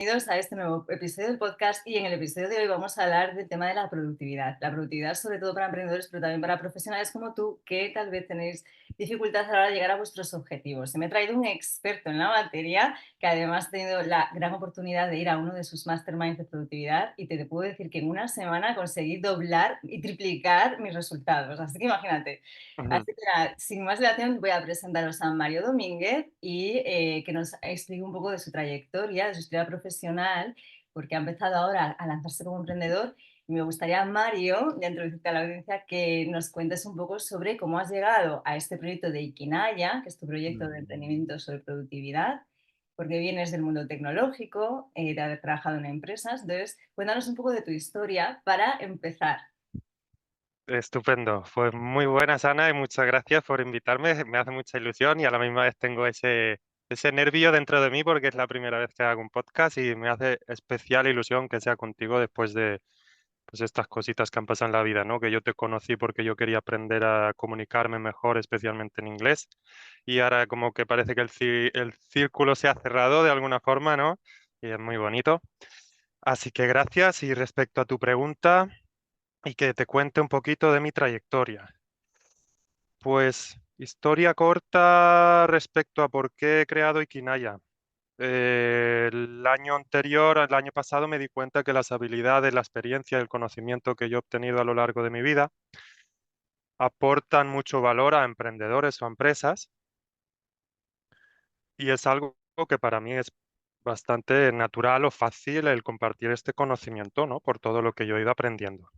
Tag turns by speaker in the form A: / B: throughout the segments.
A: Bienvenidos a este nuevo episodio del podcast y en el episodio de hoy vamos a hablar del tema de la productividad. La productividad sobre todo para emprendedores, pero también para profesionales como tú que tal vez tenéis dificultad a la hora de llegar a vuestros objetivos. Y me he traído un experto en la materia que además ha tenido la gran oportunidad de ir a uno de sus masterminds de productividad y te puedo decir que en una semana conseguí doblar y triplicar mis resultados. Así que imagínate.
B: Ujú.
A: Así que nada, sin más dilación voy a presentaros a Mario Domínguez y que nos explique un poco de su trayectoria, de su historia profesional, porque ha empezado ahora a lanzarse como emprendedor. Y me gustaría, Mario, de introducirte a la audiencia, que nos cuentes un poco sobre cómo has llegado a este proyecto de Ikinaya, que es tu proyecto de emprendimiento sobre productividad, porque vienes del mundo tecnológico, de haber trabajado en empresas. Entonces, cuéntanos un poco de tu historia para empezar.
B: Estupendo. Pues muy buenas, Ana, y muchas gracias por invitarme. Me hace mucha ilusión y a la misma vez tengo ese nervio dentro de mí porque es la primera vez que hago un podcast y me hace especial ilusión que sea contigo después de pues, estas cositas que han pasado en la vida, ¿no? Que yo te conocí porque yo quería aprender a comunicarme mejor, especialmente en inglés, y ahora como que parece que el círculo se ha cerrado de alguna forma, ¿no? Y es muy bonito. Así que gracias. Y respecto a tu pregunta, y que te cuente un poquito de mi trayectoria. Pues historia corta respecto a por qué he creado Ikinaya. El año anterior, el año pasado, me di cuenta que las habilidades, la experiencia y el conocimiento que yo he obtenido a lo largo de mi vida aportan mucho valor a emprendedores o a empresas, y es algo que para mí es bastante natural o fácil el compartir este conocimiento, ¿no? Por todo lo que yo he ido aprendiendo.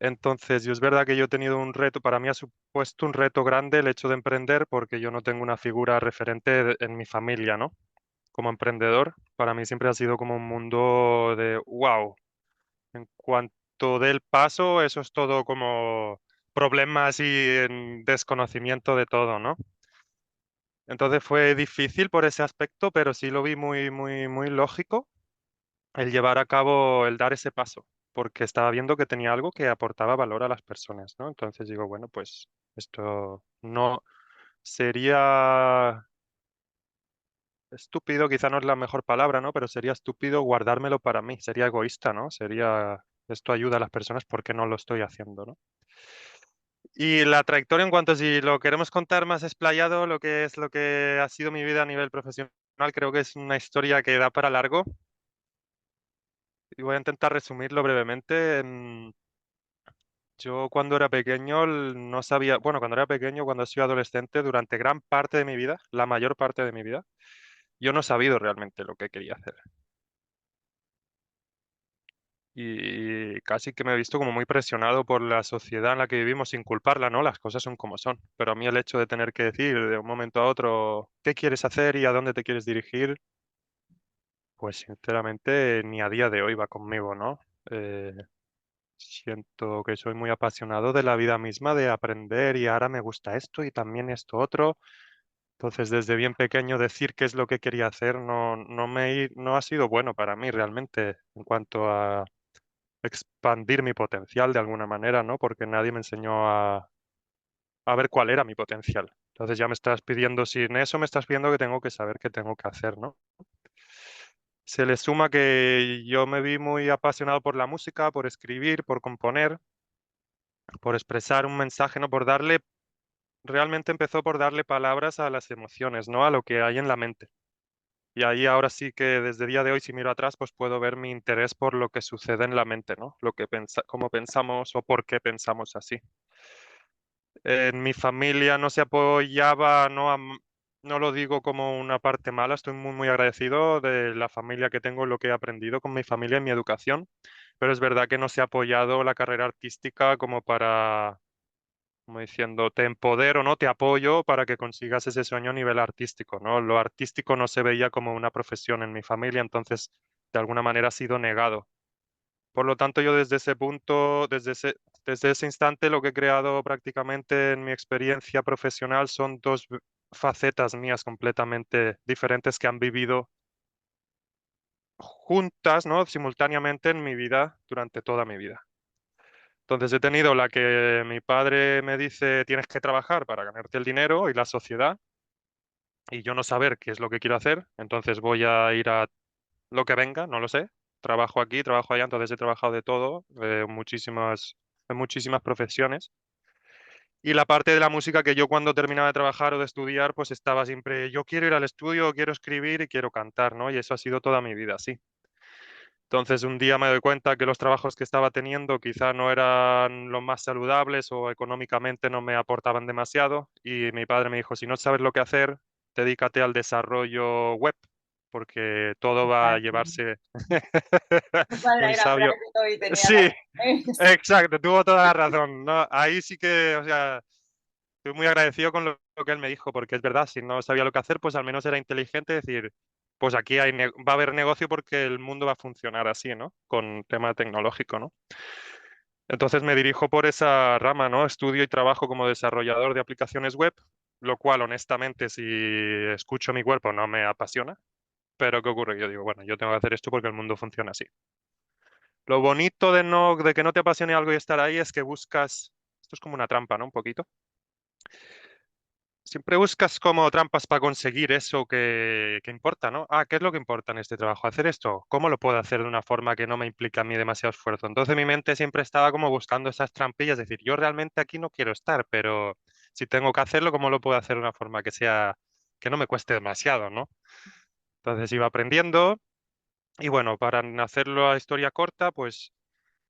B: Entonces, yo es verdad que yo he tenido un reto, para mí ha supuesto un reto grande el hecho de emprender porque yo no tengo una figura referente en mi familia, ¿no? Como emprendedor, para mí siempre ha sido como un mundo de wow. En cuanto del paso, eso es todo como problemas y desconocimiento de todo, ¿no? Entonces fue difícil por ese aspecto, pero sí lo vi muy, muy, muy lógico el llevar a cabo, el dar ese paso, porque estaba viendo que tenía algo que aportaba valor a las personas, ¿no? Entonces digo, bueno, pues esto no sería estúpido, quizá no es la mejor palabra, ¿no? Pero sería estúpido guardármelo para mí, sería egoísta, ¿no? Sería, esto ayuda a las personas, ¿por qué no lo estoy haciendo, ¿no? Y la trayectoria en cuanto a si lo queremos contar más explayado, lo que es lo que ha sido mi vida a nivel profesional, creo que es una historia que da para largo y voy a intentar resumirlo brevemente. Yo cuando era pequeño no sabía, bueno, cuando era pequeño, cuando he sido adolescente, durante gran parte de mi vida, la mayor parte de mi vida, yo no he sabido realmente lo que quería hacer. Y casi que me he visto como muy presionado por la sociedad en la que vivimos sin culparla, ¿no? Las cosas son como son. Pero a mí el hecho de tener que decir de un momento a otro qué quieres hacer y a dónde te quieres dirigir, pues sinceramente ni a día de hoy va conmigo, ¿no? Eh, Siento que soy muy apasionado de la vida misma, de aprender y ahora me gusta esto y también esto otro. Entonces, desde bien pequeño decir qué es lo que quería hacer no ha sido bueno para mí realmente en cuanto a expandir mi potencial de alguna manera, ¿no? Porque nadie me enseñó a ver cuál era mi potencial. Entonces ya me estás pidiendo, si en eso me estás pidiendo que tengo que saber qué tengo que hacer, ¿no? Se le suma que yo me vi muy apasionado por la música, por escribir, por componer, por expresar un mensaje, ¿no? Por darle, realmente empezó por darle palabras a las emociones, ¿no? A lo que hay en la mente. Y ahí ahora sí que desde el día de hoy, si miro atrás, pues puedo ver mi interés por lo que sucede en la mente, ¿no? Lo que cómo pensamos o por qué pensamos así. En mi familia no se apoyaba, no lo digo como una parte mala, estoy muy, muy agradecido de la familia que tengo, lo que he aprendido con mi familia en mi educación, pero es verdad que no se ha apoyado la carrera artística como para, como diciendo, te empodero, ¿no? Te apoyo para que consigas ese sueño a nivel artístico, ¿no? Lo artístico no se veía como una profesión en mi familia, entonces de alguna manera ha sido negado. Por lo tanto, yo desde ese punto, desde ese instante, lo que he creado prácticamente en mi experiencia profesional son dos facetas mías completamente diferentes que han vivido juntas, ¿no? Simultáneamente en mi vida durante toda mi vida. Entonces he tenido la que mi padre me dice tienes que trabajar para ganarte el dinero y la sociedad y yo no saber qué es lo que quiero hacer, entonces voy a ir a lo que venga, no lo sé. Trabajo aquí, trabajo allá, entonces he trabajado de todo, en muchísimas profesiones. Y la parte de la música que yo cuando terminaba de trabajar o de estudiar, pues estaba siempre, yo quiero ir al estudio, quiero escribir y quiero cantar, ¿no? Y eso ha sido toda mi vida, sí. Entonces un día me doy cuenta que los trabajos que estaba teniendo quizá no eran los más saludables o económicamente no me aportaban demasiado y mi padre me dijo, si no sabes lo que hacer, dedícate al desarrollo web, porque todo va a llevarse...
A: Tu padre
B: Muy
A: era
B: sabio.
A: práctico y tenía
B: Sí,
A: razón.
B: exacto, tuvo toda la razón, ¿no? Ahí sí que, o sea, estoy muy agradecido con lo que él me dijo, porque es verdad, si no sabía lo que hacer, pues al menos era inteligente decir, pues aquí va a haber negocio porque el mundo va a funcionar así, ¿no? Con tema tecnológico, ¿no? Entonces me dirijo por esa rama, ¿no? Estudio y trabajo como desarrollador de aplicaciones web, lo cual honestamente si escucho mi cuerpo no me apasiona, pero ¿qué ocurre? Yo digo, bueno, yo tengo que hacer esto porque el mundo funciona así. Lo bonito de que no te apasione algo y estar ahí es que buscas, esto es como una trampa, ¿no? Un poquito. Siempre buscas como trampas para conseguir eso que importa, ¿no? Ah, ¿qué es lo que importa en este trabajo? ¿Hacer esto? ¿Cómo lo puedo hacer de una forma que no me implique a mí demasiado esfuerzo? Entonces mi mente siempre estaba como buscando esas trampillas, es decir, yo realmente aquí no quiero estar, pero si tengo que hacerlo, ¿cómo lo puedo hacer de una forma que sea, que no me cueste demasiado, ¿no? Entonces iba aprendiendo y bueno, para hacerlo a historia corta, pues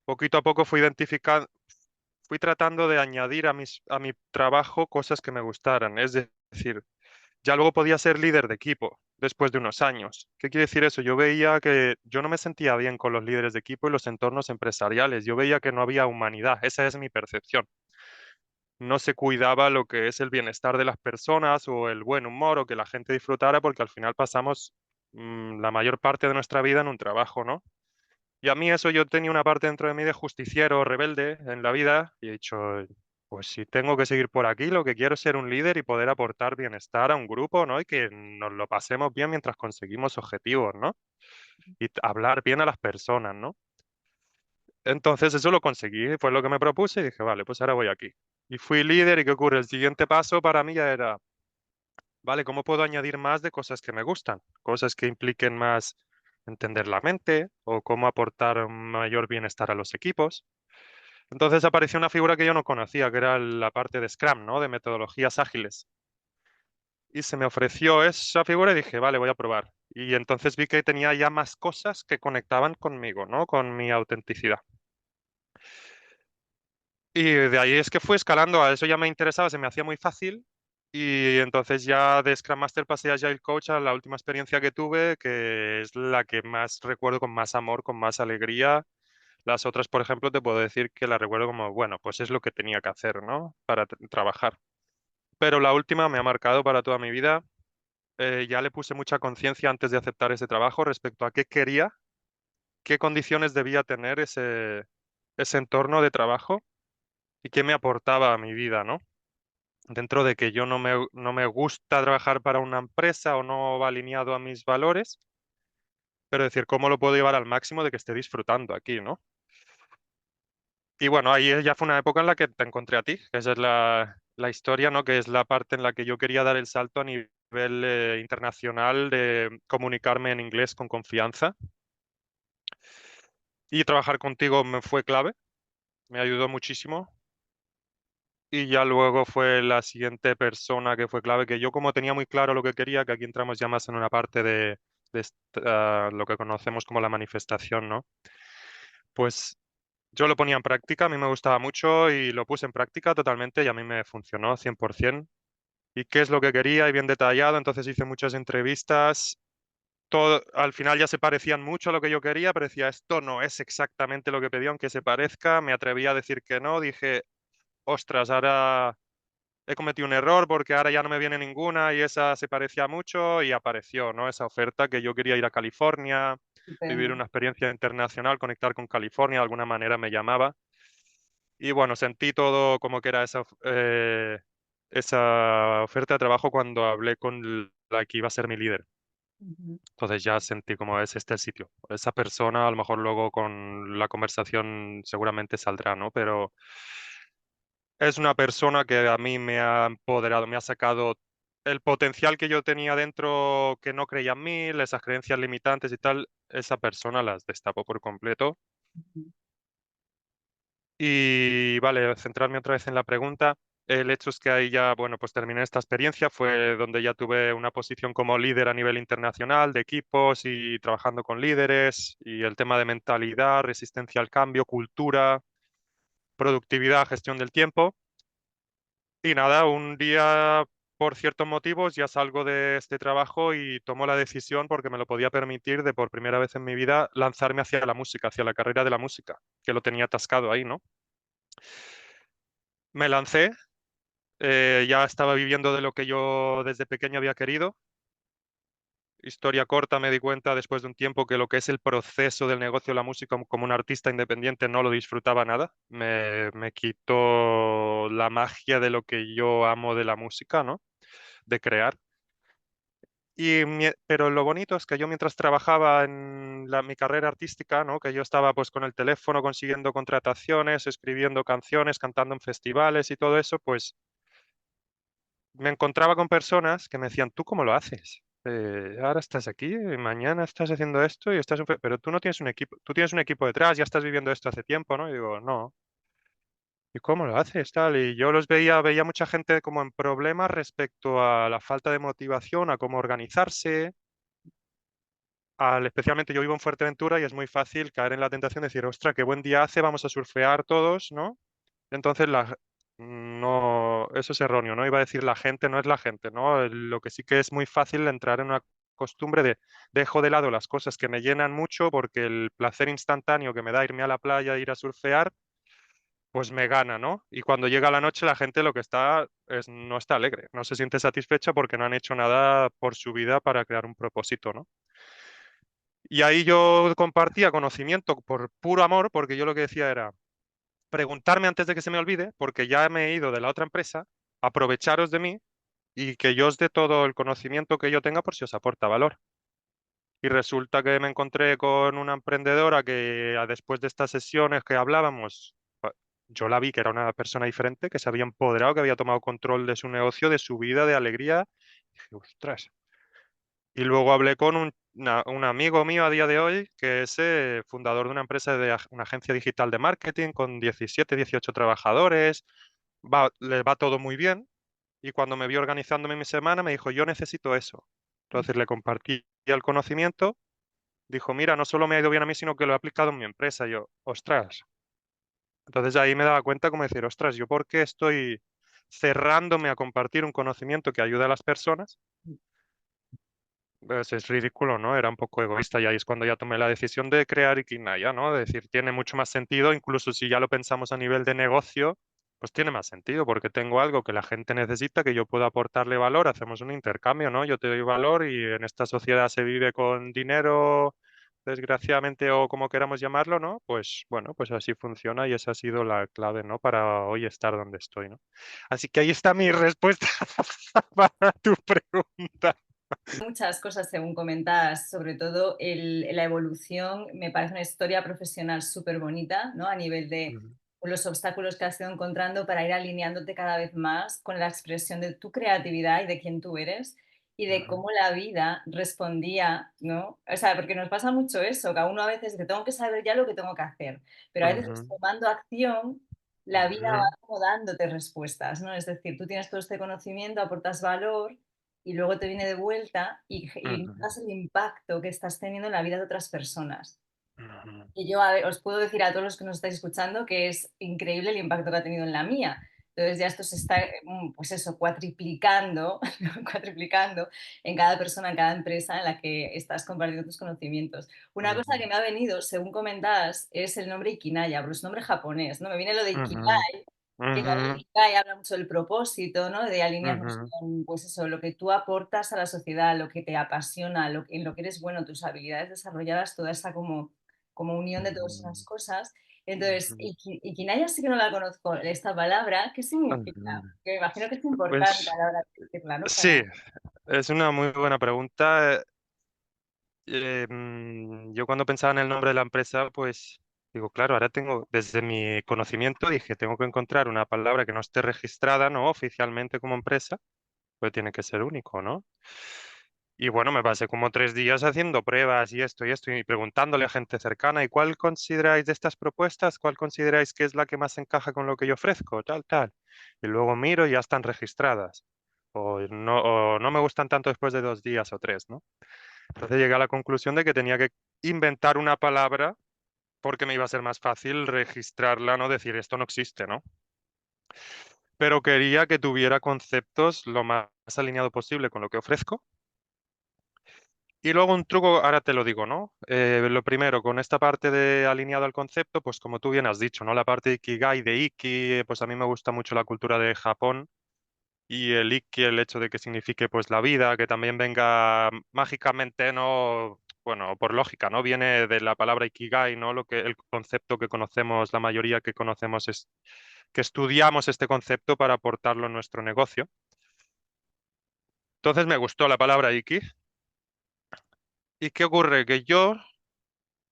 B: poquito a poco fui identificando, fui tratando de añadir a mi trabajo cosas que me gustaran. Es decir, ya luego podía ser líder de equipo después de unos años. ¿Qué quiere decir eso? Yo veía que yo no me sentía bien con los líderes de equipo y los entornos empresariales. Yo veía que no había humanidad. Esa es mi percepción. No se cuidaba lo que es el bienestar de las personas o el buen humor o que la gente disfrutara porque al final pasamos la mayor parte de nuestra vida en un trabajo, ¿no? Y a mí eso yo tenía una parte dentro de mí de justiciero rebelde en la vida y he dicho, pues si tengo que seguir por aquí, lo que quiero es ser un líder y poder aportar bienestar a un grupo, ¿no? Y que nos lo pasemos bien mientras conseguimos objetivos, ¿no? Y hablar bien a las personas, ¿no? Entonces eso lo conseguí, fue lo que me propuse y dije, vale, pues ahora voy aquí. Y fui líder y ¿qué ocurre? El siguiente paso para mí ya era, vale, ¿cómo puedo añadir más de cosas que me gustan? Cosas que impliquen más entender la mente o cómo aportar un mayor bienestar a los equipos. Entonces apareció una figura que yo no conocía, que era la parte de Scrum, ¿no? De metodologías ágiles. Y se me ofreció esa figura y dije, vale, voy a probar. Y entonces vi que tenía ya más cosas que conectaban conmigo, ¿no? Con mi autenticidad. Y de ahí es que fui escalando, a eso ya me interesaba, se me hacía muy fácil. Y entonces ya de Scrum Master pasé a Agile Coach a la última experiencia que tuve, que es la que más recuerdo con más amor, con más alegría. Las otras, por ejemplo, te puedo decir que las recuerdo como, bueno, pues es lo que tenía que hacer, ¿no? Para trabajar. Pero la última me ha marcado para toda mi vida. Ya le puse mucha conciencia antes de aceptar ese trabajo respecto a qué quería, qué condiciones debía tener ese entorno de trabajo y qué me aportaba a mi vida, ¿no? Dentro de que yo no me gusta trabajar para una empresa o no va alineado a mis valores, pero decir, ¿cómo lo puedo llevar al máximo de que esté disfrutando aquí, ¿no? Y bueno, ahí ya fue una época en la que te encontré a ti, que esa es la historia, ¿no? Que es la parte en la que yo quería dar el salto a nivel internacional de comunicarme en inglés con confianza. Y trabajar contigo me fue clave, me ayudó muchísimo. Y ya luego fue la siguiente persona que fue clave, que yo como tenía muy claro lo que quería, que aquí entramos ya más en una parte de lo que conocemos como la manifestación, ¿no? Pues yo lo ponía en práctica, a mí me gustaba mucho y lo puse en práctica totalmente y a mí me funcionó 100%. ¿Y qué es lo que quería? Y bien detallado, entonces hice muchas entrevistas. Todo, al final ya se parecían mucho a lo que yo quería, pero decía, esto no es exactamente lo que pedí, aunque se parezca. Me atreví a decir que no, dije, ostras, ahora he cometido un error porque ahora ya no me viene ninguna y esa se parecía mucho y apareció, ¿no? Esa oferta que yo quería ir a California, vivir
A: Estupendo.
B: una experiencia internacional, conectar con California, de alguna manera me llamaba. Y bueno, sentí todo como que era esa oferta de trabajo cuando hablé con la que iba a ser mi líder.
A: Ujú.
B: Entonces ya sentí como es este el sitio. Esa persona, a lo mejor luego con la conversación seguramente saldrá, ¿no? Pero es una persona que a mí me ha empoderado, me ha sacado. el potencial que yo tenía dentro que no creía en mí, esas creencias limitantes y tal, esa persona las destapó por completo. Y vale, centrarme otra vez en la pregunta. El hecho es que ahí ya, bueno, pues terminé esta experiencia, fue donde ya tuve una posición como líder a nivel internacional de equipos y trabajando con líderes y el tema de mentalidad, resistencia al cambio, cultura, productividad, gestión del tiempo. Y nada, un día, por ciertos motivos, ya salgo de este trabajo y tomo la decisión, porque me lo podía permitir, de por primera vez en mi vida lanzarme hacia la música, hacia la carrera de la música, que lo tenía atascado ahí, ¿no? Me lancé, ya estaba viviendo de lo que yo desde pequeño había querido. Historia corta, me di cuenta después de un tiempo que lo que es el proceso del negocio de la música como un artista independiente no lo disfrutaba nada. Me quitó la magia de lo que yo amo de la música, ¿no? De crear. Pero lo bonito es que yo mientras trabajaba en mi carrera artística, ¿no? Que yo estaba pues con el teléfono consiguiendo contrataciones, escribiendo canciones, cantando en festivales y todo eso, pues me encontraba con personas que me decían, ¿tú cómo lo haces? Ahora estás aquí, y mañana estás haciendo esto y pero tú no tienes un equipo, tú tienes un equipo detrás, ya estás viviendo esto hace tiempo, ¿no? Y digo, no. ¿Y cómo lo haces, tal? Y yo veía mucha gente como en problemas respecto a la falta de motivación, a cómo organizarse, especialmente yo vivo en Fuerteventura y es muy fácil caer en la tentación de decir, ostra, qué buen día hace, vamos a surfear todos, ¿no? Entonces, no, eso es erróneo, ¿no? Iba a decir la gente, no es la gente, ¿no? Lo que sí que es muy fácil entrar en una costumbre de dejo de lado las cosas que me llenan mucho porque el placer instantáneo que me da irme a la playa, ir a surfear, pues me gana, ¿no? Y cuando llega la noche la gente lo que está es no está alegre, no se siente satisfecha porque no han hecho nada por su vida para crear un propósito, ¿no? Y ahí yo compartía conocimiento por puro amor, porque yo lo que decía era preguntarme antes de que se me olvide, porque ya me he ido de la otra empresa, aprovecharos de mí y que yo os dé todo el conocimiento que yo tenga por si os aporta valor. Y resulta que me encontré con una emprendedora que después de estas sesiones que hablábamos, yo la vi que era una persona diferente, que se había empoderado, que había tomado control de su negocio, de su vida, de alegría. Y dije, ostras. Y luego hablé con un amigo mío a día de hoy, que es fundador de una empresa una agencia digital de marketing con 17, 18 trabajadores. Le va todo muy bien. Y cuando me vio organizándome mi semana, me dijo, yo necesito eso. Entonces le compartí el conocimiento. Dijo, mira, no solo me ha ido bien a mí, sino que lo he aplicado en mi empresa. Y yo, ostras. Entonces ahí me daba cuenta como decir, ostras, ¿yo por qué estoy cerrándome a compartir un conocimiento que ayuda a las personas? Pues es ridículo, ¿no? Era un poco egoísta y ahí es cuando ya tomé la decisión de crear Ikinaya, ¿no? De decir, tiene mucho más sentido, incluso si ya lo pensamos a nivel de negocio, pues tiene más sentido porque tengo algo que la gente necesita, que yo puedo aportarle valor, hacemos un intercambio, ¿no? Yo te doy valor y en esta sociedad se vive con dinero, desgraciadamente, o como queramos llamarlo, ¿no? Pues bueno, pues así funciona y esa ha sido la clave, ¿no? Para hoy estar donde estoy, ¿no? Así que ahí está mi respuesta para tu pregunta.
A: Muchas cosas según comentas, sobre todo la evolución, me parece una historia profesional súper bonita, ¿no? A nivel de
B: Ujú.
A: los obstáculos que has ido encontrando para ir alineándote cada vez más con la expresión de tu creatividad y de quién tú eres y de
B: Ujú.
A: cómo la vida respondía, ¿no? O sea, porque nos pasa mucho eso, que a uno a veces que tengo que saber ya lo que tengo que hacer, pero a veces
B: Ujú,
A: tomando acción, la vida
B: ujú,
A: va como dándote respuestas, ¿no? Es decir, tú tienes todo este conocimiento, aportas valor y luego te viene de vuelta y
B: ujú,
A: notas el impacto que estás teniendo en la vida de otras personas.
B: ujú,
A: Y yo, a ver, os puedo decir a todos los que nos estáis escuchando que es increíble el impacto que ha tenido en la mía. Entonces ya esto se está, pues eso, cuatriplicando, cuatriplicando en cada persona, en cada empresa en la que estás compartiendo tus conocimientos. Una cosa
B: ujú,
A: que me ha venido, según comentabas, es el nombre Ikinaya, pero es nombre japonés, ¿no? Me viene lo de
B: ujú,
A: Ikigai, que también
B: ujú,
A: Ikigai habla mucho del propósito, ¿no? De alinearnos
B: ujú,
A: con, pues eso, lo que tú aportas a la sociedad, lo que te apasiona, en lo que eres bueno, tus habilidades desarrolladas, toda esa como unión de todas esas cosas. Entonces,
B: ujú,
A: Iquinaya sí que no la conozco, esta palabra, ¿qué significa?
B: ujú.
A: Que me imagino que es importante
B: Pues
A: a la hora de decirla, ¿no?
B: sí, es una muy buena pregunta. Yo cuando pensaba en el nombre de la empresa, pues digo, claro, ahora tengo, desde mi conocimiento dije, tengo que encontrar una palabra que no esté registrada, ¿no? Oficialmente como empresa, pues tiene que ser único, ¿no? Y bueno, me pasé como 3 días haciendo pruebas y esto, y preguntándole a gente cercana, ¿y cuál consideráis de estas propuestas? ¿Cuál consideráis que es la que más encaja con lo que yo ofrezco? Tal, tal. Y luego miro y ya están registradas. O no me gustan tanto después de 2 días o 3, ¿no? Entonces llegué a la conclusión de que tenía que inventar una palabra porque me iba a ser más fácil registrarla, no decir esto no existe, ¿no? Pero quería que tuviera conceptos lo más alineado posible con lo que ofrezco. Y luego un truco, ahora te lo digo, ¿no? Lo primero, con esta parte de alineado al concepto, pues como tú bien has dicho, ¿no? La parte de Ikigai, de Iki, pues a mí me gusta mucho la cultura de Japón y el Iki, el hecho de que signifique pues la vida, que también venga mágicamente, ¿no? Bueno, por lógica, ¿no? Viene de la palabra Ikigai, ¿no? El concepto que conocemos, la mayoría que conocemos es que estudiamos este concepto para aportarlo en nuestro negocio. Entonces me gustó la palabra Iki. ¿Y qué ocurre? Que yo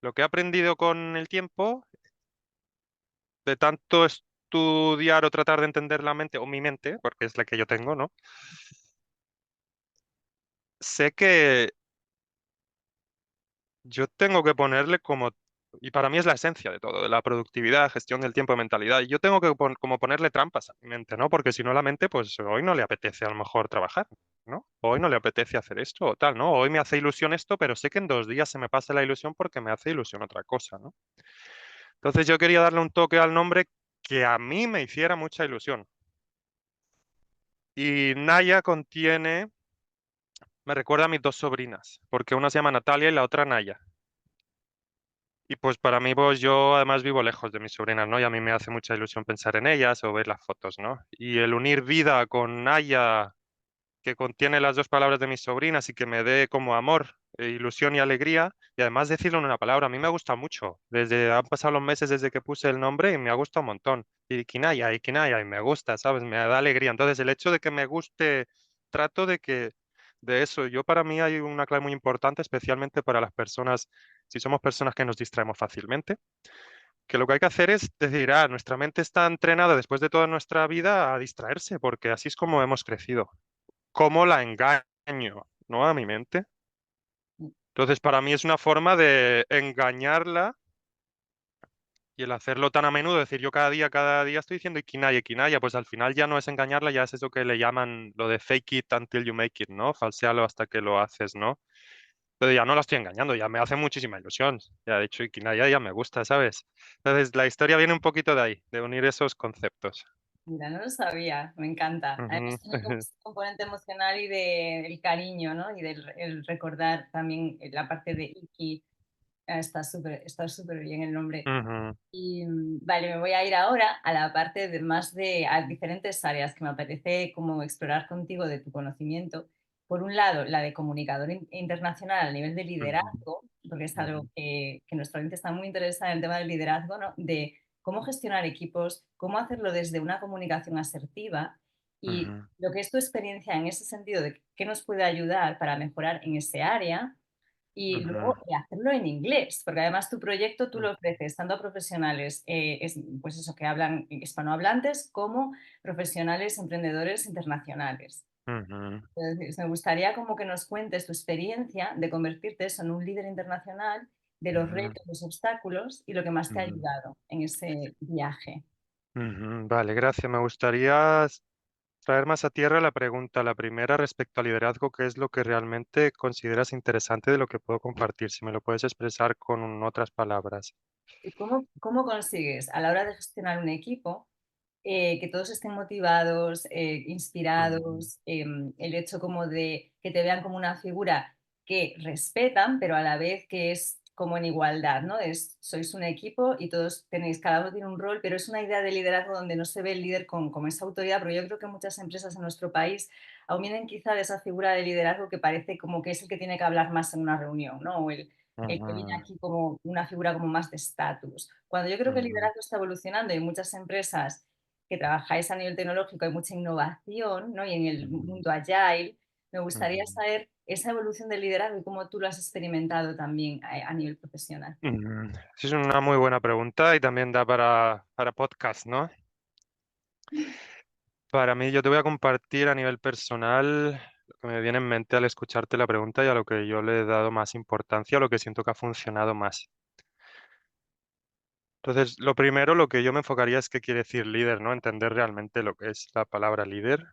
B: lo que he aprendido con el tiempo, de tanto estudiar o tratar de entender la mente o mi mente, porque es la que yo tengo, ¿no? Sé que yo tengo que ponerle como, y para mí es la esencia de todo, de la productividad, gestión del tiempo, mentalidad. Yo tengo que como ponerle trampas a mi mente, ¿no? Porque si no la mente, pues hoy no le apetece a lo mejor trabajar, ¿no? Hoy no le apetece hacer esto o tal, ¿no? Hoy me hace ilusión esto, pero sé que en 2 días se me pasa la ilusión porque me hace ilusión otra cosa, ¿no? Entonces yo quería darle un toque al nombre que a mí me hiciera mucha ilusión. Y Naya contiene, me recuerda a mis dos sobrinas, porque una se llama Natalia y la otra Naya. Y pues para mí, pues yo además vivo lejos de mis sobrinas, ¿no? Y a mí me hace mucha ilusión pensar en ellas o ver las fotos, ¿no? Y el unir vida con Naya, que contiene las dos palabras de mis sobrinas y que me dé como amor, ilusión y alegría, y además decirlo en una palabra, a mí me gusta mucho. Han pasado los meses desde que puse el nombre y me ha gustado un montón. Y Kinaya, y me gusta, ¿sabes? Me da alegría. Entonces, el hecho de que me guste, trato de eso, yo para mí hay una clave muy importante, especialmente para las personas, si somos personas que nos distraemos fácilmente, que lo que hay que hacer es decir, nuestra mente está entrenada después de toda nuestra vida a distraerse, porque así es como hemos crecido. ¿Cómo la engaño, no? A mi mente. Entonces, para mí es una forma de engañarla y el hacerlo tan a menudo, decir yo cada día estoy diciendo Ikinaya, Ikinaya, pues al final ya no es engañarla, ya es eso que le llaman lo de fake it until you make it, ¿no? Falséalo hasta que lo haces, ¿no? Pero ya no la estoy engañando, ya me hace muchísima ilusión. Ya de hecho Ikinaya ya me gusta, ¿sabes? Entonces, la historia viene un poquito de ahí, de unir esos conceptos.
A: Mira, no lo sabía, me encanta.
B: Ujú.
A: Además tiene como ese componente emocional y del cariño, ¿no? Y del el recordar también la parte de Iki. Está súper bien el nombre.
B: Ujú,
A: Y vale, me voy a ir ahora a la parte de más de a diferentes áreas que me apetece como explorar contigo de tu conocimiento. Por un lado, la de comunicador internacional a nivel de
B: ujú,
A: liderazgo, porque es algo
B: ujú,
A: que nuestra audiencia está muy interesada en el tema del liderazgo, ¿no? De cómo gestionar equipos, cómo hacerlo desde una comunicación asertiva y
B: ujú,
A: lo que es tu experiencia en ese sentido de qué nos puede ayudar para mejorar en ese área y luego
B: ujú,
A: hacerlo en inglés, porque además tu proyecto tú
B: ujú,
A: lo ofreces tanto a profesionales, pues eso, que hablan hispanohablantes, como profesionales emprendedores internacionales.
B: ujú,
A: Entonces, me gustaría como que nos cuentes tu experiencia de convertirte eso en un líder internacional, de los
B: ujú,
A: retos, los obstáculos y lo que más te ha
B: ujú.
A: ayudado en ese viaje.
B: Ujú, vale, gracias. Me gustaría traer más a tierra la pregunta, la primera respecto al liderazgo, ¿qué es lo que realmente consideras interesante de lo que puedo compartir? Si me lo puedes expresar con otras palabras.
A: ¿Y cómo consigues a la hora de gestionar un equipo que todos estén motivados,
B: Ujú,
A: inspirados, el hecho como de que te vean como una figura que respetan, pero a la vez que es como en igualdad, ¿no? Sois un equipo y todos tenéis, cada uno tiene un rol, pero es una idea de liderazgo donde no se ve el líder con esa autoridad, pero yo creo que muchas empresas en nuestro país aún vienen quizá de esa figura de liderazgo que parece como que es el que tiene que hablar más en una reunión, ¿no? O el que viene
B: ujú,
A: aquí como una figura como más de estatus. Cuando yo creo que el
B: ujú,
A: liderazgo está evolucionando y muchas empresas que trabajáis a nivel tecnológico hay mucha innovación, ¿no? Y en el
B: ujú,
A: mundo agile, me
B: ujú,
A: gustaría saber esa evolución del liderazgo y cómo tú lo has experimentado también a nivel profesional.
B: ujú. Sí, es una muy buena pregunta y también da para podcast, ¿no? Para mí, yo te voy a compartir a nivel personal lo que me viene en mente al escucharte la pregunta y a lo que yo le he dado más importancia, a lo que siento que ha funcionado más. Entonces, lo primero, lo que yo me enfocaría es qué quiere decir líder, ¿no? Entender realmente lo que es la palabra líder,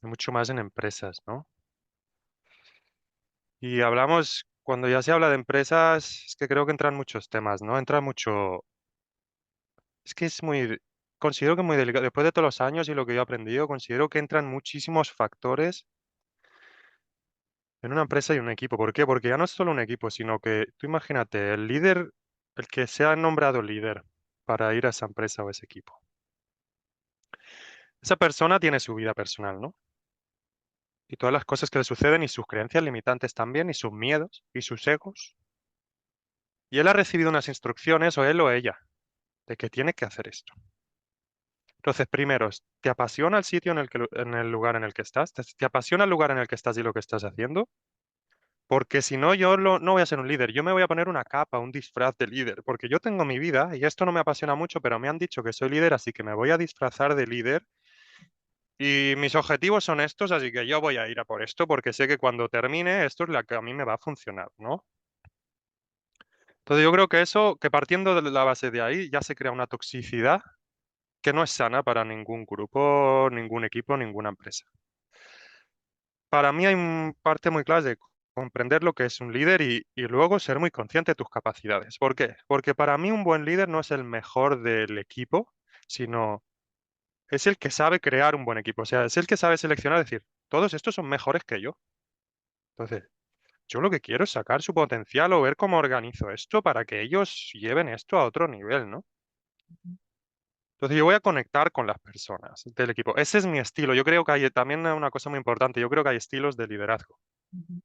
B: mucho más en empresas, ¿no? Y hablamos, cuando ya se habla de empresas, es que creo que entran muchos temas, ¿no? Entra mucho, es que es muy, considero que muy delicado. Después de todos los años y lo que yo he aprendido, considero que entran muchísimos factores en una empresa y un equipo. ¿Por qué? Porque ya no es solo un equipo, sino que tú imagínate, el líder, el que se ha nombrado líder para ir a esa empresa o ese equipo. Esa persona tiene su vida personal, ¿no? Y todas las cosas que le suceden y sus creencias limitantes también, y sus miedos y sus egos. Y él ha recibido unas instrucciones, o él o ella, de que tiene que hacer esto. Entonces, primero, ¿te apasiona el sitio en el lugar en el que estás? ¿Te apasiona el lugar en el que estás y lo que estás haciendo? Porque si no, no voy a ser un líder. Yo me voy a poner una capa, un disfraz de líder, porque yo tengo mi vida y esto no me apasiona mucho, pero me han dicho que soy líder, así que me voy a disfrazar de líder y mis objetivos son estos, así que yo voy a ir a por esto porque sé que cuando termine esto es la que a mí me va a funcionar, ¿no? Entonces yo creo que eso, que partiendo de la base de ahí, ya se crea una toxicidad que no es sana para ningún grupo, ningún equipo, ninguna empresa. Para mí hay un parte muy clara de comprender lo que es un líder y luego ser muy consciente de tus capacidades. ¿Por qué? Porque para mí un buen líder no es el mejor del equipo, sino es el que sabe crear un buen equipo. O sea, es el que sabe seleccionar, decir, todos estos son mejores que yo. Entonces, yo lo que quiero es sacar su potencial o ver cómo organizo esto para que ellos lleven esto a otro nivel, ¿no? Entonces yo voy a conectar con las personas del equipo. Ese es mi estilo. Yo creo que hay también una cosa muy importante. Yo creo que hay estilos de liderazgo.
A: Ujú,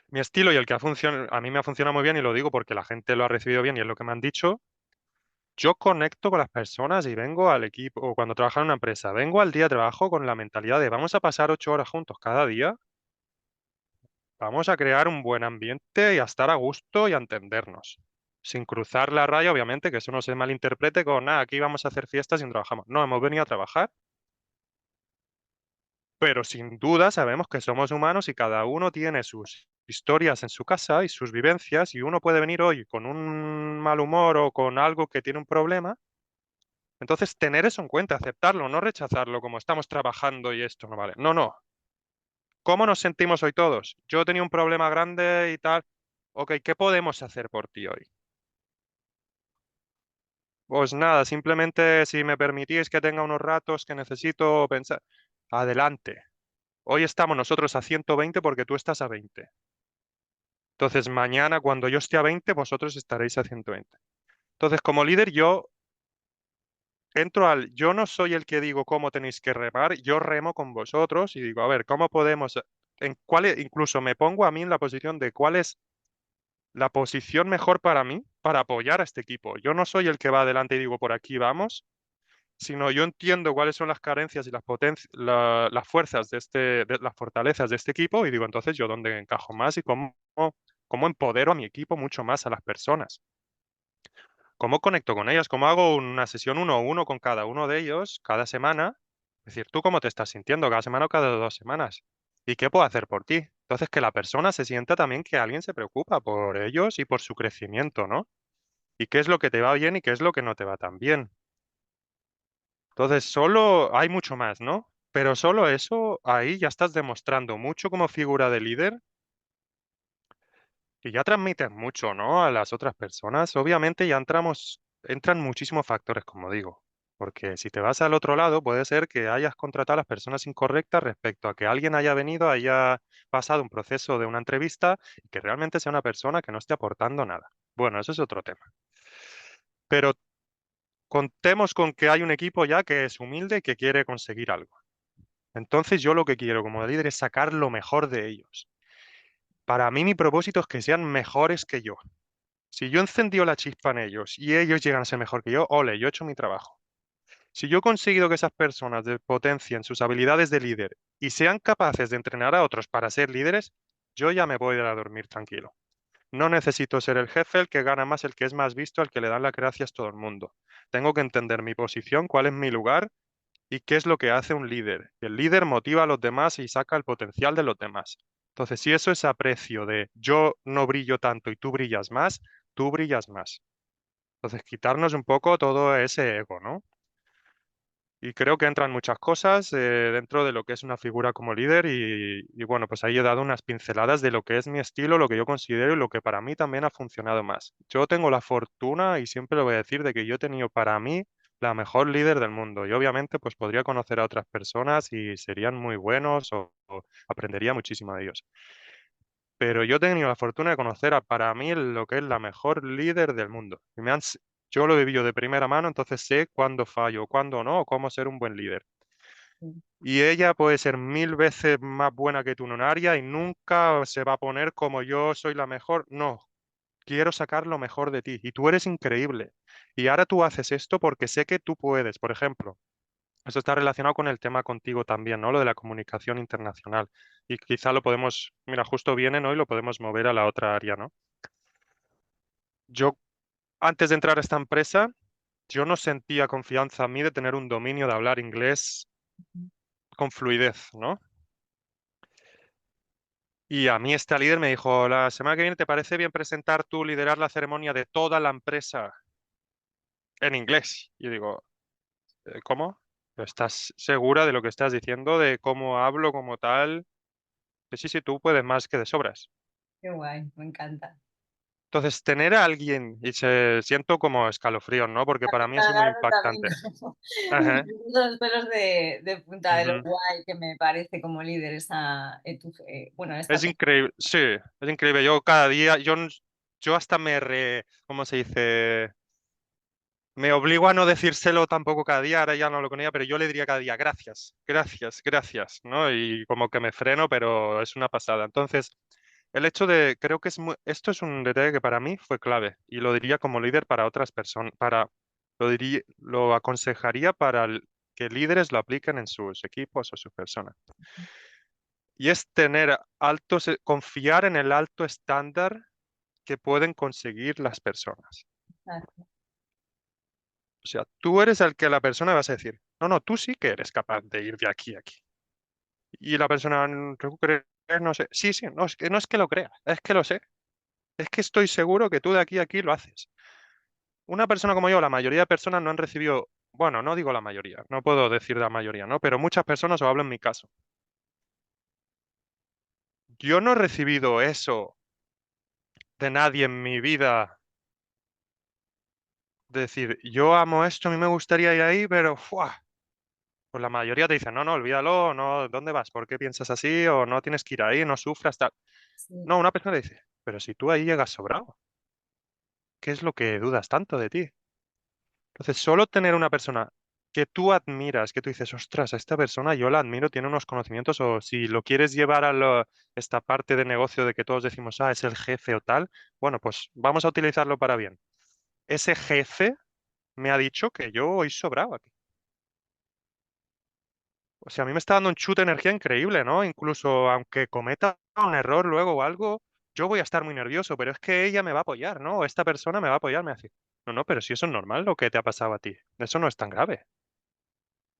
B: Mi estilo y el que a mí me ha funcionado muy bien y lo digo porque la gente lo ha recibido bien y es lo que me han dicho. Yo conecto con las personas y vengo al equipo, o cuando trabajo en una empresa, vengo al día de trabajo con la mentalidad de vamos a pasar 8 horas juntos cada día, vamos a crear un buen ambiente y a estar a gusto y a entendernos. Sin cruzar la raya, obviamente, que eso no se malinterprete con, nada, aquí vamos a hacer fiestas y no trabajamos. No, hemos venido a trabajar, pero sin duda sabemos que somos humanos y cada uno tiene sus historias en su casa y sus vivencias y uno puede venir hoy con un mal humor o con algo que tiene un problema. Entonces, tener eso en cuenta, aceptarlo, no rechazarlo como estamos trabajando y esto no vale. No, no. ¿Cómo nos sentimos hoy todos? Yo tenía un problema grande y tal. Ok, ¿qué podemos hacer por ti hoy? Pues nada, simplemente si me permitís que tenga unos ratos que necesito pensar. Adelante. Hoy estamos nosotros a 120 porque tú estás a 20. Entonces, mañana cuando yo esté a 20, vosotros estaréis a 120. Entonces, como líder, yo no soy el que digo cómo tenéis que remar, yo remo con vosotros y digo, a ver, ¿cómo podemos, incluso me pongo a mí en la posición de cuál es la posición mejor para mí para apoyar a este equipo? Yo no soy el que va adelante y digo, por aquí vamos, sino yo entiendo cuáles son las carencias y las fuerzas de las fortalezas de este equipo y digo, entonces yo dónde encajo más y cómo empodero a mi equipo mucho más a las personas. ¿Cómo conecto con ellas? ¿Cómo hago una sesión uno a uno con cada uno de ellos cada semana? Es decir, ¿tú cómo te estás sintiendo cada semana o cada 2 semanas? ¿Y qué puedo hacer por ti? Entonces, que la persona se sienta también que alguien se preocupa por ellos y por su crecimiento, ¿no? ¿Y qué es lo que te va bien y qué es lo que no te va tan bien? Entonces, solo hay mucho más, ¿no? Pero solo eso, ahí ya estás demostrando mucho como figura de líder y ya transmites mucho, ¿no? A las otras personas. Obviamente ya entran muchísimos factores, como digo, porque si te vas al otro lado, puede ser que hayas contratado a las personas incorrectas respecto a que alguien haya venido, haya pasado un proceso de una entrevista y que realmente sea una persona que no esté aportando nada. Bueno, eso es otro tema. Pero contemos con que hay un equipo ya que es humilde y que quiere conseguir algo. Entonces yo lo que quiero como líder es sacar lo mejor de ellos. Para mí mi propósito es que sean mejores que yo. Si yo encendió la chispa en ellos y ellos llegan a ser mejor que yo, ole, yo he hecho mi trabajo. Si yo he conseguido que esas personas potencien sus habilidades de líder y sean capaces de entrenar a otros para ser líderes, yo ya me voy a ir a dormir tranquilo. No necesito ser el jefe, el que gana más, el que es más visto, el que le dan las gracias todo el mundo. Tengo que entender mi posición, cuál es mi lugar ¿Y qué es lo que hace un líder? El líder motiva a los demás y saca el potencial de los demás. Entonces, si eso es aprecio de yo no brillo tanto y tú brillas más, tú brillas más. Entonces, quitarnos un poco todo ese ego, ¿no? Y creo que entran muchas cosas dentro de lo que es una figura como líder y bueno, pues ahí he dado unas pinceladas de lo que es mi estilo, lo que yo considero y lo que para mí también ha funcionado más. Yo tengo la fortuna, y siempre lo voy a decir, de que yo he tenido para mí la mejor líder del mundo y obviamente pues podría conocer a otras personas y serían muy buenos o aprendería muchísimo de ellos. Pero yo he tenido la fortuna de conocer a para mí lo que es la mejor líder del mundo. Yo lo he vivido de primera mano, entonces sé cuándo fallo, cuándo no, o cómo ser un buen líder. Y ella puede ser 1000 veces más buena que tú en un área y nunca se va a poner como yo soy la mejor. No, quiero sacar lo mejor de ti y tú eres increíble. Y ahora tú haces esto porque sé que tú puedes. Por ejemplo, eso está relacionado con el tema contigo también, ¿no? Lo de la comunicación internacional. Y quizá lo podemos, mira, justo viene, ¿no? Y lo podemos mover a la otra área, ¿no? Yo, antes de entrar a esta empresa, yo no sentía confianza en mí de tener un dominio de hablar inglés con fluidez, ¿no? Y a mí esta líder me dijo, la semana que viene, ¿te parece bien presentar tú, liderar la ceremonia de toda la empresa en inglés? Y yo digo, ¿cómo? ¿Estás segura de lo que estás diciendo, de cómo hablo como tal? Sí, sí, tú puedes más que de sobras.
A: Qué guay, me encanta.
B: Entonces, tener a alguien, y se siento como escalofríos, ¿no? Porque para mí ha sido muy
A: Claro, también.
B: impactante. Ajá,
A: Los pelos de punta de lo
B: ujú.
A: guay que me parece como líder bueno,
B: Es
A: esta
B: increíble, sí, es increíble. Yo cada día, yo hasta ¿cómo se dice? Me obligo a no decírselo tampoco cada día, ahora ya no lo con ella, pero yo le diría cada día, gracias, gracias, gracias, ¿no? Y como que me freno, pero es una pasada. Entonces, el hecho de, creo que esto es un detalle que para mí fue clave y lo diría como líder para otras personas, lo aconsejaría para que líderes lo apliquen en sus equipos o sus personas. Y es confiar en el alto estándar que pueden conseguir las personas. O sea, tú eres el que la persona vas a decir, no, no, tú sí que eres capaz de ir de aquí a aquí. Y la persona, ¿tú crees? No sé. Sí, sí, no es que lo crea, es que lo sé. Es que estoy seguro que tú de aquí a aquí lo haces. Una persona como yo, la mayoría de personas no han recibido, bueno, no digo la mayoría, no puedo decir la mayoría, ¿no? Pero muchas personas, o hablo en mi caso, yo no he recibido eso de nadie en mi vida, de decir, yo amo esto, a mí me gustaría ir ahí, pero ¡fua! Pues la mayoría te dice, no, no, olvídalo, no, ¿dónde vas? ¿Por qué piensas así? O no tienes que ir ahí, no sufras, tal.
A: sí,
B: No, una persona te dice, pero si tú ahí llegas sobrado, ¿qué es lo que dudas tanto de ti? Entonces, solo tener una persona que tú admiras, que tú dices, ostras, a esta persona yo la admiro, tiene unos conocimientos, o si lo quieres llevar a esta parte de negocio de que todos decimos, ah, es el jefe o tal, bueno, pues vamos a utilizarlo para bien. Ese jefe me ha dicho que yo hoy sobrado aquí. O sea, a mí me está dando un chute de energía increíble, ¿no? Incluso aunque cometa un error luego o algo, yo voy a estar muy nervioso, pero es que ella me va a apoyar, ¿no? O esta persona me va a apoyar, me va a decir, no, no, pero si eso es normal lo que te ha pasado a ti, eso no es tan grave.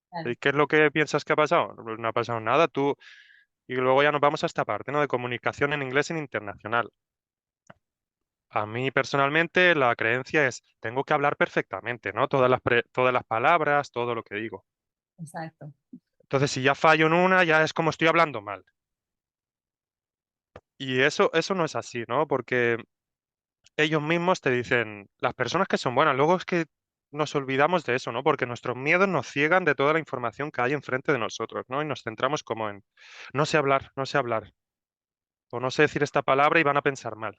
A: claro,
B: ¿Y qué es lo que piensas que ha pasado? Pues no ha pasado nada, tú. Y luego ya nos vamos a esta parte, ¿no? De comunicación en inglés y en internacional. A mí personalmente la creencia es, tengo que hablar perfectamente, ¿no? Todas las palabras, todo lo que digo.
A: exacto,
B: Entonces, si ya fallo en una, ya es como estoy hablando mal. Y eso no es así, ¿no? Porque ellos mismos te dicen, las personas que son buenas, luego es que nos olvidamos de eso, ¿no? Porque nuestros miedos nos ciegan de toda la información que hay enfrente de nosotros, ¿no? Y nos centramos como en, no sé hablar, no sé hablar, o no sé decir esta palabra y van a pensar mal.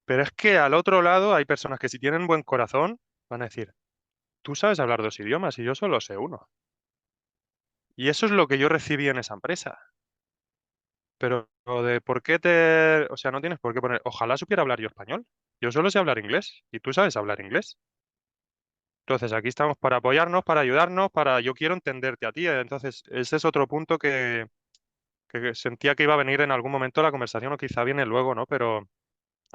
B: Pero es que al otro lado hay personas que si tienen buen corazón van a decir, tú sabes hablar dos idiomas y yo solo sé uno. Y eso es lo que yo recibí en esa empresa. Pero lo de por qué o sea, no tienes por qué poner, ojalá supiera hablar yo español. Yo solo sé hablar inglés y tú sabes hablar inglés. Entonces, aquí estamos para apoyarnos, para ayudarnos, yo quiero entenderte a ti. Entonces, ese es otro punto que sentía que iba a venir en algún momento de la conversación o quizá viene luego, ¿no? Pero,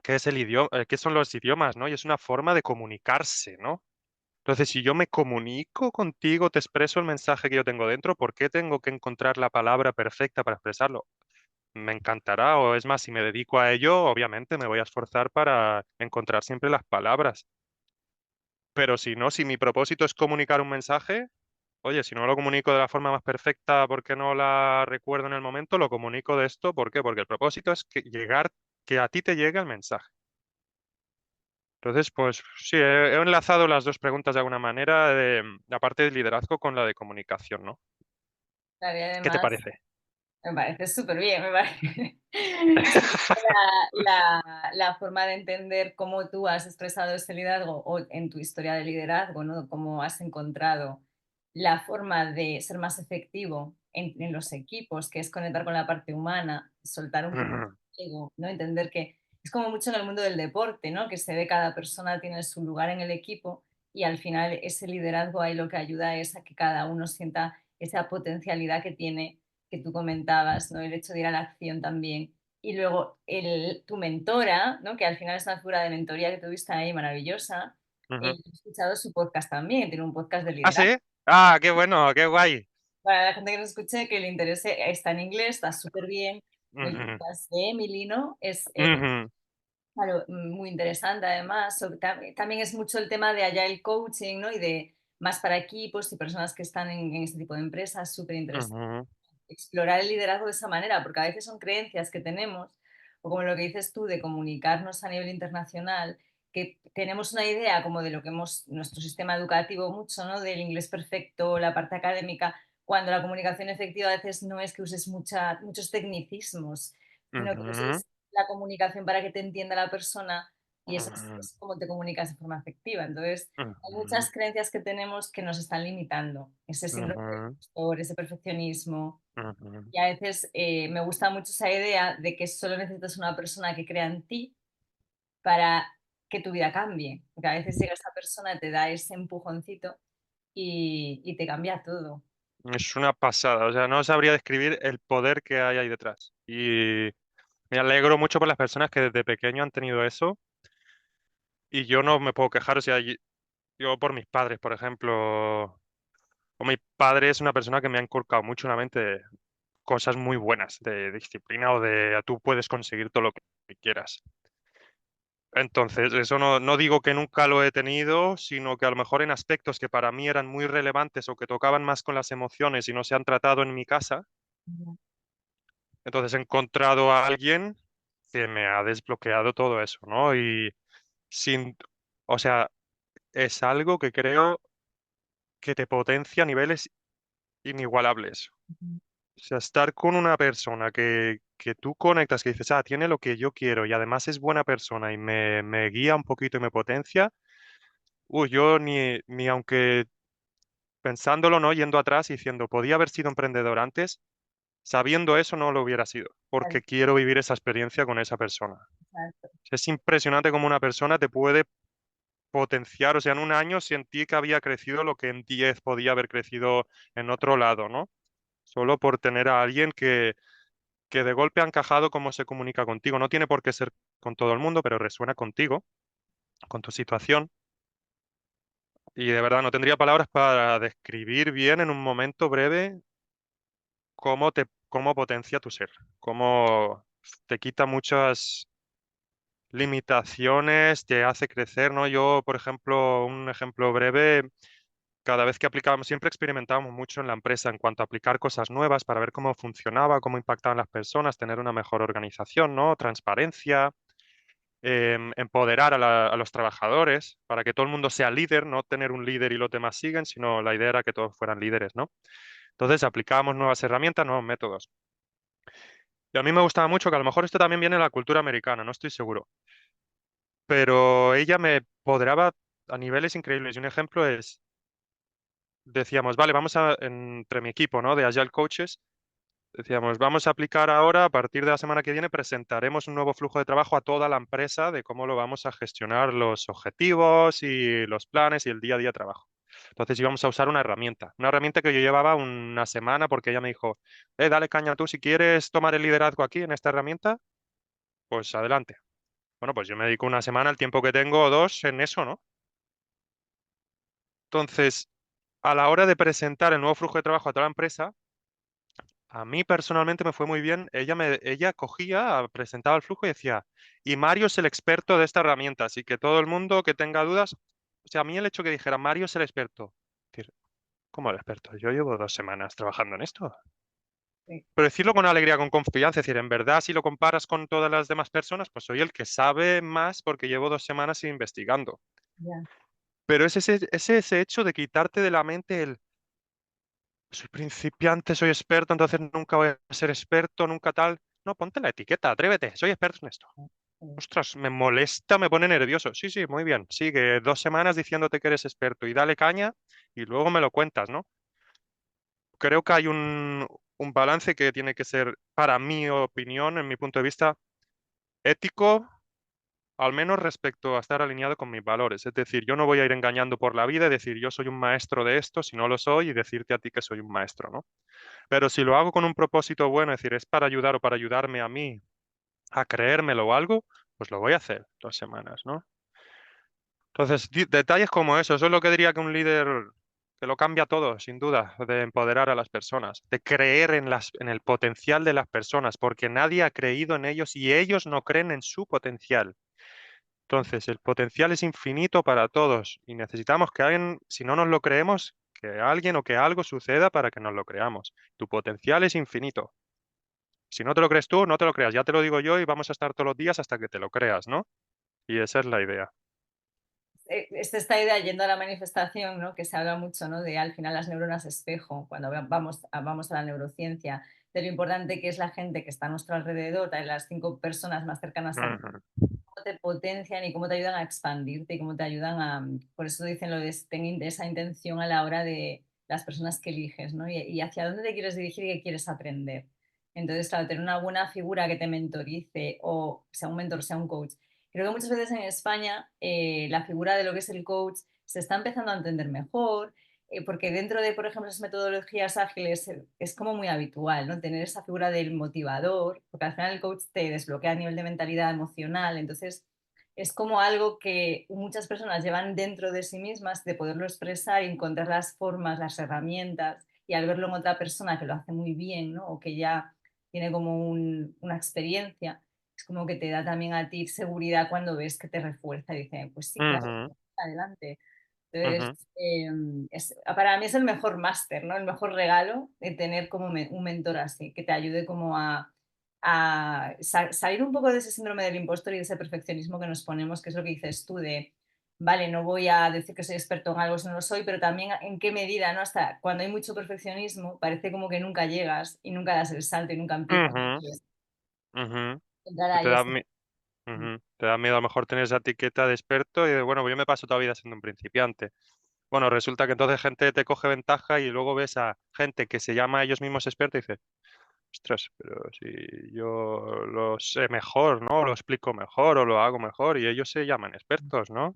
B: ¿qué es el idioma? ¿Qué son los idiomas, no? Y es una forma de comunicarse, ¿no? Entonces, si yo me comunico contigo, te expreso el mensaje que yo tengo dentro, ¿por qué tengo que encontrar la palabra perfecta para expresarlo? Me encantará, o es más, si me dedico a ello, obviamente me voy a esforzar para encontrar siempre las palabras. Pero si no, si mi propósito es comunicar un mensaje, oye, si no lo comunico de la forma más perfecta porque no la recuerdo en el momento, lo comunico de esto, ¿por qué? Porque el propósito es que llegar, que a ti te llegue el mensaje. Entonces, pues sí, he enlazado las dos preguntas de alguna manera, de la parte de liderazgo con la de comunicación, ¿no?
A: Claro, y
B: ¿Qué te
A: además
B: parece?
A: me parece súper bien, me parece. La forma de entender cómo tú has expresado ese liderazgo o en tu historia de liderazgo, ¿no? Cómo has encontrado la forma de ser más efectivo en los equipos, que es conectar con la parte humana, soltar un poco
B: Ujú,
A: el ego, ¿no? Entender que es como mucho en el mundo del deporte, ¿no? Que se ve cada persona tiene su lugar en el equipo y al final ese liderazgo ahí lo que ayuda es a que cada uno sienta esa potencialidad que tiene, que tú comentabas, ¿no? El hecho de ir a la acción también. Y luego tu mentora, ¿no? Que al final es una figura de mentoría que tuviste ahí maravillosa.
B: ujú.
A: He escuchado su podcast también, tiene un podcast de
B: ¿Ah,
A: liderazgo.
B: sí? Ah, qué bueno, qué guay.
A: Para la gente que nos escuche, que le interese, está en inglés, está súper bien. El
B: Ujú,
A: podcast de Emily, ¿no? Es
B: ujú,
A: claro, muy interesante además. También es mucho el tema de Agile Coaching, ¿no? Y de más para equipos y personas que están en este tipo de empresas, súper interesante
B: ujú,
A: explorar el liderazgo de esa manera, porque a veces son creencias que tenemos, o como lo que dices tú, de comunicarnos a nivel internacional, que tenemos una idea como de lo que hemos, nuestro sistema educativo mucho, ¿no? Del inglés perfecto, la parte académica, cuando la comunicación efectiva a veces no es que uses muchos tecnicismos, sino que
B: ujú,
A: uses la comunicación para que te entienda la persona y eso
B: ujú,
A: es como te comunicas de forma efectiva. Entonces, hay
B: ujú,
A: muchas creencias que tenemos que nos están limitando. Ese síndrome del
B: ujú,
A: impostor, ese perfeccionismo,
B: ujú,
A: y a veces me gusta mucho esa idea de que solo necesitas una persona que crea en ti para que tu vida cambie. Porque a veces llega esa persona, te da ese empujoncito y te cambia todo.
B: Es una pasada, o sea, no sabría describir el poder que hay ahí detrás. Y me alegro mucho por las personas que desde pequeño han tenido eso y yo no me puedo quejar, o sea, yo por mis padres, por ejemplo, o mi padre es una persona que me ha inculcado mucho en la mente cosas muy buenas de disciplina o de tú puedes conseguir todo lo que quieras. Entonces, eso no digo que nunca lo he tenido, sino que a lo mejor en aspectos que para mí eran muy relevantes o que tocaban más con las emociones y no se han tratado en mi casa,
A: Ujú.
B: entonces he encontrado a alguien que me ha desbloqueado todo eso, ¿no? Y sin, o sea, es algo que creo que te potencia a niveles inigualables. O sea, estar con una persona que tú conectas, que dices, ah, tiene lo que yo quiero y además es buena persona y me guía un poquito y me potencia. Uy, yo ni aunque pensándolo, ¿no? Yendo atrás y diciendo, podía haber sido emprendedor antes, sabiendo eso no lo hubiera sido,
A: Claro,
B: porque quiero vivir esa experiencia con esa persona.
A: exacto.
B: Es impresionante cómo una persona te puede potenciar, o sea, en un año sentí que había crecido lo que en 10 podía haber crecido en otro lado, ¿no? Solo por tener a alguien que de golpe ha encajado cómo se comunica contigo. No tiene por qué ser con todo el mundo, pero resuena contigo, con tu situación. Y de verdad no tendría palabras para describir bien en un momento breve cómo potencia tu ser, cómo te quita muchas limitaciones, te hace crecer, ¿no? Yo, por ejemplo, un ejemplo breve, cada vez que aplicábamos, siempre experimentábamos mucho en la empresa en cuanto a aplicar cosas nuevas para ver cómo funcionaba, cómo impactaban las personas, tener una mejor organización, ¿no? Transparencia, empoderar a los trabajadores para que todo el mundo sea líder, no tener un líder y los demás siguen, sino la idea era que todos fueran líderes, ¿no? Entonces aplicábamos nuevas herramientas, nuevos métodos. Y a mí me gustaba mucho, que a lo mejor esto también viene de la cultura americana, no estoy seguro, pero ella me empoderaba a niveles increíbles. Y un ejemplo es, decíamos, vale, entre mi equipo, ¿no? De Agile Coaches, decíamos, vamos a aplicar ahora, a partir de la semana que viene, presentaremos un nuevo flujo de trabajo a toda la empresa de cómo lo vamos a gestionar los objetivos y los planes y el día a día de trabajo. Entonces íbamos a usar una herramienta que yo llevaba una semana porque ella me dijo, dale caña tú si quieres tomar el liderazgo aquí en esta herramienta, pues adelante. Bueno, pues yo me dedico una semana, el tiempo que tengo, o dos, en eso, ¿no? Entonces, a la hora de presentar el nuevo flujo de trabajo a toda la empresa, a mí personalmente me fue muy bien. Ella cogía, presentaba el flujo y decía, y Mario es el experto de esta herramienta, así que todo el mundo que tenga dudas, o sea, a mí el hecho que dijera Mario es el experto, decir, ¿cómo el experto? Yo llevo 2 semanas trabajando en esto.
A: Sí,
B: Pero decirlo con alegría, con confianza, es decir, en verdad, si lo comparas con todas las demás personas, pues soy el que sabe más porque llevo 2 semanas investigando.
A: ya,
B: Pero es ese hecho de quitarte de la mente el soy principiante, soy experto, entonces nunca voy a ser experto, nunca tal. No, ponte la etiqueta, atrévete, soy experto en esto.
A: sí,
B: Ostras, me molesta, me pone nervioso. Sí, sí, muy bien. Sigue 2 semanas diciéndote que eres experto y dale caña y luego me lo cuentas, ¿no? Creo que hay un balance que tiene que ser, para mi opinión, en mi punto de vista, ético, al menos respecto a estar alineado con mis valores. Es decir, yo no voy a ir engañando por la vida y decir yo soy un maestro de esto si no lo soy y decirte a ti que soy un maestro, ¿no? Pero si lo hago con un propósito bueno, es decir, es para ayudar o para ayudarme a mí a creérmelo o algo, pues lo voy a hacer 2 semanas, ¿no? Entonces, detalles como eso es lo que diría que un líder que lo cambia todo, sin duda, de empoderar a las personas, de creer en el potencial de las personas, porque nadie ha creído en ellos y ellos no creen en su potencial. Entonces, el potencial es infinito para todos y necesitamos que alguien, si no nos lo creemos, que alguien o que algo suceda para que nos lo creamos. Tu potencial es infinito. Si no te lo crees tú, no te lo creas. Ya te lo digo yo y vamos a estar todos los días hasta que te lo creas, ¿no? Y esa es la idea.
A: es esta idea yendo a la manifestación, ¿no? Que se habla mucho, ¿no? De al final las neuronas espejo, cuando vamos a la neurociencia, de lo importante que es la gente que está a nuestro alrededor, de las 5 personas más cercanas a ti,
B: Ujú,
A: cómo te potencian y cómo te ayudan a expandirte y cómo te ayudan a, por eso dicen lo de ten esa intención a la hora de las personas que eliges, ¿no? Y hacia dónde te quieres dirigir y qué quieres aprender. Entonces, claro, tener una buena figura que te mentorice o sea un mentor, sea un coach. Creo que muchas veces en España la figura de lo que es el coach se está empezando a entender mejor, porque dentro de, por ejemplo, esas metodologías ágiles es como muy habitual, ¿no? Tener esa figura del motivador, porque al final el coach te desbloquea a nivel de mentalidad emocional, entonces es como algo que muchas personas llevan dentro de sí mismas, de poderlo expresar y encontrar las formas, las herramientas, y al verlo en otra persona que lo hace muy bien, ¿no? O que ya tiene como una experiencia, es como que te da también a ti seguridad cuando ves que te refuerza y dice, pues sí, claro,
B: ujú,
A: adelante. Entonces,
B: ujú,
A: para mí es el mejor máster, ¿no? El mejor regalo de tener como un mentor así, que te ayude como a salir un poco de ese síndrome del impostor y de ese perfeccionismo que nos ponemos, que es lo que dices tú de, vale, no voy a decir que soy experto en algo si no lo soy, pero también en qué medida, ¿no? Hasta cuando hay mucho perfeccionismo, parece como que nunca llegas y nunca das el salto y nunca empiezas.
B: ujú,
A: Entonces,
B: ujú.
A: entrar
B: Y te
A: ahí
B: da,
A: es...
B: ujú, te da miedo a lo mejor tener esa etiqueta de experto y de, bueno, pues yo me paso toda la vida siendo un principiante. Bueno, resulta que entonces gente te coge ventaja y luego ves a gente que se llama a ellos mismos expertos y dices, ostras, pero si yo lo sé mejor, ¿no? Lo explico mejor o lo hago mejor y ellos se llaman expertos, ¿no?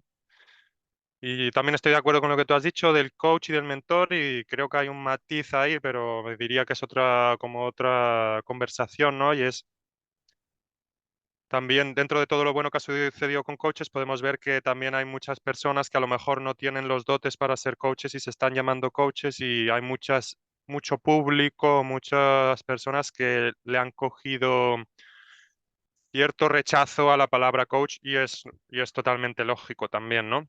B: Y también estoy de acuerdo con lo que tú has dicho del coach y del mentor y creo que hay un matiz ahí, pero me diría que es como otra conversación, ¿no? Y es también dentro de todo lo bueno que ha sucedido con coaches, podemos ver que también hay muchas personas que a lo mejor no tienen los dotes para ser coaches y se están llamando coaches y hay mucho público, muchas personas que le han cogido cierto rechazo a la palabra coach y es totalmente lógico también, ¿no?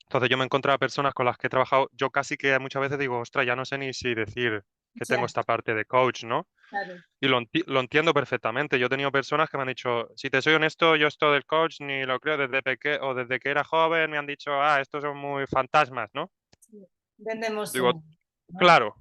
B: Entonces yo me he encontrado personas con las que he trabajado, yo casi que muchas veces digo, ostras, ya no sé ni si decir que tengo
A: Ya,
B: esta parte de coach, ¿no?
A: claro.
B: Y lo entiendo perfectamente. Yo he tenido personas que me han dicho, si te soy honesto, yo esto del coach ni lo creo desde pequeño o desde que era joven, me han dicho, estos son muy fantasmas, ¿no?
A: Sí. Vendemos
B: Digo,
A: humo, ¿no?
B: claro,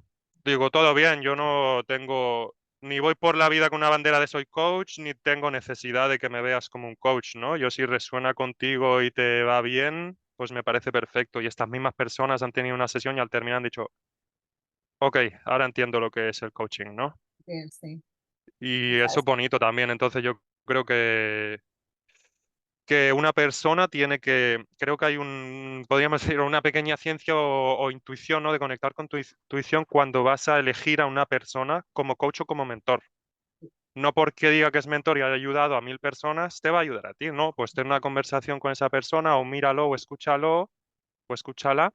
B: digo, todo bien, yo no tengo, ni voy por la vida con una bandera de soy coach, ni tengo necesidad de que me veas como un coach, ¿no? Yo si resuena contigo y te va bien, pues me parece perfecto. Y estas mismas personas han tenido una sesión y al terminar han dicho, ok, ahora entiendo lo que es el coaching, ¿no?
A: Sí, sí.
B: Y eso es bonito también. Entonces yo creo que una persona tiene que, creo que hay podríamos decir, una pequeña ciencia o intuición, ¿no? De conectar con tu intuición cuando vas a elegir a una persona como coach o como mentor. No porque diga que es mentor y haya ayudado a 1000 personas, te va a ayudar a ti, ¿no? Pues ten una conversación con esa persona o míralo o escúchalo o escúchala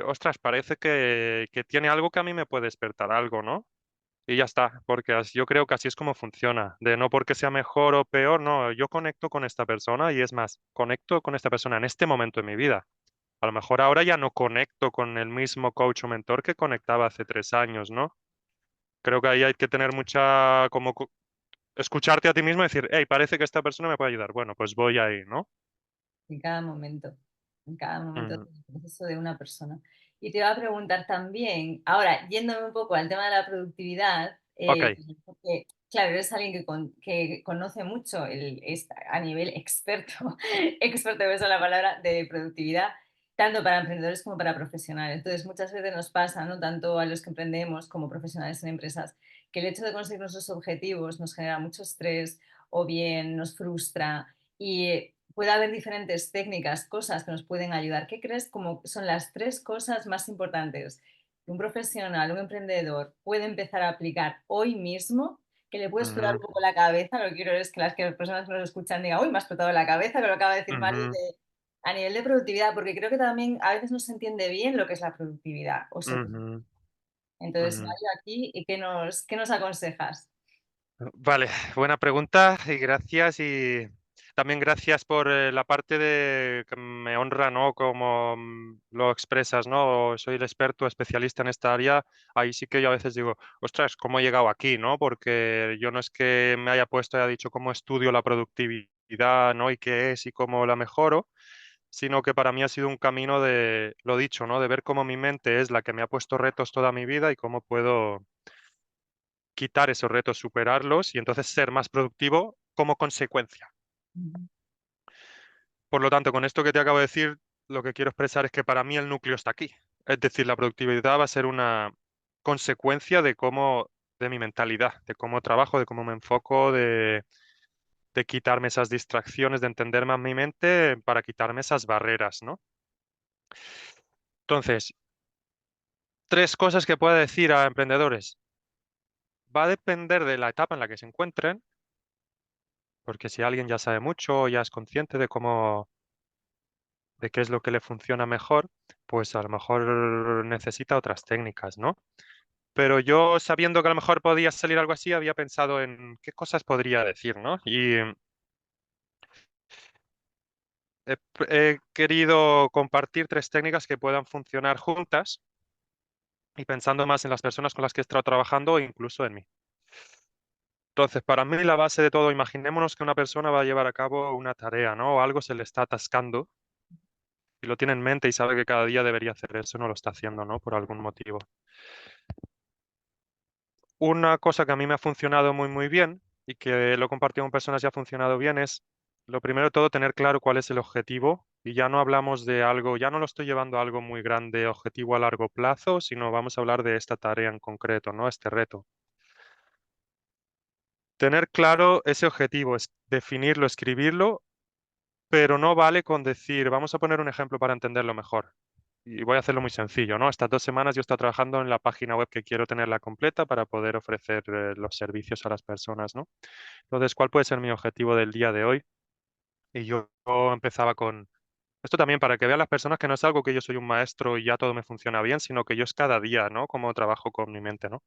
B: ostras, parece que tiene algo que a mí me puede despertar algo, ¿no? Y ya está, porque yo creo que así es como funciona, de no porque sea mejor o peor, no, yo conecto con esta persona y es más, conecto con esta persona en este momento de mi vida. A lo mejor ahora ya no conecto con el mismo coach o mentor que conectaba hace 3 años, ¿no? Creo que ahí hay que tener mucha, como escucharte a ti mismo y decir, hey, parece que esta persona me puede ayudar. Bueno, pues voy ahí, ¿no?
A: En cada momento
B: Ujú.
A: del proceso de una persona. Y te iba a preguntar también, ahora, yéndome un poco al tema de la productividad,
B: Ok.
A: porque, claro, eres alguien que conoce mucho a nivel experto, experto es la palabra, de productividad, tanto para emprendedores como para profesionales. Entonces, muchas veces nos pasa, ¿no? Tanto a los que emprendemos como profesionales en empresas, que el hecho de conseguir nuestros objetivos nos genera mucho estrés o bien nos frustra y puede haber diferentes técnicas, cosas que nos pueden ayudar. ¿Qué crees como son las tres cosas más importantes que un profesional, un emprendedor puede empezar a aplicar hoy mismo, que le puede explotar
B: Ujú,
A: un poco la cabeza? Lo que quiero es que las personas que nos escuchan digan, uy, me ha explotado la cabeza, que lo acaba de decir Mario,
B: ujú,
A: a nivel de productividad, porque creo que también a veces no se entiende bien lo que es la productividad.
B: ujú,
A: Entonces,
B: ujú.
A: Mario, aquí, ¿y qué nos aconsejas?
B: Vale, buena pregunta y gracias. Y también gracias por la parte de que me honra, ¿no? Como lo expresas, ¿no? Soy el experto, especialista en esta área. Ahí sí que yo a veces digo, ostras, ¿cómo he llegado aquí, ¿no? Porque yo no es que me haya puesto y haya dicho cómo estudio la productividad, ¿no? Y qué es y cómo la mejoro, sino que para mí ha sido un camino de, lo dicho, ¿no? De ver cómo mi mente es la que me ha puesto retos toda mi vida y cómo puedo quitar esos retos, superarlos y entonces ser más productivo como consecuencia.
A: Ujú,
B: Por lo tanto, con esto que te acabo de decir, lo que quiero expresar es que para mí el núcleo está aquí. Es decir, la productividad va a ser una consecuencia de cómo, de mi mentalidad, de cómo trabajo, de cómo me enfoco, de quitarme esas distracciones, de entender más mi mente para quitarme esas barreras, ¿no? Entonces, tres cosas que puedo decir a emprendedores. Va a depender de la etapa en la que se encuentren, porque si alguien ya sabe mucho, ya es consciente de qué es lo que le funciona mejor, pues a lo mejor necesita otras técnicas, ¿no? Pero yo, sabiendo que a lo mejor podía salir algo así, había pensado en qué cosas podría decir, ¿no? Y he querido compartir tres técnicas que puedan funcionar juntas y pensando más en las personas con las que he estado trabajando o incluso en mí. Entonces, para mí la base de todo, imaginémonos que una persona va a llevar a cabo una tarea, ¿no? O algo se le está atascando y lo tiene en mente y sabe que cada día debería hacer eso, no lo está haciendo, ¿no? Por algún motivo. Una cosa que a mí me ha funcionado muy, muy bien y que lo he compartido con personas y ha funcionado bien es, lo primero de todo, tener claro cuál es el objetivo. Y ya no hablamos de algo, ya no lo estoy llevando a algo muy grande, objetivo a largo plazo, sino vamos a hablar de esta tarea en concreto, ¿no? Este reto. Tener claro ese objetivo, es definirlo, escribirlo, pero no vale con decir, vamos a poner un ejemplo para entenderlo mejor. Y voy a hacerlo muy sencillo, ¿no? Estas 2 semanas yo estoy trabajando en la página web que quiero tenerla completa para poder ofrecer los servicios a las personas, ¿no? Entonces, ¿cuál puede ser mi objetivo del día de hoy? Y yo empezaba con esto también para que vean las personas que no es algo que yo soy un maestro y ya todo me funciona bien, sino que yo es cada día, ¿no? Cómo trabajo con mi mente, ¿no?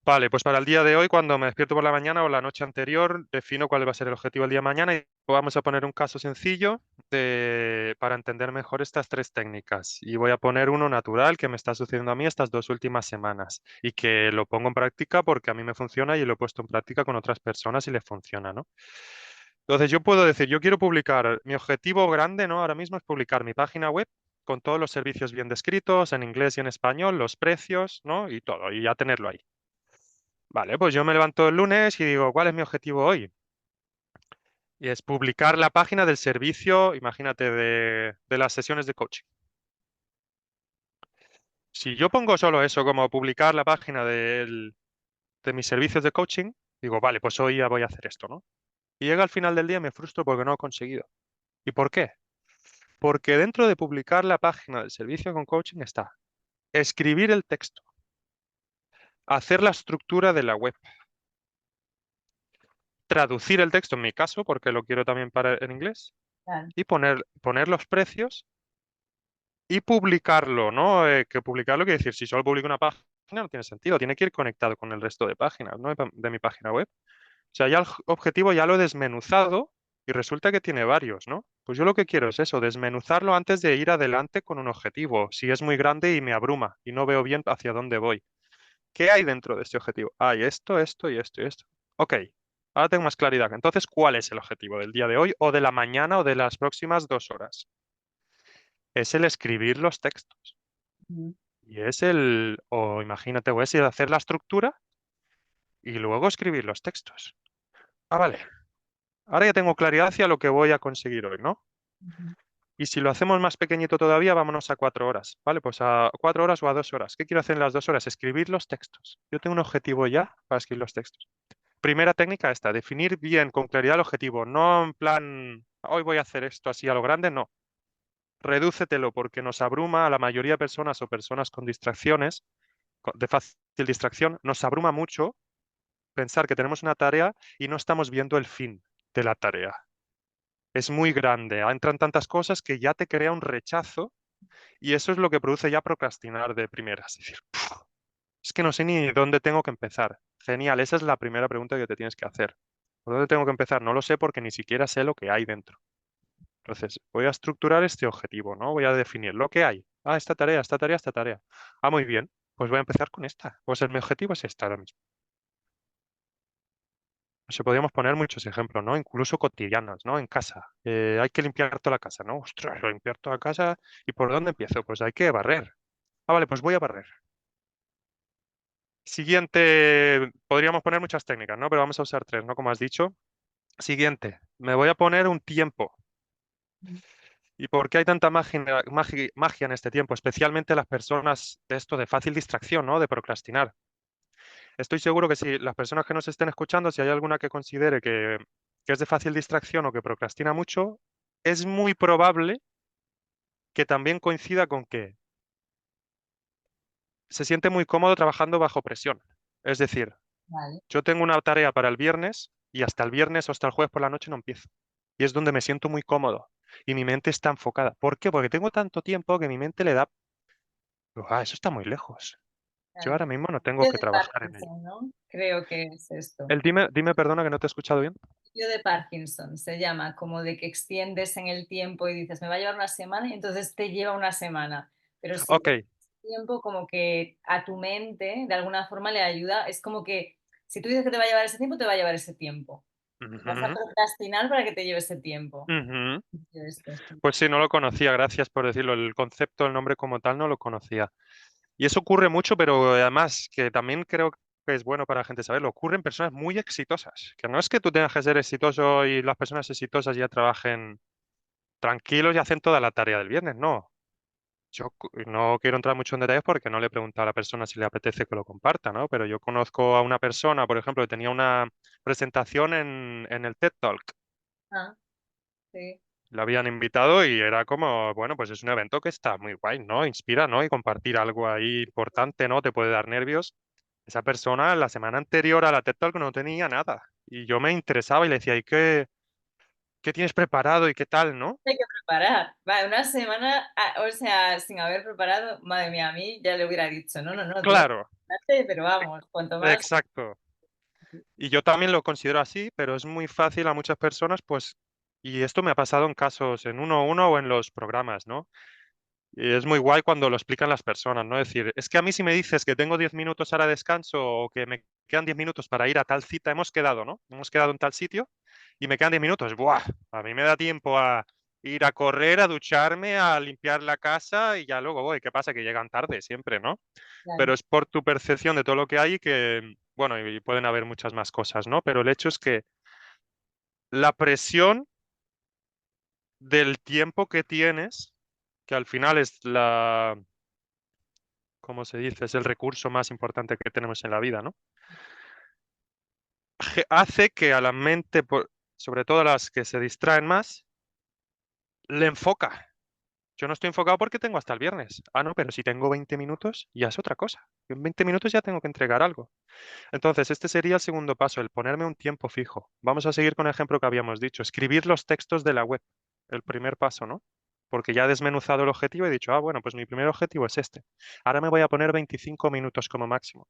B: Vale, pues para el día de hoy, cuando me despierto por la mañana o la noche anterior, defino cuál va a ser el objetivo del día de mañana y vamos a poner un caso sencillo para entender mejor estas tres técnicas. Y voy a poner uno natural que me está sucediendo a mí estas 2 últimas semanas y que lo pongo en práctica porque a mí me funciona y lo he puesto en práctica con otras personas y les funciona, ¿no? Entonces yo puedo decir, yo quiero publicar, mi objetivo grande, ¿no? Ahora mismo es publicar mi página web con todos los servicios bien descritos en inglés y en español, los precios, ¿no? Y todo, y ya tenerlo ahí. Vale, pues yo me levanto el lunes y digo, ¿cuál es mi objetivo hoy? Y es publicar la página del servicio, imagínate, de las sesiones de coaching. Si yo pongo solo eso, como publicar la página de mis servicios de coaching, digo, vale, pues hoy ya voy a hacer esto, ¿no? Y llega al final del día y me frustro porque no he conseguido. ¿Y por qué? Porque dentro de publicar la página del servicio con coaching está escribir el texto, hacer la estructura de la web, traducir el texto en mi caso, porque lo quiero también para en inglés,
A: claro.
B: y poner los precios y publicarlo, ¿no? Que publicarlo quiere decir, si solo publico una página no tiene sentido, tiene que ir conectado con el resto de páginas, ¿no? De mi página web. O sea, ya el objetivo ya lo he desmenuzado y resulta que tiene varios, ¿no? Pues yo lo que quiero es eso, desmenuzarlo antes de ir adelante con un objetivo. Si es muy grande y me abruma y no veo bien hacia dónde voy. ¿Qué hay dentro de este objetivo? Hay esto, esto y esto y esto. Ok, ahora tengo más claridad. Entonces, ¿cuál es el objetivo del día de hoy o de la mañana o de las próximas 2 horas? Es el escribir los textos.
A: Ujú.
B: Y es o imagínate, o es el hacer la estructura y luego escribir los textos. Ah, vale. Ahora ya tengo claridad hacia lo que voy a conseguir hoy, ¿no?
A: Ujú.
B: Y si lo hacemos más pequeñito todavía, vámonos a 4 horas, ¿vale? Pues a 4 horas o a 2 horas. ¿Qué quiero hacer en las 2 horas? Escribir los textos. Yo tengo un objetivo ya para escribir los textos. Primera técnica esta, definir bien con claridad el objetivo. No en plan, hoy voy a hacer esto así a lo grande, no. Redúcetelo porque nos abruma a la mayoría de personas o personas con distracciones, de fácil distracción, nos abruma mucho pensar que tenemos una tarea y no estamos viendo el fin de la tarea. Es muy grande, entran tantas cosas que ya te crea un rechazo y eso es lo que produce ya procrastinar de primeras. Es decir, es que no sé ni dónde tengo que empezar. Genial, esa es la primera pregunta que te tienes que hacer. ¿Por dónde tengo que empezar? No lo sé porque ni siquiera sé lo que hay dentro. Entonces, voy a estructurar este objetivo, ¿no? Voy a definir lo que hay. Ah, esta tarea, esta tarea, esta tarea. Ah, muy bien. Pues voy a empezar con esta. Pues mi objetivo es esta ahora mismo. Se podríamos poner muchos ejemplos, ¿no? Incluso cotidianos, ¿no? En casa. Hay que limpiar toda la casa, ¿no? Ostras, limpiar toda la casa. ¿Y por dónde empiezo? Pues hay que barrer. Ah, vale, pues voy a barrer. Siguiente, podríamos poner muchas técnicas, ¿no? Pero vamos a usar tres, ¿no? Como has dicho. Siguiente, me voy a poner un tiempo. ¿Y por qué hay tanta magia en este tiempo? Especialmente las personas de esto de fácil distracción, ¿no? De procrastinar. Estoy seguro que si las personas que nos estén escuchando, si hay alguna que considere que es de fácil distracción o que procrastina mucho, es muy probable que también coincida con que se siente muy cómodo trabajando bajo presión. Es decir,
A: Vale.
B: yo tengo una tarea para el viernes y hasta el viernes o hasta el jueves por la noche no empiezo. Y es donde me siento muy cómodo y mi mente está enfocada. ¿Por qué? Porque tengo tanto tiempo que mi mente le da, eso está muy lejos. Yo
A: Claro.
B: ahora mismo no tengo
A: Yo
B: que
A: de
B: trabajar en ello.
A: Parkinson, ¿no? Creo que es esto.
B: Dime, perdona que no te he escuchado bien.
A: Yo de Parkinson se llama, como de que extiendes en el tiempo y dices, me va a llevar una semana y entonces te lleva una semana. Pero si
B: Ok.
A: te tiempo como que a tu mente de alguna forma le ayuda, es como que si tú dices que te va a llevar ese tiempo, te va a llevar ese tiempo. Vas a
B: Ujú,
A: procrastinar para que te lleve ese tiempo.
B: ujú.
A: Yo esto, sí.
B: Pues sí, no lo conocía, gracias por decirlo. El concepto, el nombre como tal, no lo conocía. Y eso ocurre mucho, pero además que también creo que es bueno para la gente saberlo, ocurre en personas muy exitosas. Que no es que tú tengas que ser exitoso y las personas exitosas ya trabajen tranquilos y hacen toda la tarea del viernes, no. Yo no quiero entrar mucho en detalles porque no le he preguntado a la persona si le apetece que lo comparta, ¿no? Pero yo conozco a una persona, por ejemplo, que tenía una presentación en el TED Talk.
A: Ah, sí.
B: La habían invitado y era como, bueno, pues es un evento que está muy guay, ¿no? Inspira, ¿no? Y compartir algo ahí importante, ¿no? Te puede dar nervios. Esa persona la semana anterior a la TED Talk no tenía nada. Y yo me interesaba y le decía, ¿y qué tienes preparado y qué tal, no?
A: Hay que preparar. Vale, una semana, o sea, sin haber preparado, madre mía, a mí ya le hubiera dicho, no, no, no, tú
B: Claro,
A: prepárate, pero vamos, cuanto más.
B: exacto. Y yo también lo considero así, pero es muy fácil a muchas personas, pues, y esto me ha pasado en casos en uno a uno o en los programas, ¿no? Y es muy guay cuando lo explican las personas, ¿no? Es decir, es que a mí si me dices que tengo 10 minutos ahora de descanso o que me quedan 10 minutos para ir a tal cita, hemos quedado, ¿no? Hemos quedado en tal sitio y me quedan 10 minutos. ¡Buah! A mí me da tiempo a ir a correr, a ducharme, a limpiar la casa y ya luego voy. ¿Qué pasa? Que llegan tarde siempre, ¿no? Pero
A: Claro.
B: es por tu percepción de todo lo que hay que, bueno, y pueden haber muchas más cosas, ¿no? Pero el hecho es que la presión del tiempo que tienes, que al final es ¿cómo se dice? Es el recurso más importante que tenemos en la vida, ¿no? Hace que a la mente, sobre todo a las que se distraen más, le enfoca. Yo no estoy enfocado porque tengo hasta el viernes. Ah, no, pero si tengo 20 minutos, ya es otra cosa. En 20 minutos ya tengo que entregar algo. Entonces, este sería el segundo paso, el ponerme un tiempo fijo. Vamos a seguir con el ejemplo que habíamos dicho, escribir los textos de la web. El primer paso, ¿no? porque ya he desmenuzado el objetivo y he dicho, ah, bueno, pues mi primer objetivo es este. Ahora me voy a poner 25 minutos como máximo.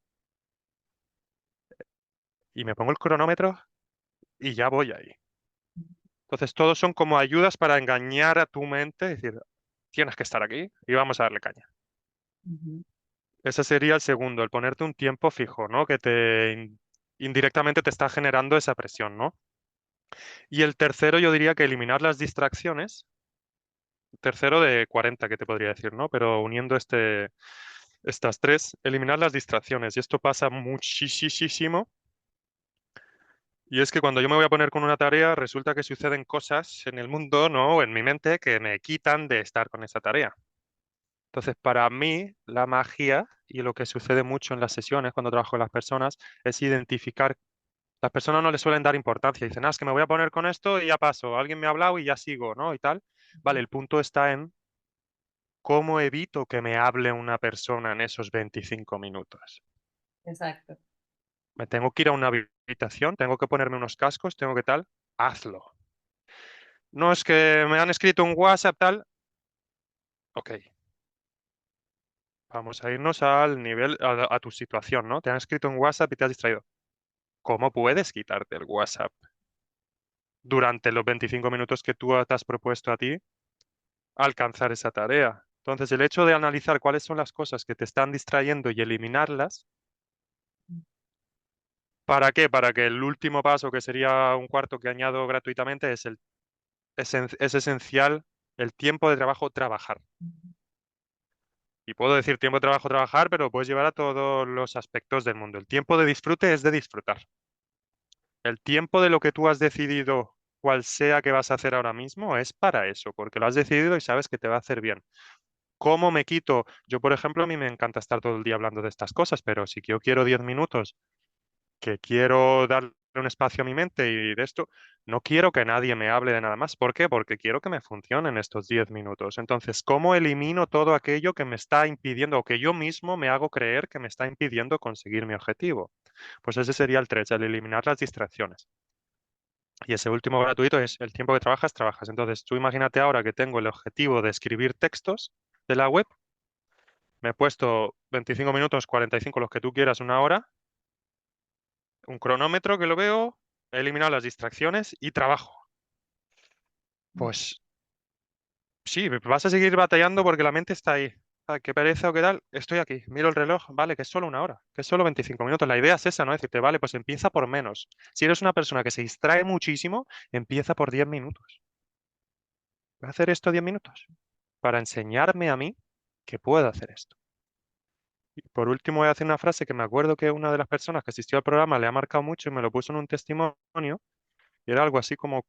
B: Y me pongo el cronómetro y ya voy ahí. Entonces, todos son como ayudas para engañar a tu mente, es decir, tienes que estar aquí y vamos a darle caña.
A: Ujú.
B: Ese sería el segundo, el ponerte un tiempo fijo, ¿no? Que indirectamente te está generando esa presión, ¿no? Y el tercero, yo diría que eliminar las distracciones. Tercero de 40 que te podría decir, ¿no? Pero uniendo estas tres, eliminar las distracciones. Y esto pasa muchísimo. Y es que cuando yo me voy a poner con una tarea, resulta que suceden cosas en el mundo, ¿no? O en mi mente que me quitan de estar con esa tarea. Entonces, para mí, la magia y lo que sucede mucho en las sesiones cuando trabajo con las personas es identificar. Las personas no le suelen dar importancia. Dicen, ah, es que me voy a poner con esto y ya paso. Alguien me ha hablado y ya sigo, ¿no? Y tal. Vale, el punto está en cómo evito que me hable una persona en esos 25 minutos.
A: Exacto.
B: Me tengo que ir a una habitación, tengo que ponerme unos cascos, tengo que tal. Hazlo. No es que me han escrito un WhatsApp tal. Ok, vamos a irnos al nivel, a tu situación, ¿no? Te han escrito un WhatsApp y te has distraído. ¿Cómo puedes quitarte el WhatsApp durante los 25 minutos que tú te has propuesto a ti alcanzar esa tarea? Entonces, el hecho de analizar cuáles son las cosas que te están distrayendo y eliminarlas, ¿para qué? Para que el último paso, que sería un cuarto que añado gratuitamente, es esencial el tiempo de trabajo trabajar. Y puedo decir tiempo de trabajo trabajar, pero lo puedes llevar a todos los aspectos del mundo. El tiempo de disfrute es de disfrutar. El tiempo de lo que tú has decidido, cual sea que vas a hacer ahora mismo, es para eso, porque lo has decidido y sabes que te va a hacer bien. ¿Cómo me quito? Yo, por ejemplo, a mí me encanta estar todo el día hablando de estas cosas, pero si yo quiero 10 minutos, que quiero darle un espacio a mi mente y de esto, no quiero que nadie me hable de nada más. ¿Por qué? Porque quiero que me funcionen estos 10 minutos. Entonces, ¿cómo elimino todo aquello que me está impidiendo o que yo mismo me hago creer que me está impidiendo conseguir mi objetivo? Pues ese sería el 3, el eliminar las distracciones. Y ese último gratuito es el tiempo que trabajas, trabajas. Entonces, tú imagínate ahora que tengo el objetivo de escribir textos de la web. Me he puesto 25 minutos, 45, los que tú quieras, una hora, un cronómetro que lo veo, he eliminado las distracciones y trabajo. Pues sí, vas a seguir batallando porque la mente está ahí. Ah, qué pereza o qué tal. Estoy aquí, miro el reloj, vale, que es solo una hora, que es solo 25 minutos. La idea es esa, ¿no? Decirte, vale, pues empieza por menos. Si eres una persona que se distrae muchísimo, empieza por 10 minutos. Voy a hacer esto 10 minutos para enseñarme a mí que puedo hacer esto. Y por último, voy a hacer una frase que me acuerdo que una de las personas que asistió al programa le ha marcado mucho y me lo puso en un testimonio. Y era algo así como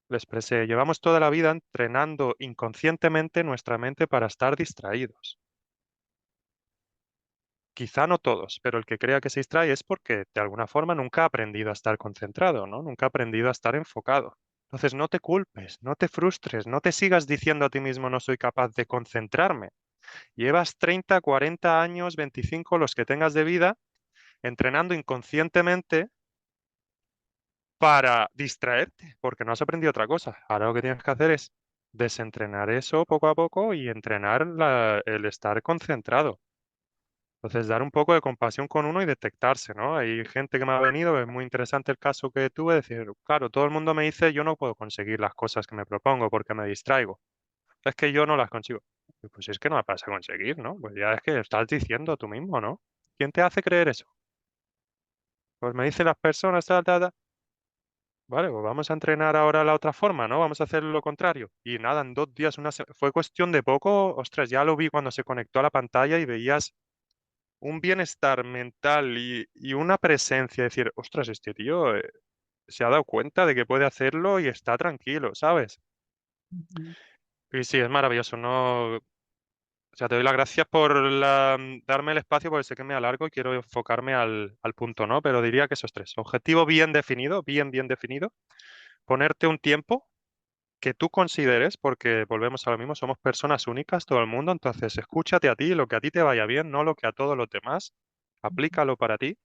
B: le expresé, llevamos toda la vida entrenando inconscientemente nuestra mente para estar distraídos. Quizá no todos, pero el que crea que se distrae es porque de alguna forma nunca ha aprendido a estar concentrado, ¿no? Nunca ha aprendido a estar enfocado. Entonces no te culpes, no te frustres, no te sigas diciendo a ti mismo no soy capaz de concentrarme. Llevas 30, 40 años, 25, los que tengas de vida, entrenando inconscientemente para distraerte, porque no has aprendido otra cosa. Ahora lo que tienes que hacer es desentrenar eso poco a poco y entrenar el estar concentrado. Entonces, dar un poco de compasión con uno y detectarse, ¿no? Hay gente que me ha venido, es muy interesante el caso que tuve, decir, claro, todo el mundo me dice, yo no puedo conseguir las cosas que me propongo porque me distraigo. Es que yo no las consigo. Y pues si es que no las vas a conseguir, ¿no? Pues ya es que estás diciendo tú mismo, ¿no? ¿Quién te hace creer eso? Pues me dicen las personas, tal, tal, tal. Vale, pues vamos a entrenar ahora la otra forma, ¿no? Vamos a hacer lo contrario. Y nada, en 2 días, fue cuestión de poco, ostras, ya lo vi cuando se conectó a la pantalla y veías un bienestar mental y una presencia, decir, ostras, este tío se ha dado cuenta de que puede hacerlo y está tranquilo, ¿sabes?
A: Ujú.
B: Y sí, es maravilloso, ¿no? O sea, te doy las gracias por darme el espacio porque sé que me alargo y quiero enfocarme al punto, ¿no? Pero diría que esos tres. Objetivo bien definido, bien definido. Ponerte un tiempo que tú consideres, porque volvemos a lo mismo, somos personas únicas, todo el mundo, entonces escúchate a ti, lo que a ti te vaya bien, no lo que a todos los demás, aplícalo para ti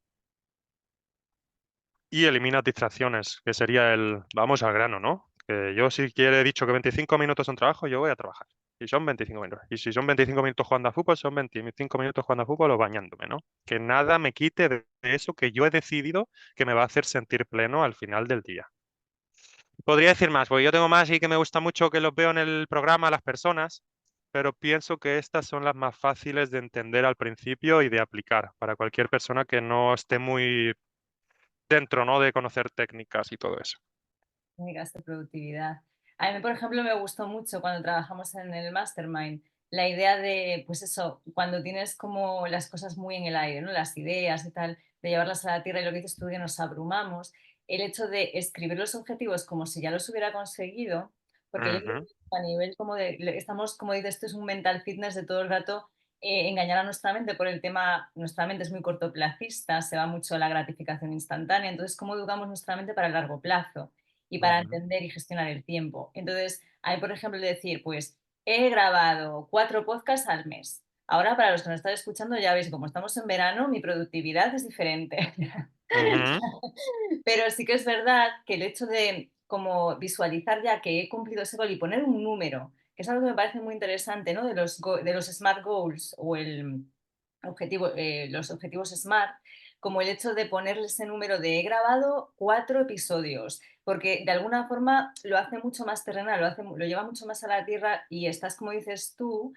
B: y elimina distracciones, que sería vamos al grano, ¿no? Que yo si quiere he dicho que 25 minutos son trabajo, yo voy a trabajar. Y son 25 minutos. Y si son 25 minutos jugando a fútbol, son 25 minutos jugando a fútbol o bañándome, ¿no? Que nada me quite de eso que yo he decidido que me va a hacer sentir pleno al final del día. Podría decir más, porque yo tengo más y que me gusta mucho que los veo en el programa, las personas, pero pienso que estas son las más fáciles de entender al principio y de aplicar para cualquier persona que no esté muy dentro, ¿no? De conocer técnicas y todo eso.
A: Técnicas de productividad. A mí, por ejemplo, me gustó mucho cuando trabajamos en el Mastermind la idea de, pues eso, cuando tienes como las cosas muy en el aire, ¿no? Las ideas y tal, de llevarlas a la tierra y lo que dices tú, que nos abrumamos, el hecho de escribir los objetivos como si ya los hubiera conseguido, porque yo creo
B: Ujú,
A: que a nivel como de, estamos, como dices tú, es un mental fitness de todo el rato engañar a nuestra mente por el tema, nuestra mente es muy cortoplacista, se va mucho a la gratificación instantánea, entonces, ¿cómo educamos nuestra mente para el largo plazo? Y para
B: ujú,
A: entender y gestionar el tiempo. Entonces, hay, por ejemplo, decir, pues he grabado 4 podcasts al mes. Ahora, para los que nos están escuchando, ya veis, como estamos en verano, mi productividad es diferente.
B: ujú,
A: Pero sí que es verdad que el hecho de como visualizar ya que he cumplido ese gol y poner un número, que es algo que me parece muy interesante, ¿no? De los SMART Goals o los objetivos SMART, como el hecho de ponerle ese número de he grabado 4 episodios, porque de alguna forma lo hace mucho más terrenal, lo lleva mucho más a la tierra y estás, como dices tú,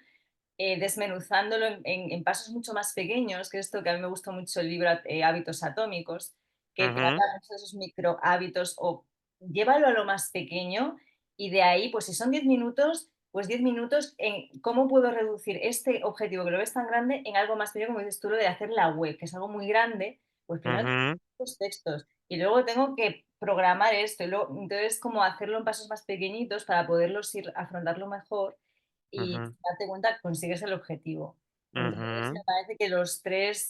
A: desmenuzándolo en pasos mucho más pequeños, que esto que a mí me gustó mucho el libro Hábitos Atómicos, que te
B: ujú,
A: habla mucho de esos micro hábitos o llévalo a lo más pequeño y de ahí, pues si son 10 minutos, pues 10 minutos en cómo puedo reducir este objetivo que lo ves tan grande en algo más pequeño, como dices tú, lo de hacer la web, que es algo muy grande, pues primero tengo
B: ujú,
A: los textos y luego tengo que programar esto y luego, entonces como hacerlo en pasos más pequeñitos para poderlos ir afrontarlo mejor y
B: ujú,
A: date cuenta, consigues el objetivo. Entonces,
B: ujú,
A: me parece que los tres,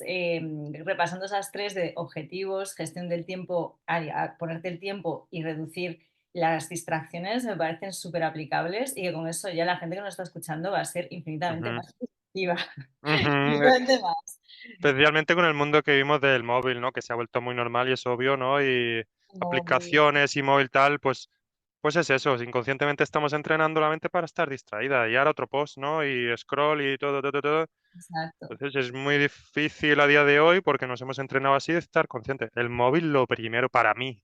A: repasando esas tres de objetivos, gestión del tiempo, a ponerte el tiempo y reducir las distracciones, me parecen súper aplicables y que con eso ya la gente que nos está escuchando va a ser infinitamente
B: ujú,
A: más productiva.
B: ujú.
A: Infinitamente más.
B: Especialmente con el mundo que vimos del móvil, ¿no? Que se ha vuelto muy normal y es obvio, ¿no? Y
A: Móvil,
B: aplicaciones y móvil tal, pues es eso. Inconscientemente estamos entrenando la mente para estar distraída. Y ahora otro post, ¿no? Y scroll y todo, todo, todo.
A: exacto.
B: Entonces es muy difícil a día de hoy porque nos hemos entrenado así de estar conscientes. El móvil, lo primero para mí,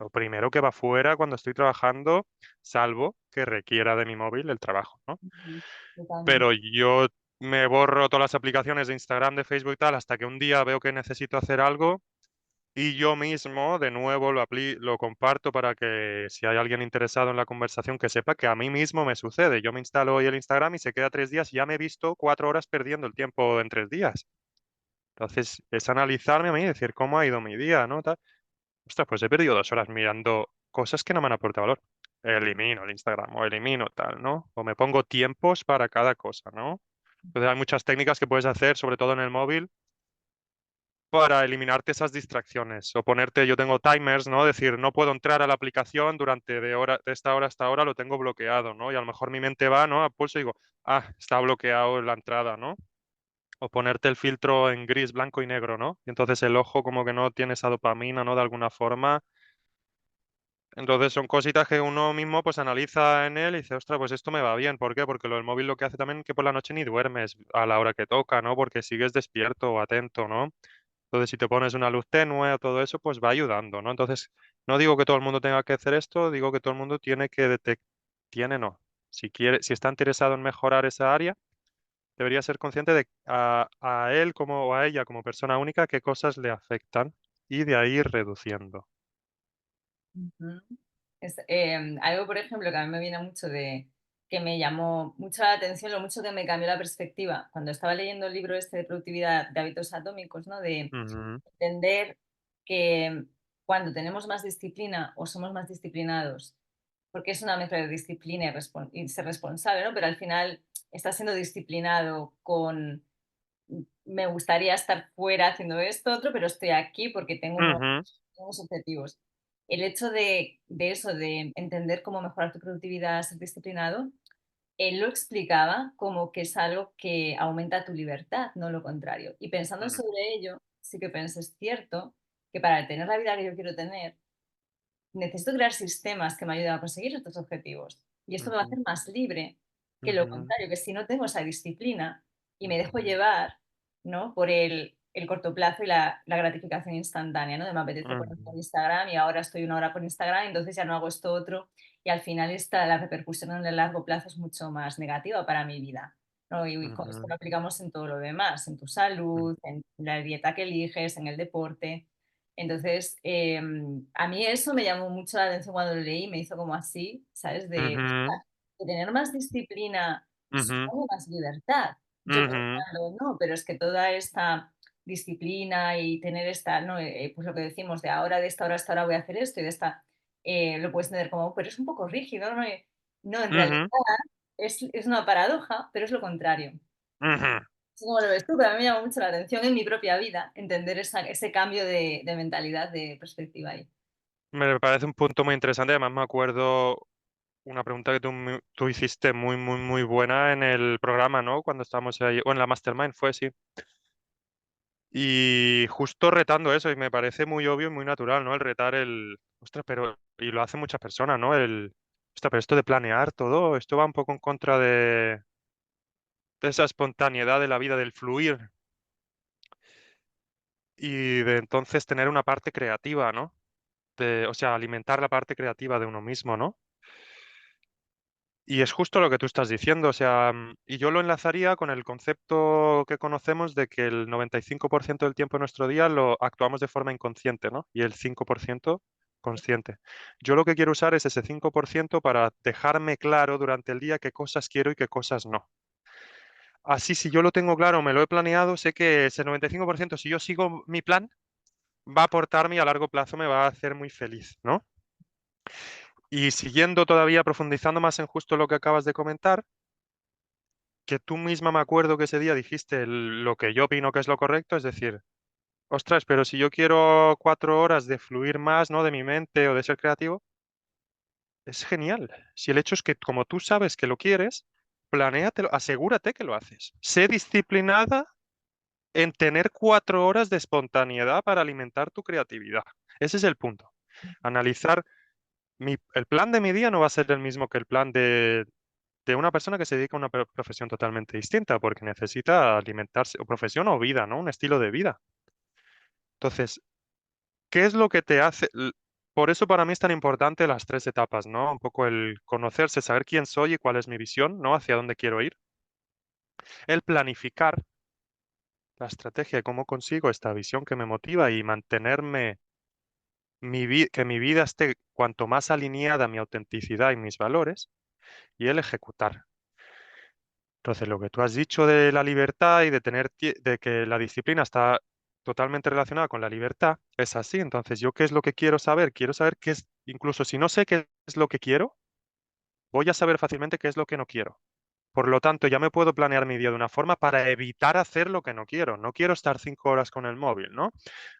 B: lo primero que va fuera cuando estoy trabajando, salvo que requiera de mi móvil el trabajo, ¿no?
A: Ujú, totalmente.
B: Pero yo me borro todas las aplicaciones de Instagram, de Facebook y tal, hasta que un día veo que necesito hacer algo y yo mismo de nuevo lo comparto para que si hay alguien interesado en la conversación que sepa que a mí mismo me sucede. Yo me instalo hoy el Instagram y se queda 3 días y ya me he visto 4 horas perdiendo el tiempo en 3 días. Entonces es analizarme a mí y decir cómo ha ido mi día, ¿no? Tal. Ostras, pues he perdido 2 horas mirando cosas que no me han aportado valor. Elimino el Instagram o elimino tal, ¿no? O me pongo tiempos para cada cosa, ¿no? Entonces hay muchas técnicas que puedes hacer, sobre todo en el móvil, para eliminarte esas distracciones. O ponerte, yo tengo timers, ¿no? Decir, no puedo entrar a la aplicación durante de esta hora hasta ahora, lo tengo bloqueado, ¿no? Y a lo mejor mi mente va, ¿no? A pulso y digo, ah, está bloqueado la entrada, ¿no? O ponerte el filtro en gris, blanco y negro, ¿no? Y entonces el ojo como que no tiene esa dopamina, ¿no? De alguna forma. Entonces son cositas que uno mismo pues analiza en él y dice, ostras, pues esto me va bien. ¿Por qué? Porque lo del móvil lo que hace también es que por la noche ni duermes a la hora que toca, ¿no? Porque sigues despierto o atento, ¿no? Entonces si te pones una luz tenue o todo eso, pues va ayudando, ¿no? Entonces no digo que todo el mundo tenga que hacer esto, digo que todo el mundo tiene que detectar, tiene no. Si quiere, si está interesado en mejorar esa área, debería ser consciente de a él como o a ella como persona única qué cosas le afectan y de ahí ir reduciendo.
A: Ujú. Algo, por ejemplo, que a mí me viene mucho que me llamó mucho la atención, lo mucho que me cambió la perspectiva cuando estaba leyendo el libro este de productividad de hábitos atómicos, ¿no? De
B: Ujú,
A: entender que cuando tenemos más disciplina o somos más disciplinados, porque es una mezcla de disciplina y ser responsable, ¿no? Pero al final estás siendo disciplinado con me gustaría estar fuera haciendo esto, otro, pero estoy aquí porque
B: ujú,
A: tengo unos objetivos. El hecho de eso, de entender cómo mejorar tu productividad, ser disciplinado, él lo explicaba como que es algo que aumenta tu libertad, no lo contrario. Y pensando
B: ujú,
A: sobre ello, sí que pensé, es cierto que para tener la vida que yo quiero tener, necesito crear sistemas que me ayuden a conseguir estos objetivos. Y esto me va a
B: ujú,
A: hacer más libre que lo
B: ujú,
A: contrario, que si no tengo esa disciplina y me dejo
B: ujú,
A: llevar, ¿no? Por el corto plazo y la gratificación instantánea, ¿no? De me apetece poner por
B: ujú,
A: Instagram y ahora estoy una hora con Instagram, entonces ya no hago esto otro y al final la repercusión en el largo plazo es mucho más negativa para mi vida, ¿no? Y esto lo
B: ujú,
A: aplicamos en todo lo demás, en tu
B: ujú,
A: salud, en la dieta que eliges, en el deporte. Entonces, a mí eso me llamó mucho la atención cuando lo leí, me hizo como así, ¿sabes?
B: ujú,
A: De tener más disciplina
B: ujú,
A: supone más libertad. Yo
B: ujú,
A: pensando, no, pero es que toda esta disciplina y tener esta, ¿no? Pues lo que decimos, de ahora, de esta hora a esta hora voy a hacer esto y de esta, lo puedes tener como, pero es un poco rígido, ¿no? No, en realidad
B: ujú,
A: es una paradoja, pero es lo contrario.
B: ujú.
A: Es como lo ves tú, pero a mí me llamó mucho la atención en mi propia vida entender ese cambio de mentalidad, de perspectiva ahí.
B: Me parece un punto muy interesante. Además, me acuerdo una pregunta que tú hiciste muy, muy, muy buena en el programa, ¿no? Cuando estábamos ahí, o en la Mastermind fue, sí. Y justo retando eso, y me parece muy obvio y muy natural, ¿no? El retar ostras, pero, y lo hacen muchas personas, ¿no? Ostras, pero esto de planear todo, esto va un poco en contra de esa espontaneidad de la vida, del fluir, y de entonces tener una parte creativa, ¿no? O sea, alimentar la parte creativa de uno mismo, ¿no? Y es justo lo que tú estás diciendo, o sea, y yo lo enlazaría con el concepto que conocemos de que el 95% del tiempo de nuestro día lo actuamos de forma inconsciente, ¿no? Y el 5% consciente. Yo lo que quiero usar es ese 5% para dejarme claro durante el día qué cosas quiero y qué cosas no. Así, si yo lo tengo claro, me lo he planeado, sé que ese 95%, si yo sigo mi plan, va a aportarme y a largo plazo me va a hacer muy feliz, ¿no? Y siguiendo todavía profundizando más en justo lo que acabas de comentar, que tú misma me acuerdo que ese día dijiste lo que yo opino que es lo correcto, es decir, ostras, pero si yo quiero 4 horas de fluir más, ¿no? De mi mente o de ser creativo, es genial. Si el hecho es que como tú sabes que lo quieres, planéatelo, asegúrate que lo haces. Sé disciplinada en tener 4 horas de espontaneidad para alimentar tu creatividad. Ese es el punto. Analizar el plan de mi día no va a ser el mismo que el plan de una persona que se dedica a una profesión totalmente distinta, porque necesita alimentarse, o profesión o vida, ¿no? Un estilo de vida. Entonces, ¿qué es lo que te hace? Por eso para mí es tan importante las 3 etapas, ¿no? Un poco el conocerse, saber quién soy y cuál es mi visión, ¿no? Hacia dónde quiero ir. El planificar la estrategia de cómo consigo esta visión que me motiva y mantenerme, que mi vida esté cuanto más alineada a mi autenticidad y mis valores. Y el ejecutar. Entonces, lo que tú has dicho de la libertad y de de que la disciplina está totalmente relacionada con la libertad, es así. Entonces, ¿yo qué es lo que quiero saber? Quiero saber qué es, incluso si no sé qué es lo que quiero, voy a saber fácilmente qué es lo que no quiero. Por lo tanto, ya me puedo planear mi día de una forma para evitar hacer lo que no quiero. No quiero estar 5 horas con el móvil, ¿no?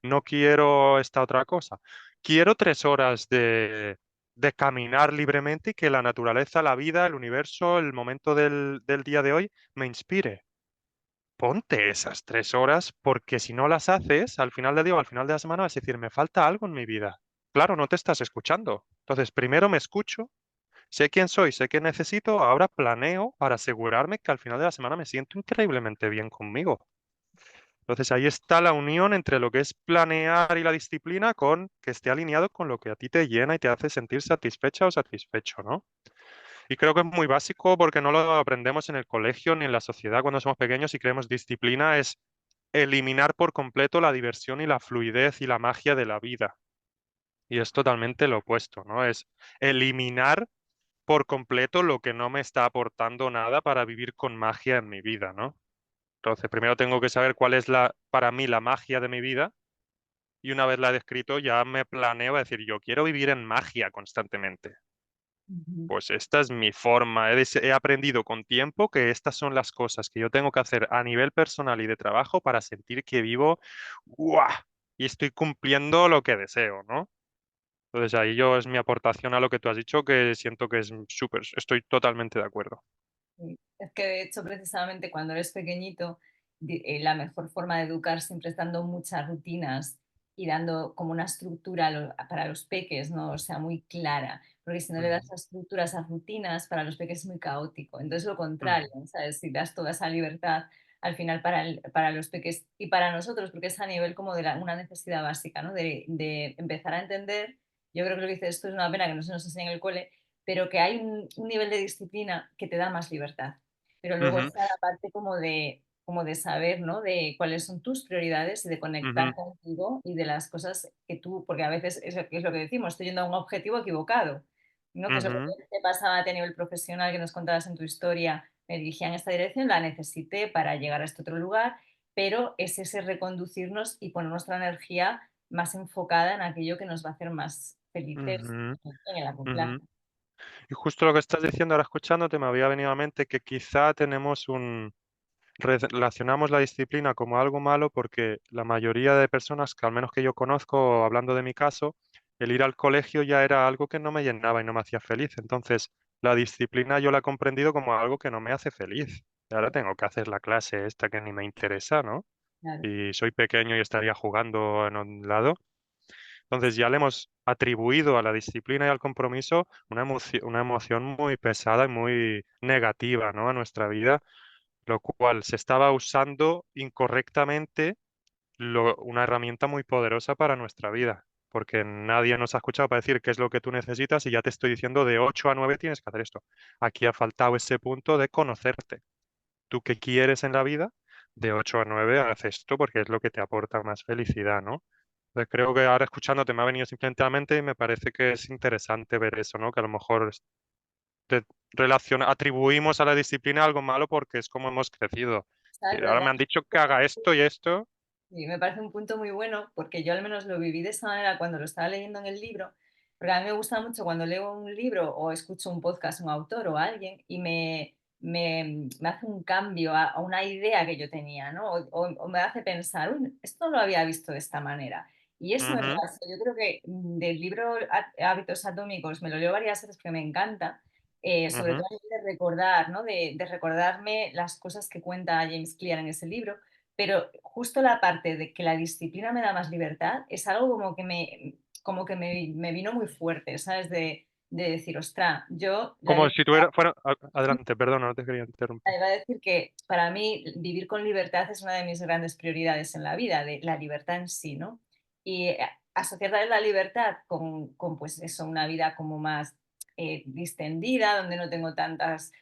B: No quiero esta otra cosa. Quiero 3 horas de caminar libremente y que la naturaleza, la vida, el universo, el momento del día de hoy me inspire. Ponte esas 3 horas porque si no las haces, al final del día o al final de la semana vas a decir, me falta algo en mi vida. Claro, no te estás escuchando. Entonces, primero me escucho. Sé quién soy, sé qué necesito, ahora planeo para asegurarme que al final de la semana me siento increíblemente bien conmigo. Entonces ahí está la unión entre lo que es planear y la disciplina con que esté alineado con lo que a ti te llena y te hace sentir satisfecha o satisfecho, ¿no? Y creo que es muy básico porque no lo aprendemos en el colegio ni en la sociedad cuando somos pequeños y creemos disciplina es eliminar por completo la diversión y la fluidez y la magia de la vida. Y es totalmente lo opuesto, ¿no? Es eliminar por completo lo que no me está aportando nada para vivir con magia en mi vida, ¿no? Entonces, primero tengo que saber cuál es para mí la magia de mi vida y una vez la he descrito ya me planeo a decir, yo quiero vivir en magia constantemente.
A: Ujú.
B: Pues esta es mi forma. He aprendido con tiempo que estas son las cosas que yo tengo que hacer a nivel personal y de trabajo para sentir que vivo, ¡guau! Y estoy cumpliendo lo que deseo, ¿no? Entonces ahí yo es mi aportación a lo que tú has dicho, que siento que es súper, estoy totalmente de acuerdo.
A: Sí. Es que de hecho, precisamente cuando eres pequeñito, la mejor forma de educar siempre es dando muchas rutinas y dando como una estructura para los peques, ¿no? O sea, muy clara, porque si no le das
B: ujú,
A: esas estructuras, esas rutinas, para los peques es muy caótico. Entonces, lo contrario,
B: ujú,
A: ¿sabes? Si das toda esa libertad al final para los peques y para nosotros, porque es a nivel como de una necesidad básica, ¿no? De empezar a entender, yo creo que lo que dices esto es una pena que no se nos enseñe en el cole, pero que hay un nivel de disciplina que te da más libertad. Pero luego
B: ujú,
A: está la parte como de saber, ¿no? De cuáles son tus prioridades y de conectar
B: ujú,
A: contigo y de las cosas que tú, porque a veces es lo que decimos, estoy yendo a un objetivo equivocado, ¿no? Que es lo que
B: ujú,
A: te pasaba a ti a nivel profesional que nos contabas en tu historia, me dirigía en esta dirección, la necesité para llegar a este otro lugar, pero es ese reconducirnos y poner nuestra energía más enfocada en aquello que nos va a hacer más felices
B: ujú,
A: en el largo plazo.
B: ujú. Y justo lo que estás diciendo ahora escuchándote me había venido a mente que quizá tenemos relacionamos la disciplina como algo malo porque la mayoría de personas, que al menos que yo conozco, hablando de mi caso, el ir al colegio ya era algo que no me llenaba y no me hacía feliz. Entonces, la disciplina yo la he comprendido como algo que no me hace feliz. Y ahora tengo que hacer la clase esta que ni me interesa, ¿no?
A: Claro,
B: Y soy pequeño y estaría jugando en un lado. Entonces ya le hemos atribuido a la disciplina y al compromiso una emoción muy pesada y muy negativa, ¿no? A nuestra vida, lo cual se estaba usando incorrectamente una herramienta muy poderosa para nuestra vida, porque nadie nos ha escuchado para decir qué es lo que tú necesitas y ya te estoy diciendo de 8 a 9 tienes que hacer esto. Aquí ha faltado ese punto de conocerte. ¿Tú qué quieres en la vida? De 8 a 9 haz esto porque es lo que te aporta más felicidad, ¿no? Entonces creo que ahora escuchándote me ha venido simplemente a la mente y me parece que es interesante ver eso, ¿no? Que a lo mejor te atribuimos a la disciplina algo malo porque es como hemos crecido.
A: ¿sabes?
B: Y ahora me han dicho que haga esto y esto.
A: Y me parece un punto muy bueno porque yo al menos lo viví de esa manera cuando lo estaba leyendo en el libro, porque a mí me gusta mucho cuando leo un libro o escucho un podcast, un autor o alguien y me hace un cambio a una idea que yo tenía, ¿no? O me hace pensar, uy, esto no lo había visto de esta manera. Y eso me
B: Ujú,
A: pasa. Yo creo que del libro Hábitos Atómicos me lo leo varias veces porque me encanta, sobre
B: ujú,
A: todo de recordar, ¿no? De recordarme las cosas que cuenta James Clear en ese libro, pero justo la parte de que la disciplina me da más libertad es algo como que me vino muy fuerte, ¿sabes? De decir, ostra, yo la
B: como
A: libertad,
B: si adelante, perdona, no te quería interrumpir.
A: iba a decir que para mí vivir con libertad es una de mis grandes prioridades en la vida, de la libertad en sí, ¿no? Y asociar también la libertad con, pues eso, una vida como más distendida, donde no tengo tantas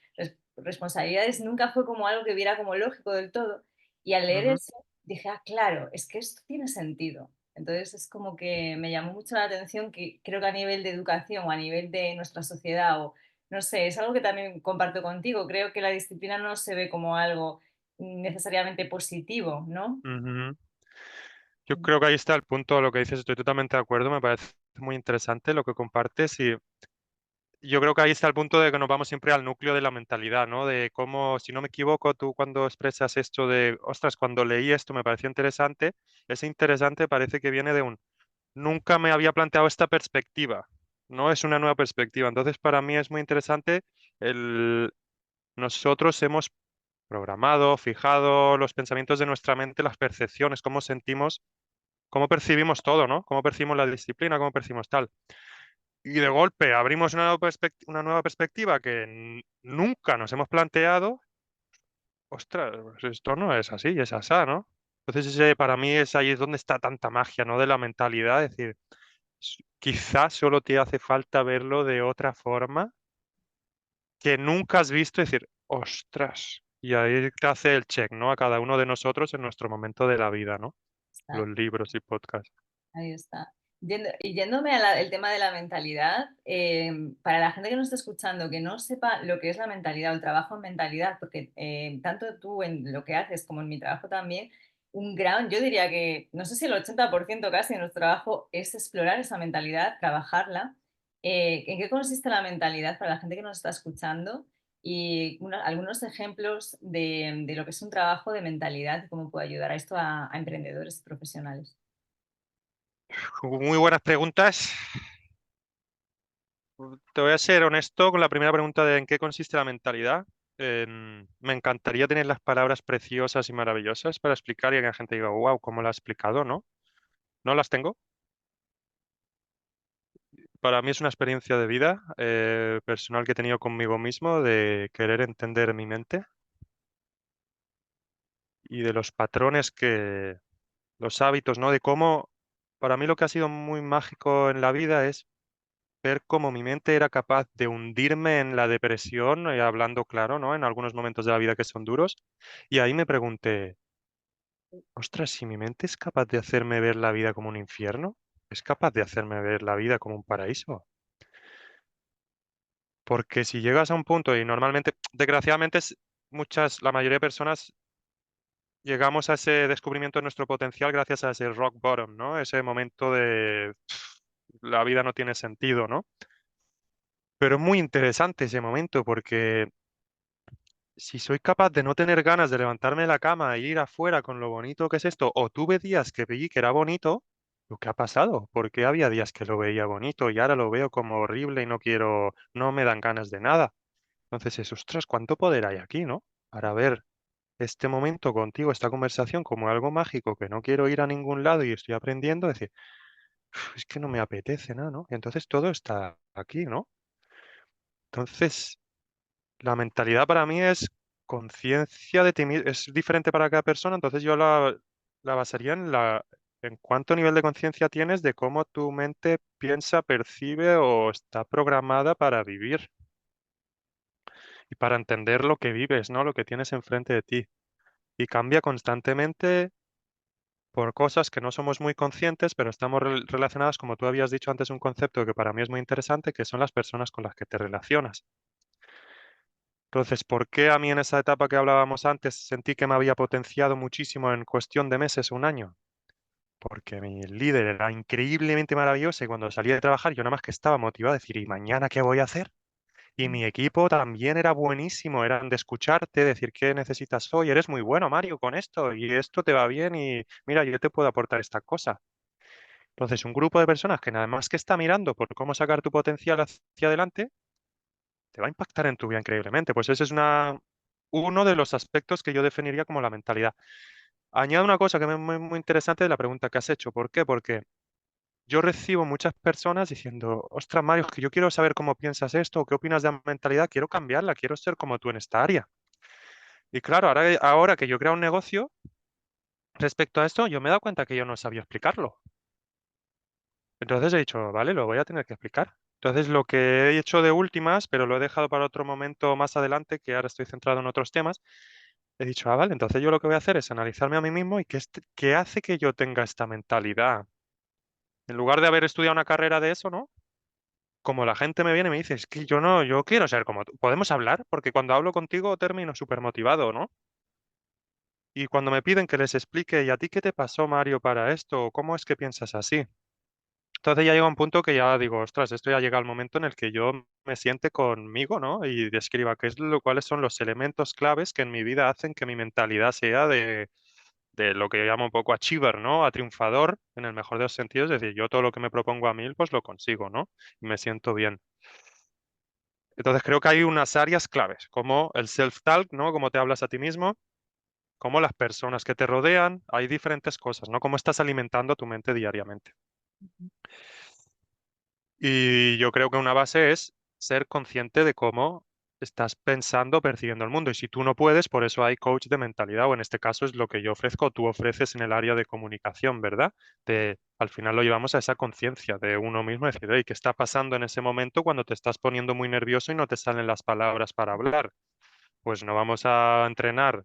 A: responsabilidades, nunca fue como algo que viera como lógico del todo. Y al leer
B: Ujú,
A: eso dije, ah, claro, es que esto tiene sentido. Entonces es como que me llamó mucho la atención que creo que a nivel de educación o a nivel de nuestra sociedad o no sé, es algo que también comparto contigo. Creo que la disciplina no se ve como algo necesariamente positivo, ¿no?
B: ujú. Yo creo que ahí está el punto, lo que dices, estoy totalmente de acuerdo, me parece muy interesante lo que compartes y yo creo que ahí está el punto de que nos vamos siempre al núcleo de la mentalidad, ¿no? De cómo, si no me equivoco, tú cuando expresas esto de, ostras, cuando leí esto me pareció interesante, ese interesante parece que viene de nunca me había planteado esta perspectiva, ¿no? Es una nueva perspectiva. Entonces, para mí es muy interesante el, nosotros hemos programado, fijado los pensamientos de nuestra mente, las percepciones, cómo sentimos, cómo percibimos todo, ¿no? Cómo percibimos la disciplina, cómo percibimos tal. Y de golpe abrimos una nueva perspectiva que nunca nos hemos planteado. Ostras, pues esto no es así, es asá, ¿no? Entonces para mí es ahí es donde está tanta magia, ¿no? De la mentalidad, es decir, quizás solo te hace falta verlo de otra forma que nunca has visto y decir, ostras, y ahí te hace el check, ¿no? A cada uno de nosotros en nuestro momento de la vida, ¿no? Los
A: Está,
B: libros y podcasts.
A: ahí está. Y yéndome al tema de la mentalidad, para la gente que nos está escuchando, que no sepa lo que es la mentalidad o el trabajo en mentalidad, porque tanto tú en lo que haces como en mi trabajo también, yo diría que, no sé si el 80% casi de nuestro trabajo es explorar esa mentalidad, trabajarla. ¿En qué consiste la mentalidad para la gente que nos está escuchando? Y algunos ejemplos de lo que es un trabajo de mentalidad y cómo puede ayudar a esto a emprendedores y profesionales.
B: Muy buenas preguntas. Te voy a ser honesto con la primera pregunta de en qué consiste la mentalidad. Me encantaría tener las palabras preciosas y maravillosas para explicar y que la gente diga, wow, ¿cómo lo ha explicado, no? No las tengo. Para mí es una experiencia de vida personal que he tenido conmigo mismo de querer entender mi mente y de los patrones los hábitos, ¿no? De cómo, para mí lo que ha sido muy mágico en la vida es ver cómo mi mente era capaz de hundirme en la depresión, hablando claro, ¿no? En algunos momentos de la vida que son duros. Y ahí me pregunté, ostras, si mi mente es capaz de hacerme ver la vida como un infierno, es capaz de hacerme ver la vida como un paraíso. Porque si llegas a un punto y normalmente, desgraciadamente, la mayoría de personas llegamos a ese descubrimiento de nuestro potencial gracias a ese rock bottom, ¿no? Ese momento de la vida no tiene sentido, ¿no? Pero es muy interesante ese momento porque si soy capaz de no tener ganas de levantarme de la cama e ir afuera con lo bonito que es esto, o tuve días que vi que era bonito, ¿lo que ha pasado? Porque había días que lo veía bonito y ahora lo veo como horrible y no quiero, no me dan ganas de nada. Entonces es, ostras, ¿cuánto poder hay aquí, no? Para ver este momento contigo, esta conversación como algo mágico que no quiero ir a ningún lado y estoy aprendiendo, decir, "Uf, es que no me apetece nada, ¿no? Y entonces todo está aquí, ¿no? Entonces, la mentalidad para mí es conciencia de ti mismo, es diferente para cada persona, entonces yo la basaría en cuánto nivel de conciencia tienes de cómo tu mente piensa, percibe o está programada para vivir y para entender lo que vives, ¿no? Lo que tienes enfrente de ti. Y cambia constantemente por cosas que no somos muy conscientes, pero estamos relacionadas, como tú habías dicho antes, un concepto que para mí es muy interesante, que son las personas con las que te relacionas. Entonces, ¿por qué a mí en esa etapa que hablábamos antes sentí que me había potenciado muchísimo en cuestión de meses, un año? Porque mi líder era increíblemente maravilloso y cuando salía de trabajar yo nada más que estaba motivado a decir, ¿y mañana qué voy a hacer? Y mi equipo también era buenísimo, eran de escucharte, decir qué necesitas hoy, eres muy bueno, Mario, con esto, y esto te va bien, y mira, yo te puedo aportar esta cosa. Entonces, un grupo de personas que nada más que está mirando por cómo sacar tu potencial hacia adelante, te va a impactar en tu vida increíblemente. Pues ese es uno de los aspectos que yo definiría como la mentalidad. Añado una cosa que me es muy, muy interesante de la pregunta que has hecho. ¿Por qué? Porque yo recibo muchas personas diciendo, ostras, Mario, es que yo quiero saber cómo piensas esto, o qué opinas de la mentalidad, quiero cambiarla, quiero ser como tú en esta área. Y claro, ahora que yo creo un negocio, respecto a esto, yo me he dado cuenta que yo no sabía explicarlo. Entonces he dicho, vale, lo voy a tener que explicar. Entonces lo que he hecho de últimas, pero lo he dejado para otro momento más adelante, que ahora estoy centrado en otros temas, he dicho, ah, vale, entonces yo lo que voy a hacer es analizarme a mí mismo y qué hace que yo tenga esta mentalidad. En lugar de haber estudiado una carrera de eso, ¿no? Como la gente me viene y me dice, es que yo no, yo quiero ser como tú. ¿Podemos hablar? Porque cuando hablo contigo termino súper motivado, ¿no? Y cuando me piden que les explique, ¿y a ti qué te pasó, Mario, para esto? ¿Cómo es que piensas así? Entonces ya llega un punto que ya digo, ostras, esto ya llega al momento en el que yo me siente conmigo, ¿no? Y describa cuáles son los elementos claves que en mi vida hacen que mi mentalidad sea de lo que yo llamo un poco achiever, ¿no? A triunfador, en el mejor de los sentidos, es decir, yo todo lo que me propongo a mí, pues lo consigo, ¿no? Y me siento bien. Entonces creo que hay unas áreas claves, como el self-talk, ¿no? Cómo te hablas a ti mismo, como las personas que te rodean, hay diferentes cosas, ¿no? Cómo estás alimentando tu mente diariamente. Y yo creo que una base es ser consciente de cómo estás pensando, percibiendo el mundo. Y si tú no puedes, por eso hay coach de mentalidad, o en este caso es lo que yo ofrezco, tú ofreces en el área de comunicación, ¿verdad? Al final lo llevamos a esa conciencia de uno mismo, decir, hey, ¿qué está pasando en ese momento cuando te estás poniendo muy nervioso y no te salen las palabras para hablar? Pues no vamos a entrenar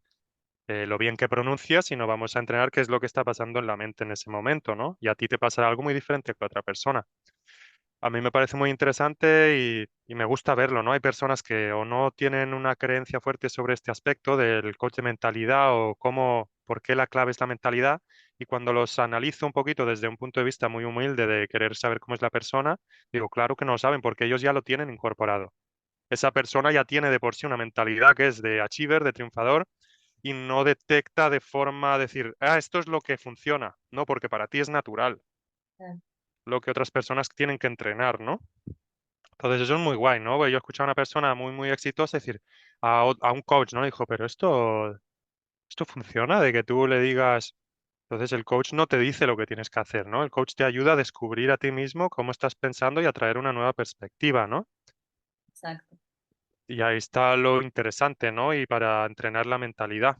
B: lo bien que pronuncias, sino vamos a entrenar qué es lo que está pasando en la mente en ese momento, ¿no? Y a ti te pasará algo muy diferente que a otra persona. A mí me parece muy interesante y me gusta verlo, ¿no? Hay personas que o no tienen una creencia fuerte sobre este aspecto del coach de mentalidad o por qué la clave es la mentalidad. Y cuando los analizo un poquito desde un punto de vista muy humilde de querer saber cómo es la persona, digo, claro que no lo saben porque ellos ya lo tienen incorporado. Esa persona ya tiene de por sí una mentalidad que es de achiever, de triunfador, y no detecta de forma decir, ah, esto es lo que funciona. No, porque para ti es natural, lo que otras personas tienen que entrenar, ¿no? Entonces eso es muy guay, ¿no? Porque yo he escuchado a una persona muy, muy exitosa decir a un coach, ¿no? Dijo, pero esto funciona, de que tú le digas, Entonces el coach no te dice lo que tienes que hacer, ¿no? El coach te ayuda a descubrir a ti mismo cómo estás pensando y a traer una nueva perspectiva, ¿no?
A: Exacto.
B: Y ahí está lo interesante, ¿no? Y para entrenar la mentalidad.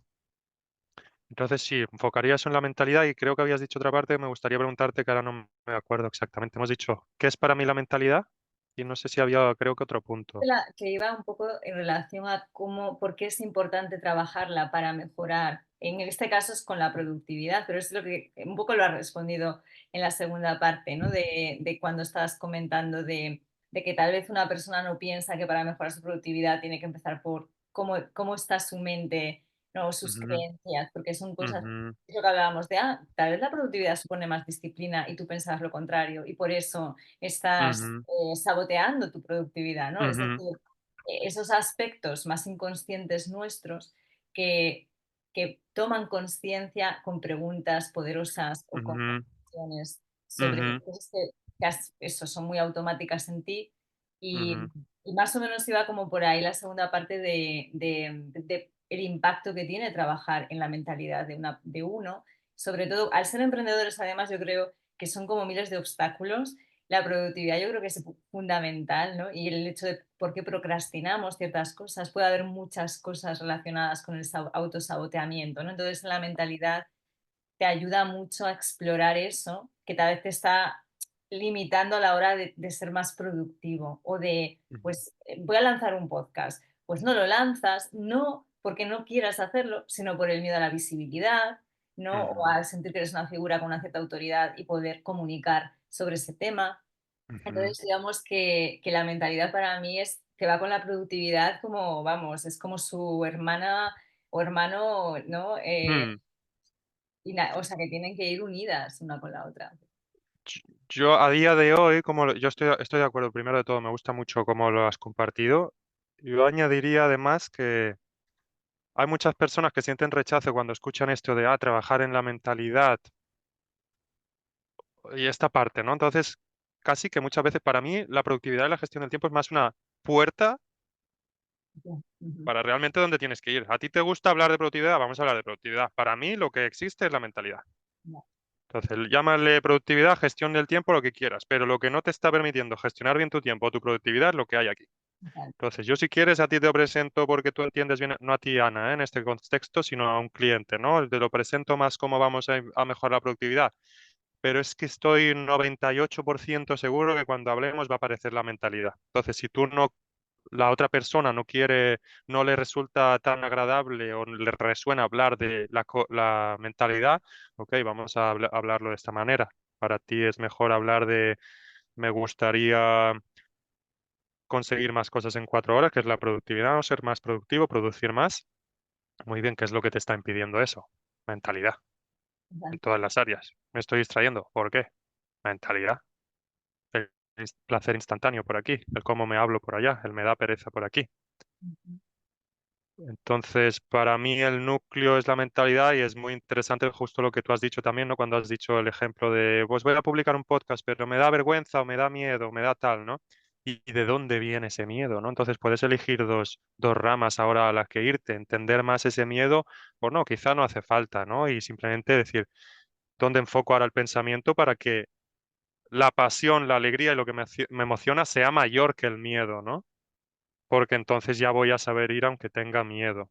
B: Entonces sí, enfocaría eso en la mentalidad y creo que habías dicho otra parte, me gustaría preguntarte que ahora no me acuerdo exactamente. Hemos dicho, ¿qué es para mí la mentalidad? Y no sé si había, creo que otro punto.
A: Que iba un poco en relación a cómo, por qué es importante trabajarla para mejorar. En este caso es con la productividad, pero es lo que un poco lo has respondido en la segunda parte, ¿no? De cuando estabas comentando de que tal vez una persona no piensa que para mejorar su productividad tiene que empezar por cómo está su mente, ¿no? Sus
B: Ujú,
A: creencias, porque son cosas,
B: ujú,
A: lo que hablábamos de, tal vez la productividad supone más disciplina y tú pensabas lo contrario y por eso estás
B: ujú,
A: saboteando tu productividad, ¿no? Es
B: ujú,
A: decir, esos aspectos más inconscientes nuestros que, que toman conciencia con preguntas poderosas o con
B: ujú,
A: reflexiones sobre
B: ujú,
A: cosas eso, son muy automáticas en ti
B: ujú,
A: y más o menos iba como por ahí la segunda parte el impacto que tiene trabajar en la mentalidad de uno, sobre todo al ser emprendedores además yo creo que son como miles de obstáculos. La productividad yo creo que es fundamental, ¿no? Y el hecho de por qué procrastinamos ciertas cosas, puede haber muchas cosas relacionadas con el autosaboteamiento, ¿no? Entonces la mentalidad te ayuda mucho a explorar eso, que tal vez te está limitando a la hora de ser más productivo o de,
B: ujú,
A: pues, voy a lanzar un podcast. Pues no lo lanzas, no porque no quieras hacerlo, sino por el miedo a la visibilidad, ¿no? O
B: ujú,
A: al sentir que eres una figura con una cierta autoridad y poder comunicar sobre ese tema.
B: ujú,
A: Entonces, digamos que la mentalidad para mí es que va con la productividad como, vamos, es como su hermana o hermano, ¿no?
B: ujú.
A: O sea, que tienen que ir unidas una con la otra.
B: Yo a día de hoy, yo estoy de acuerdo, primero de todo, me gusta mucho cómo lo has compartido. Yo añadiría además que hay muchas personas que sienten rechazo cuando escuchan esto de trabajar en la mentalidad y esta parte, ¿no? Entonces, casi que muchas veces para mí la productividad y la gestión del tiempo es más una puerta
A: Ya. Ujú.
B: para realmente dónde tienes que ir. ¿A ti te gusta hablar de productividad? Vamos a hablar de productividad. Para mí lo que existe es la mentalidad.
A: Ya,
B: Entonces, llámale productividad, gestión del tiempo, lo que quieras, pero lo que no te está permitiendo gestionar bien tu tiempo o tu productividad es lo que hay aquí.
A: total.
B: Entonces, yo si quieres a ti te lo presento porque tú entiendes bien, no a ti, Ana, en este contexto, sino a un cliente, ¿no? Te lo presento más cómo vamos a mejorar la productividad. Pero es que estoy 98% seguro que cuando hablemos va a aparecer la mentalidad. Entonces, si tú no, la otra persona no quiere, no le resulta tan agradable o le resuena hablar de la mentalidad, ok, vamos a hablarlo de esta manera. Para ti es mejor hablar de me gustaría conseguir más cosas en 4 horas, que es la productividad, o ser más productivo, producir más. Muy bien, ¿qué es lo que te está impidiendo eso? Mentalidad, en
A: Total.
B: todas las áreas. Me estoy distrayendo. ¿Por qué? Mentalidad. El placer instantáneo por aquí, el cómo me hablo por allá, el me da pereza por aquí.
A: Ujú.
B: Entonces, para mí el núcleo es la mentalidad y es muy interesante justo lo que tú has dicho también, ¿no? Cuando has dicho el ejemplo de, pues voy a publicar un podcast, pero me da vergüenza o me da miedo, me da tal, ¿no? Y de dónde viene ese miedo, ¿no? Entonces puedes elegir dos ramas ahora a las que irte, entender más ese miedo o no, quizá no hace falta, ¿no? Y simplemente decir, ¿dónde enfoco ahora el pensamiento para que la pasión, la alegría y lo que me emociona sea mayor que el miedo, ¿no? Porque entonces ya voy a saber ir aunque tenga miedo.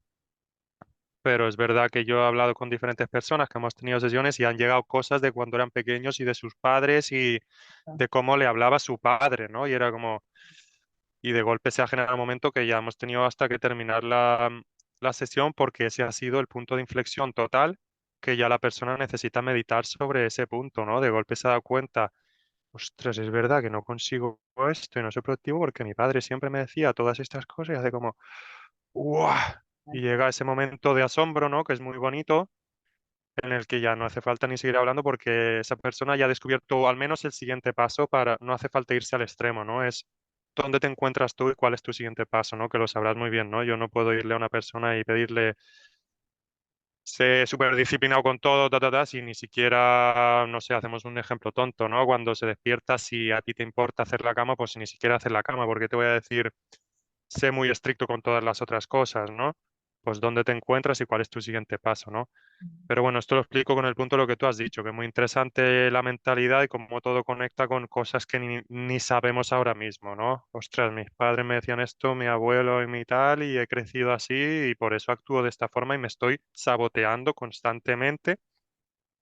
B: Pero es verdad que yo he hablado con diferentes personas que hemos tenido sesiones y han llegado cosas de cuando eran pequeños y de sus padres y de cómo le hablaba su padre, ¿no? Y era como, y de golpe se ha generado un momento que ya hemos tenido hasta que terminar la sesión porque ese ha sido el punto de inflexión total que ya la persona necesita meditar sobre ese punto, ¿no? De golpe se ha dado cuenta, ostras, es verdad que no consigo esto y no soy productivo porque mi padre siempre me decía todas estas cosas y hace como, ¡guau! Y llega ese momento de asombro, ¿no? Que es muy bonito, en el que ya no hace falta ni seguir hablando porque esa persona ya ha descubierto al menos el siguiente paso para, no hace falta irse al extremo, ¿no? Es dónde te encuentras tú y cuál es tu siguiente paso, ¿no? Que lo sabrás muy bien, ¿no? Yo no puedo irle a una persona y pedirle, sé súper disciplinado con todo, si ni siquiera, no sé, hacemos un ejemplo tonto, ¿no? Cuando se despierta, si a ti te importa hacer la cama, pues ni siquiera hacer la cama, porque te voy a decir, sé muy estricto con todas las otras cosas, ¿no? pues dónde te encuentras y cuál es tu siguiente paso, ¿no? Pero bueno, esto lo explico con el punto de lo que tú has dicho, que es muy interesante la mentalidad y cómo todo conecta con cosas que ni sabemos ahora mismo, ¿no? Ostras, mis padres me decían esto, mi abuelo y mi tal, y he crecido así y por eso actúo de esta forma y me estoy saboteando constantemente.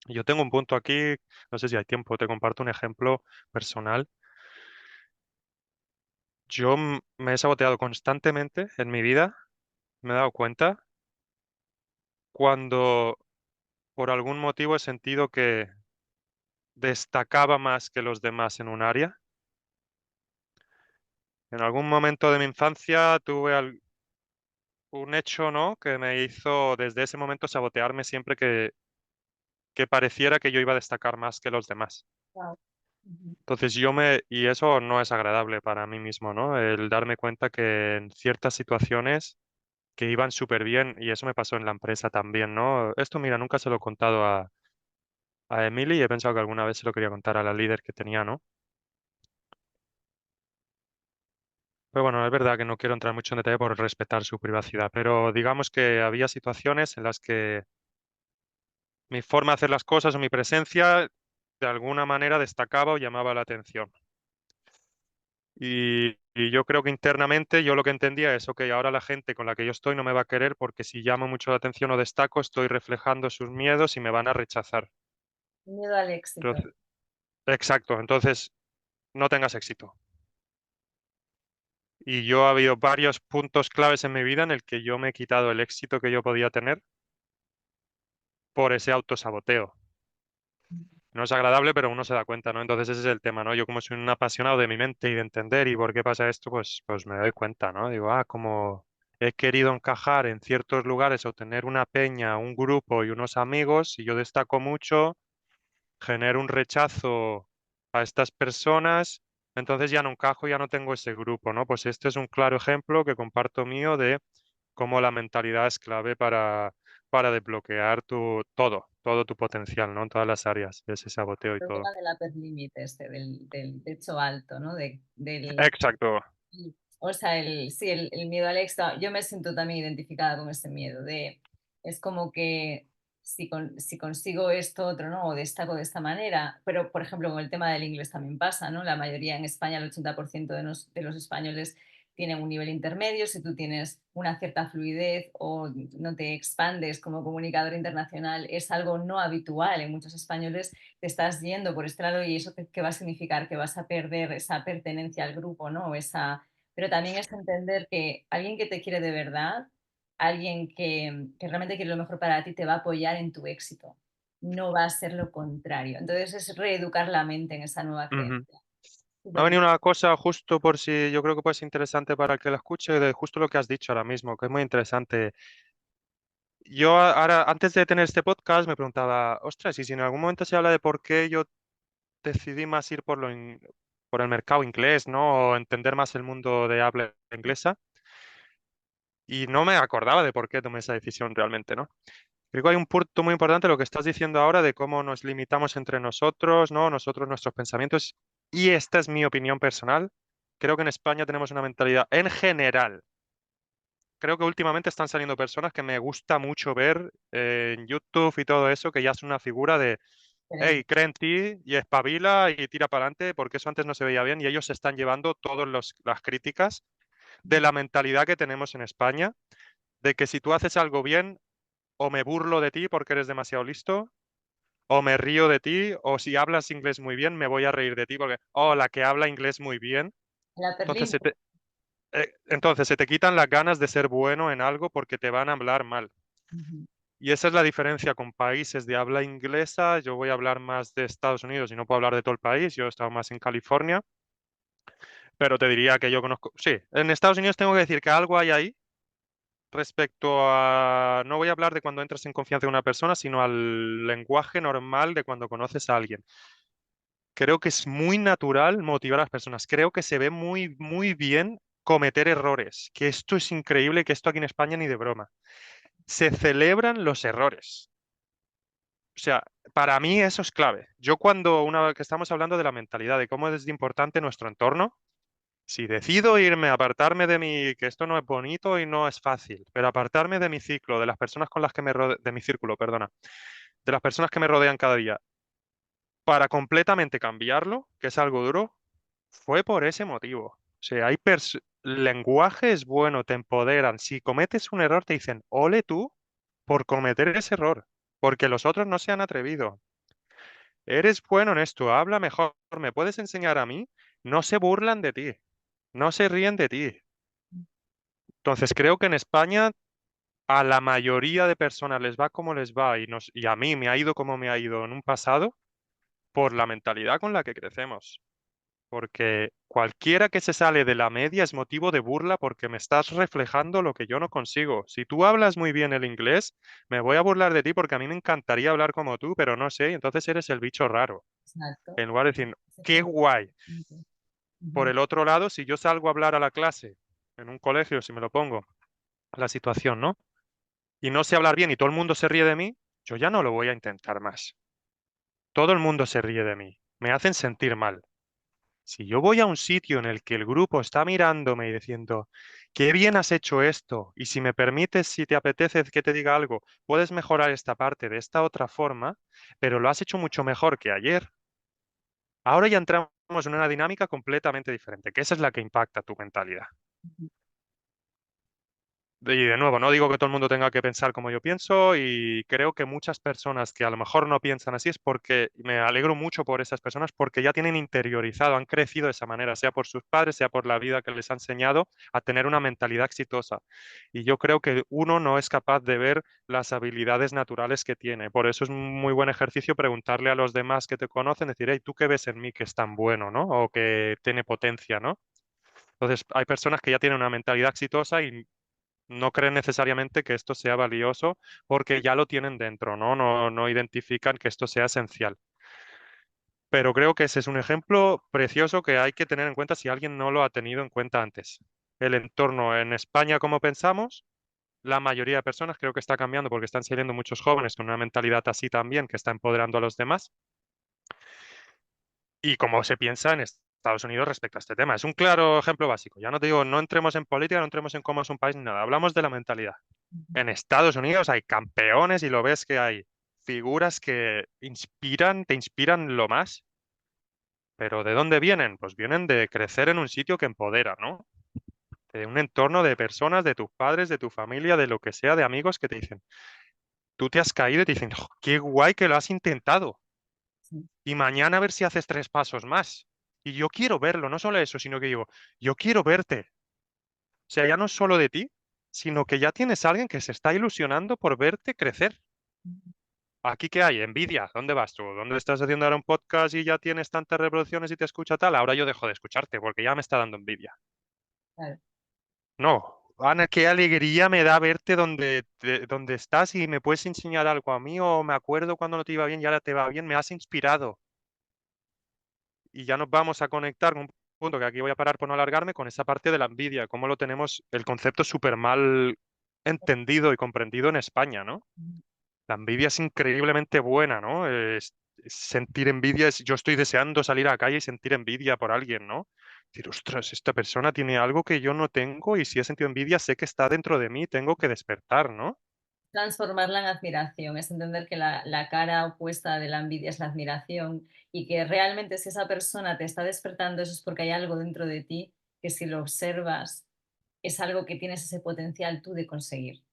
B: Yo tengo un punto aquí, no sé si hay tiempo, te comparto un ejemplo personal. Yo me he saboteado constantemente en mi vida, me he dado cuenta, cuando por algún motivo he sentido que destacaba más que los demás en un área. En algún momento de mi infancia tuve un hecho, ¿no? Que me hizo desde ese momento sabotearme siempre que pareciera que yo iba a destacar más que los demás.
A: Wow.
B: Entonces y eso no es agradable para mí mismo, ¿no? El darme cuenta que en ciertas situaciones que iban súper bien, y eso me pasó en la empresa también, ¿no? Esto, mira, nunca se lo he contado a Emily y he pensado que alguna vez se lo quería contar a la líder que tenía, ¿no? Pero bueno, es verdad que no quiero entrar mucho en detalle por respetar su privacidad, pero digamos que había situaciones en las que mi forma de hacer las cosas o mi presencia de alguna manera destacaba o llamaba la atención. Y yo creo que internamente yo lo que entendía es, ok, ahora la gente con la que yo estoy no me va a querer porque si llamo mucho la atención o destaco, estoy reflejando sus miedos y me van a rechazar.
A: Miedo al éxito.
B: Entonces, exacto, entonces no tengas éxito. Y yo ha habido varios puntos claves en mi vida en el que yo me he quitado el éxito que yo podía tener por ese autosaboteo. No es agradable, pero uno se da cuenta, ¿no? Entonces ese es el tema, ¿no? Yo como soy un apasionado de mi mente y de entender y por qué pasa esto, pues me doy cuenta, ¿no? Digo, como he querido encajar en ciertos lugares o tener una peña, un grupo y unos amigos, y yo destaco mucho, genero un rechazo a estas personas, entonces ya no encajo, ya no tengo ese grupo, ¿no? Pues este es un claro ejemplo que comparto mío de cómo la mentalidad es clave para desbloquear todo tu potencial, ¿no? En todas las áreas, ese saboteo y
A: El
B: todo.
A: tema del upper limit, este, del techo alto, ¿no?
B: Exacto.
A: O sea, sí, el miedo al éxito. Yo me siento también identificada con ese miedo es como que si consigo esto otro, ¿no? O destaco de esta manera, pero por ejemplo con el tema del inglés también pasa, ¿no? La mayoría en España, el 80% de los españoles tienen un nivel intermedio. Si tú tienes una cierta fluidez o no te expandes como comunicador internacional, es algo no habitual en muchos españoles. Te estás yendo por este lado y eso qué va a significar que vas a perder esa pertenencia al grupo, ¿no? Pero también es entender que alguien que te quiere de verdad, alguien que realmente quiere lo mejor para ti, te va a apoyar en tu éxito. No va a ser lo contrario. Entonces es reeducar la mente en esa nueva
B: Ujú.
A: creencia.
B: Me ha
A: Súper
B: venido una cosa justo por si yo creo que puede ser interesante para el que la escuche, de justo lo que has dicho ahora mismo, que es muy interesante. Yo ahora, antes de tener este podcast, me preguntaba, ostras, y si en algún momento se habla de por qué yo decidí más ir por el mercado inglés, ¿no? O entender más el mundo de habla inglesa, y no me acordaba de por qué tomé esa decisión realmente, ¿no? Creo que hay un punto muy importante lo que estás diciendo ahora de cómo nos limitamos entre nosotros, ¿no? Nosotros, nuestros pensamientos. Y esta es mi opinión personal. Creo que en España tenemos una mentalidad en general. Creo que últimamente están saliendo personas que me gusta mucho ver en YouTube y todo eso, que ya es una figura de, hey,
A: diferente.
B: cree en ti y espabila y tira para adelante, porque eso antes no se veía bien y ellos se están llevando todas las críticas de la mentalidad que tenemos en España, de que si tú haces algo bien, o me burlo de ti porque eres demasiado listo, o me río de ti, o si hablas inglés muy bien, me voy a reír de ti porque, oh, la que habla inglés muy bien.
A: El upper
B: Entonces
A: limit.
B: entonces se te quitan las ganas de ser bueno en algo porque te van a hablar mal.
A: Ujú.
B: Y esa es la diferencia con países de habla inglesa. Yo voy a hablar más de Estados Unidos y no puedo hablar de todo el país. Yo he estado más en California, pero te diría que yo conozco. Sí, en Estados Unidos tengo que decir que algo hay ahí respecto a. No voy a hablar de cuando entras en confianza en una persona, sino al lenguaje normal de cuando conoces a alguien. Creo que es muy natural motivar a las personas. Creo que se ve muy, muy bien cometer errores. Que esto es increíble, que esto aquí en España ni de broma. Se celebran los errores. O sea, para mí eso es clave. Yo una vez que estamos hablando de la mentalidad, de cómo es de importante nuestro entorno, Si decido irme, apartarme de mi, que esto no es bonito y no es fácil, pero apartarme de mi ciclo, de las personas con las que me de mi círculo, perdona, de las personas que me rodean cada día, para completamente cambiarlo, que es algo duro, fue por ese motivo. O sea, hay lenguaje es bueno, te empoderan. Si cometes un error, te dicen, ole tú por cometer ese error, porque los otros no se han atrevido. Eres bueno en esto, habla mejor, me puedes enseñar a mí. No se burlan de ti, no se ríen de ti. Entonces creo que en España a la mayoría de personas les va como les va y a mí me ha ido como me ha ido en un pasado por la mentalidad con la que crecemos. Porque cualquiera que se sale de la media es motivo de burla porque me estás reflejando lo que yo no consigo. Si tú hablas muy bien el inglés, me voy a burlar de ti porque a mí me encantaría hablar como tú, pero no sé, y entonces eres el bicho raro.
A: Exacto.
B: En lugar de decir,
A: Ese
B: qué
A: punto.
B: guay. Por
A: Ujú.
B: el otro lado, si yo salgo a hablar a la clase en un colegio, si me lo pongo, la situación, ¿no? Y no sé hablar bien y todo el mundo se ríe de mí, yo ya no lo voy a intentar más. Todo el mundo se ríe de mí. Me hacen sentir mal. Si yo voy a un sitio en el que el grupo está mirándome y diciendo, qué bien has hecho esto, y si me permites, si te apetece que te diga algo, puedes mejorar esta parte de esta otra forma, pero lo has hecho mucho mejor que ayer, ahora ya entramos en una dinámica completamente diferente, que esa es la que impacta tu mentalidad. Y de nuevo, no digo que todo el mundo tenga que pensar como yo pienso y creo que muchas personas que a lo mejor no piensan así es porque me alegro mucho por esas personas porque ya tienen interiorizado, han crecido de esa manera, sea por sus padres, sea por la vida que les ha enseñado a tener una mentalidad exitosa. Y yo creo que uno no es capaz de ver las habilidades naturales que tiene. Por eso es un muy buen ejercicio preguntarle a los demás que te conocen, decir, hey, ¿tú qué ves en mí que es tan bueno, ¿no? O que tiene potencia, ¿no? Entonces, hay personas que ya tienen una mentalidad exitosa y no creen necesariamente que esto sea valioso porque ya lo tienen dentro, ¿no? No identifican que esto sea esencial. Pero creo que ese es un ejemplo precioso que hay que tener en cuenta si alguien no lo ha tenido en cuenta antes. El entorno en España, como pensamos, la mayoría de personas creo que está cambiando porque están saliendo muchos jóvenes con una mentalidad así también que está empoderando a los demás. Y cómo se piensa en Estados Unidos respecto a este tema. Es un claro ejemplo básico. Ya no te digo, no entremos en política, no entremos en cómo es un país ni nada. Hablamos de la mentalidad. En Estados Unidos hay campeones y lo ves que hay figuras que inspiran, te inspiran lo más. Pero ¿de dónde vienen? Pues vienen de crecer en un sitio que empodera, ¿no? De un entorno de personas, de tus padres, de tu familia, de lo que sea, de amigos que te dicen, tú te has caído y te dicen, "Jo, qué guay que lo has intentado.
A: Sí.
B: Y mañana a ver si haces 3 pasos más. Y yo quiero verlo, no solo eso, sino que digo, yo quiero verte. O sea, ya no es solo de ti, sino que ya tienes a alguien que se está ilusionando por verte crecer. ¿Aquí qué hay? Envidia. ¿Dónde vas tú? ¿Dónde estás haciendo ahora un podcast y ya tienes tantas reproducciones y te escucha tal? Ahora yo dejo de escucharte porque ya me está dando envidia.
A: Claro.
B: No, Ana, qué alegría me da verte donde estás y me puedes enseñar algo a mí o me acuerdo cuando no te iba bien y ahora te va bien, me has inspirado. Y ya nos vamos a conectar con un punto que aquí voy a parar por no alargarme con esa parte de la envidia, cómo lo tenemos el concepto súper mal entendido y comprendido en España, ¿no? La envidia es increíblemente buena, ¿no? Sentir envidia es, yo estoy deseando salir a la calle y sentir envidia por alguien, ¿no? Decir, ostras, esta persona tiene algo que yo no tengo y si he sentido envidia sé que está dentro de mí, tengo que despertar, ¿no?
A: Transformarla en admiración, es entender que la cara opuesta de la envidia es la admiración y que realmente si esa persona te está despertando eso es porque hay algo dentro de ti que si lo observas es algo que tienes ese potencial tú de conseguir.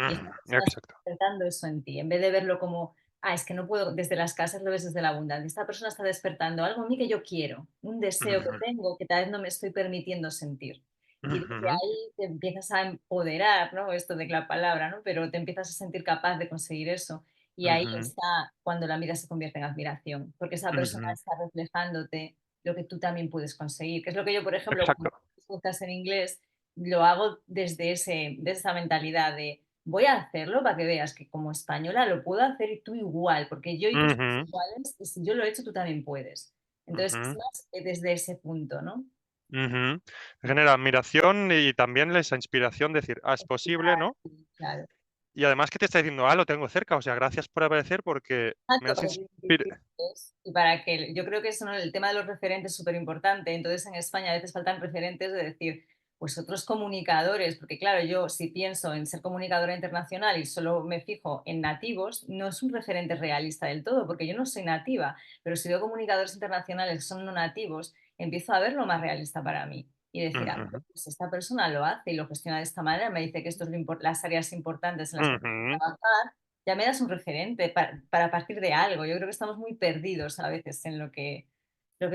A: Y esa persona está
B: Exacto.
A: despertando eso en ti, en vez de verlo como, ah, es que no puedo, desde las casas lo ves desde la abundancia. Esta persona está despertando algo en mí que yo quiero, un deseo que
B: Ujú,
A: tengo que tal vez no me estoy permitiendo sentir. Y desde
B: ujú,
A: ahí te empiezas a empoderar, ¿no? Esto de la palabra, ¿no? Pero te empiezas a sentir capaz de conseguir eso. Y ahí
B: ujú,
A: está cuando la vida se convierte en admiración, porque esa persona
B: ujú.
A: está reflejándote lo que tú también puedes conseguir, que es lo que yo, por ejemplo,
B: Exacto.
A: cuando escuchas en inglés, lo hago desde desde esa mentalidad de voy a hacerlo para que veas que como española lo puedo hacer y tú igual, porque yo y tú somos
B: Ujú,
A: iguales y si yo lo he hecho tú también puedes. Entonces es
B: ujú,
A: más desde ese punto, ¿no?
B: ujú. Genera admiración y también esa inspiración, decir, ah, es posible, ¿no?
A: Claro.
B: Y además que te está diciendo, ah, lo tengo cerca, o sea, gracias por aparecer porque me
A: Exacto,
B: has
A: para
B: inspirado.
A: dirigirles y para que yo creo que eso, ¿no? El tema de los referentes es súper importante. Entonces en España a veces faltan referentes de decir, pues otros comunicadores, porque claro, yo si pienso en ser comunicadora internacional y solo me fijo en nativos, no es un referente realista del todo, porque yo no soy nativa, pero si veo comunicadores internacionales que son no nativos, empiezo a verlo más realista para mí y decir, ah,
B: Ujú,
A: pues esta persona lo hace y lo gestiona de esta manera, me dice que esto es las áreas importantes en las que
B: ujú.
A: trabajar, ya me das un referente para partir de algo. Yo creo que estamos muy perdidos a veces en lo que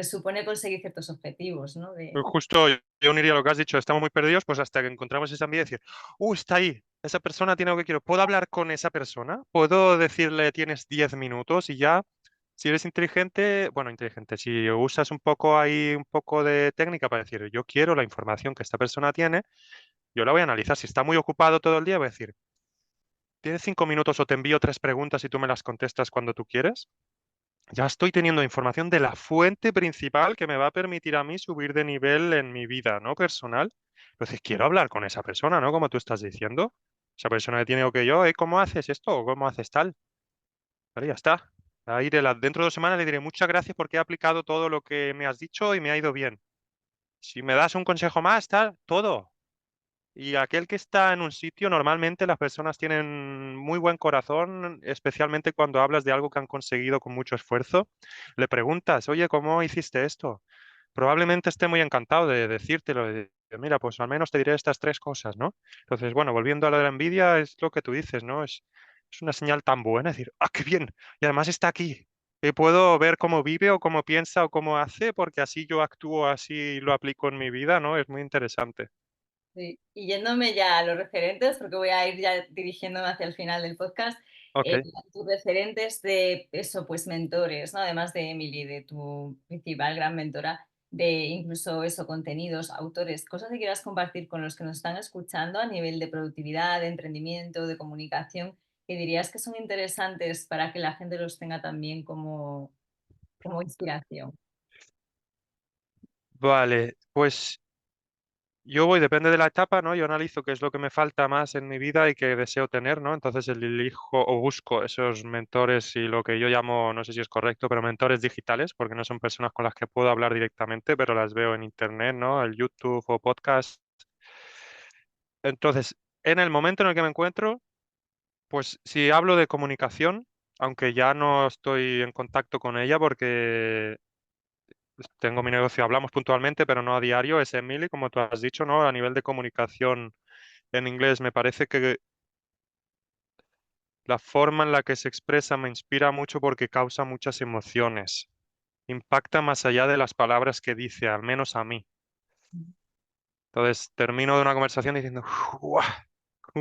A: supone conseguir ciertos objetivos, ¿no?
B: Pues justo yo uniría lo que has dicho, estamos muy perdidos, pues hasta que encontramos esa envidia y decir, está ahí, esa persona tiene lo que quiero, ¿puedo hablar con esa persona? ¿Puedo decirle tienes 10 minutos y ya, si eres inteligente, bueno, inteligente, si usas un poco ahí, un poco de técnica para decir, yo quiero la información que esta persona tiene, yo la voy a analizar. Si está muy ocupado todo el día, voy a decir, ¿tienes 5 minutos o te envío 3 preguntas y tú me las contestas cuando tú quieres? Ya estoy teniendo información de la fuente principal que me va a permitir a mí subir de nivel en mi vida, ¿no? Personal. Entonces quiero hablar con esa persona, ¿no? Como tú estás diciendo. Esa persona que tiene o que yo, ¿cómo haces esto? ¿O cómo haces tal? Vale, ya está. Ahí dentro de 2 semanas le diré muchas gracias porque he aplicado todo lo que me has dicho y me ha ido bien. Si me das un consejo más, tal, todo. Y aquel que está en un sitio, normalmente las personas tienen muy buen corazón, especialmente cuando hablas de algo que han conseguido con mucho esfuerzo. Le preguntas, oye, ¿cómo hiciste esto? Probablemente esté muy encantado de decírtelo, mira, pues al menos te diré estas 3 cosas, ¿no? Entonces, bueno, volviendo a lo de la envidia, es lo que tú dices, ¿no? Es una señal tan buena, decir, ah, qué bien, y además está aquí. Y puedo ver cómo vive o cómo piensa o cómo hace, porque así yo actúo, así lo aplico en mi vida, ¿no? Es muy interesante.
A: Sí. Y yéndome ya a los referentes, porque voy a ir ya dirigiéndome hacia el final del podcast,
B: Ok.
A: tus referentes de eso, pues mentores, ¿no? Además de Emily, de tu principal gran mentora, de incluso eso, contenidos, autores, cosas que quieras compartir con los que nos están escuchando a nivel de productividad, de emprendimiento, de comunicación, que dirías que son interesantes para que la gente los tenga también como inspiración.
B: Vale, pues yo voy, depende de la etapa, ¿no? Yo analizo qué es lo que me falta más en mi vida y que deseo tener, ¿no? Entonces elijo o busco esos mentores y lo que yo llamo, no sé si es correcto, pero mentores digitales, porque no son personas con las que puedo hablar directamente, pero las veo en internet, ¿no? El YouTube o podcast. Entonces, en el momento en el que me encuentro, pues si hablo de comunicación, aunque ya no estoy en contacto con ella porque tengo mi negocio, hablamos puntualmente, pero no a diario, es Emily, como tú has dicho, ¿no? A nivel de comunicación en inglés, me parece que la forma en la que se expresa me inspira mucho porque causa muchas emociones. Impacta más allá de las palabras que dice, al menos a mí. Entonces termino de una conversación diciendo, "Guau,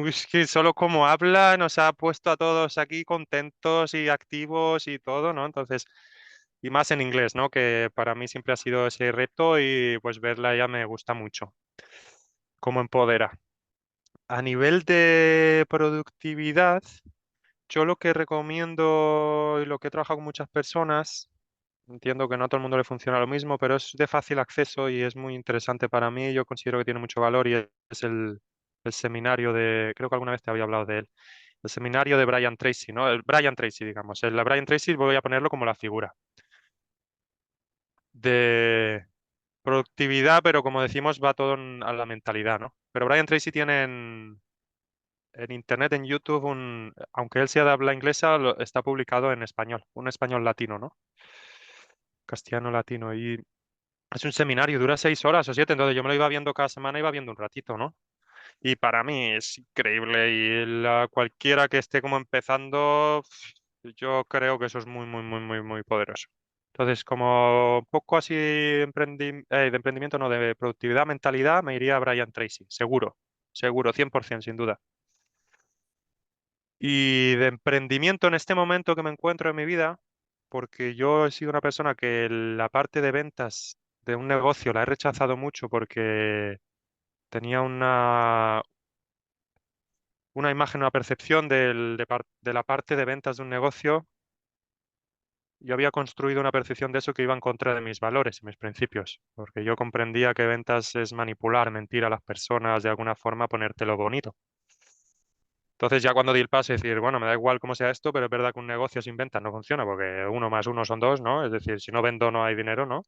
B: es que solo como habla nos ha puesto a todos aquí contentos y activos y todo, ¿no? Entonces, y más en inglés, ¿no? Que para mí siempre ha sido ese reto y pues verla ya me gusta mucho, cómo empodera. A nivel de productividad, yo lo que recomiendo y lo que he trabajado con muchas personas, entiendo que no a todo el mundo le funciona lo mismo, pero es de fácil acceso y es muy interesante para mí. Yo considero que tiene mucho valor y es el seminario de, creo que alguna vez te había hablado de él, el seminario de Brian Tracy, ¿no? El Brian Tracy, digamos. El Brian Tracy voy a ponerlo como la figura de productividad, pero como decimos, va todo a la mentalidad, ¿no? Pero Brian Tracy tiene en internet, en YouTube, aunque él sea de habla inglesa, está publicado en español, un español latino, ¿no? Castellano latino. Y es un seminario, dura 6 horas o 7, entonces yo me lo iba viendo cada semana, iba viendo un ratito, ¿no? Y para mí es increíble y cualquiera que esté como empezando, yo creo que eso es muy, muy, muy, muy, muy poderoso. Entonces, como un poco así de emprendimiento, no, de productividad, mentalidad, me iría a Brian Tracy, seguro, seguro, 100%, sin duda. Y de emprendimiento en este momento que me encuentro en mi vida, porque yo he sido una persona que la parte de ventas de un negocio la he rechazado mucho porque tenía una imagen, una percepción de la parte de ventas de un negocio. Yo había construido una percepción de eso que iba en contra de mis valores y mis principios, porque yo comprendía que ventas es manipular, mentir a las personas, de alguna forma ponértelo bonito. Entonces ya cuando di el paso, decir, bueno, me da igual cómo sea esto, pero es verdad que un negocio sin ventas no funciona porque uno más uno son dos, ¿no? Es decir, si no vendo no hay dinero, ¿no?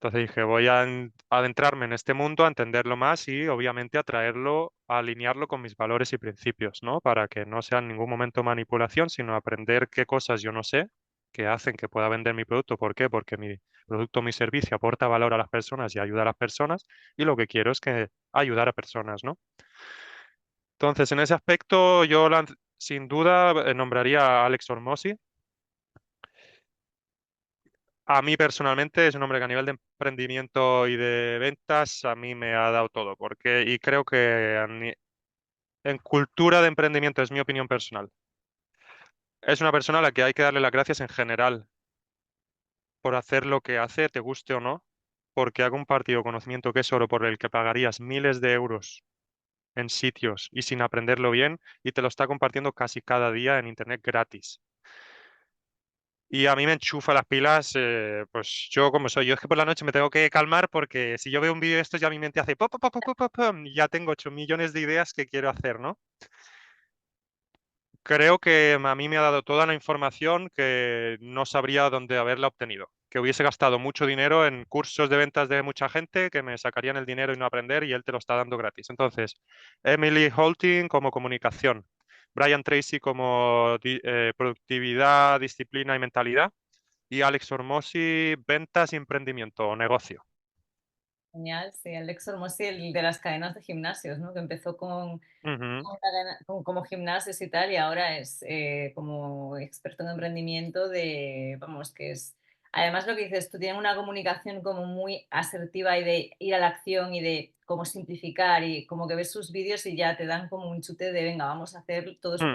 B: Entonces dije, voy a adentrarme en este mundo, a entenderlo más y obviamente a traerlo, a alinearlo con mis valores y principios, ¿no? Para que no sea en ningún momento manipulación, sino aprender qué cosas yo no sé que hacen que pueda vender mi producto. ¿Por qué? Porque mi producto, mi servicio aporta valor a las personas y ayuda a las personas y lo que quiero es que ayudar a personas, ¿no? Entonces, en ese aspecto, sin duda nombraría a Alex Hormozzi. A mí personalmente es un hombre que a nivel de emprendimiento y de ventas a mí me ha dado todo, y creo que en cultura de emprendimiento es mi opinión personal. Es una persona a la que hay que darle las gracias en general por hacer lo que hace, te guste o no, porque ha compartido conocimiento que es oro por el que pagarías miles de euros en sitios y sin aprenderlo bien y te lo está compartiendo casi cada día en internet gratis. Y a mí me enchufa las pilas, pues yo como soy. Yo es que por la noche me tengo que calmar porque si yo veo un vídeo de estos ya mi mente hace pop, pop, pop, pop, pop, pom, y ya tengo 8 millones de ideas que quiero hacer, ¿no? Creo que a mí me ha dado toda la información que no sabría dónde haberla obtenido. Que hubiese gastado mucho dinero en cursos de ventas de mucha gente que me sacarían el dinero y no aprender y él te lo está dando gratis. Entonces, Emily Holting como comunicación, Brian Tracy como productividad, disciplina y mentalidad y Alex Hormozzi, ventas y emprendimiento o negocio.
A: Genial, sí, Alex Hormozzi, el de las cadenas de gimnasios, ¿no? Que empezó
B: Ujú,
A: como gimnasios y tal, y ahora es como experto en emprendimiento vamos, que es, además lo que dices, tú tienes una comunicación como muy asertiva y de ir a la acción y de cómo simplificar y como que ves sus vídeos y ya te dan como un chute de, venga, vamos a hacer todos
B: mm.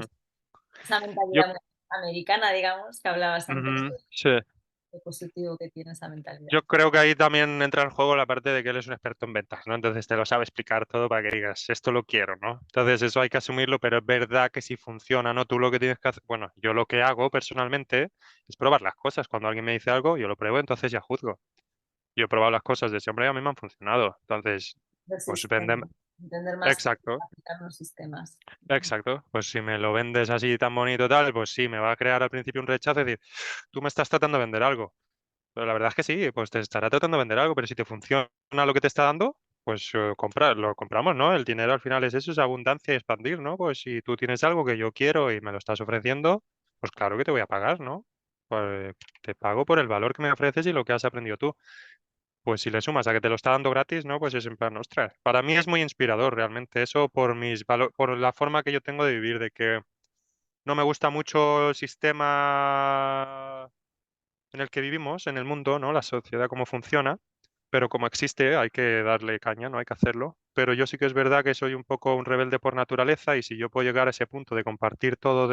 A: esa
B: Yo,
A: mentalidad muy americana, digamos, que hablabas antes,
B: ujú, sí.
A: de positivo que tiene esa mentalidad.
B: Yo creo que ahí también entra en juego la parte de que él es un experto en ventas, ¿no? Entonces te lo sabe explicar todo para que digas, esto lo quiero, ¿no? Entonces eso hay que asumirlo, pero es verdad que si funciona, ¿no? Tú lo que tienes que hacer, bueno, yo lo que hago personalmente es probar las cosas. Cuando alguien me dice algo, yo lo pruebo, entonces ya juzgo. Yo he probado las cosas de ese hombre y a mí me han funcionado. Entonces,
A: Del
B: pues
A: sistema, entender más cómo
B: exacto.
A: aplicar los sistemas.
B: Exacto, pues si me lo vendes así tan bonito tal, pues sí, me va a crear al principio un rechazo, es decir, tú me estás tratando de vender algo, pero la verdad es que sí, pues te estará tratando de vender algo, pero si te funciona lo que te está dando, pues lo compramos, ¿no? El dinero al final es eso, es abundancia y expandir, ¿no? Pues si tú tienes algo que yo quiero y me lo estás ofreciendo, pues claro que te voy a pagar, ¿no? Pues te pago por el valor que me ofreces y lo que has aprendido tú. Pues si le sumas a que te lo está dando gratis, ¿no? Pues es en plan, ostras, para mí es muy inspirador realmente eso por por la forma que yo tengo de vivir, de que no me gusta mucho el sistema en el que vivimos, en el mundo, ¿no? La sociedad, cómo funciona, pero como existe, hay que darle caña, ¿no? Hay que hacerlo. Pero yo sí que es verdad que soy un poco un rebelde por naturaleza y si yo puedo llegar a ese punto de compartir todo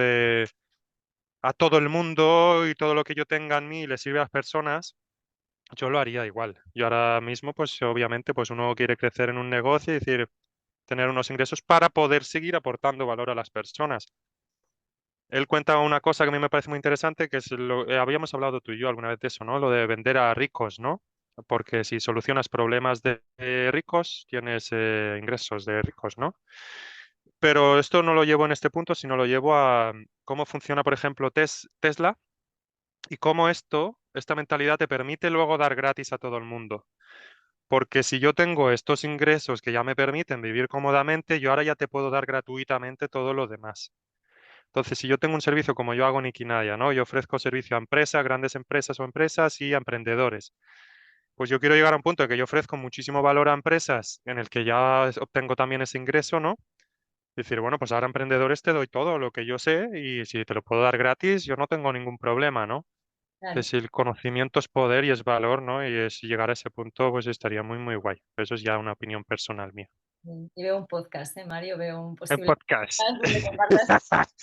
B: a todo el mundo y todo lo que yo tenga en mí le sirve a las personas, yo lo haría igual. Yo ahora mismo, pues obviamente, pues uno quiere crecer en un negocio y decir, tener unos ingresos para poder seguir aportando valor a las personas. Él cuenta una cosa que a mí me parece muy interesante, que es habíamos hablado tú y yo alguna vez de eso, ¿no? Lo de vender a ricos, ¿no? Porque si solucionas problemas de ricos, tienes ingresos de ricos, ¿no? Pero esto no lo llevo en este punto, sino lo llevo a cómo funciona, por ejemplo, Tesla y cómo esta mentalidad te permite luego dar gratis a todo el mundo. Porque si yo tengo estos ingresos que ya me permiten vivir cómodamente, yo ahora ya te puedo dar gratuitamente todo lo demás. Entonces, si yo tengo un servicio como yo hago en Equinaya, ¿no? Yo ofrezco servicio a empresas, grandes empresas o empresas y a emprendedores. Pues yo quiero llegar a un punto en que yo ofrezco muchísimo valor a empresas en el que ya obtengo también ese ingreso, ¿no? Decir, bueno, pues ahora a emprendedores te doy todo lo que yo sé y si te lo puedo dar gratis, yo no tengo ningún problema, ¿no?
A: Claro.
B: Entonces, si el conocimiento es poder y es valor, ¿no? Y es llegar a ese punto, pues estaría muy, muy guay. Pero eso es ya una opinión personal mía.
A: Y veo un podcast, ¿eh, Mario? Veo un
B: El
A: posible
B: podcast.
A: podcast donde compartas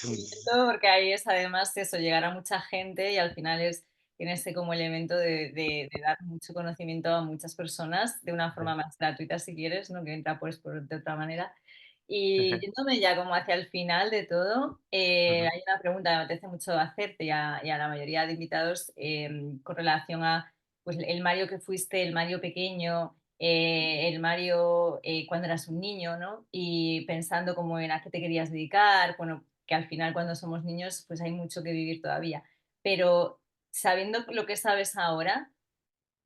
A: esto, porque ahí es además eso, llegar a mucha gente y al final tiene ese como elemento de dar mucho conocimiento a muchas personas de una forma más gratuita, si quieres, ¿no? Que entra pues por de otra manera. Y yéndome ya como hacia el final de todo,
B: Ujú,
A: hay una pregunta que me apetece mucho hacerte y a la mayoría de invitados con relación a pues, el Mario que fuiste, el Mario pequeño el Mario cuando eras un niño, ¿no? Y pensando cómo era qué te querías dedicar, bueno, que al final cuando somos niños pues hay mucho que vivir todavía, pero sabiendo lo que sabes ahora,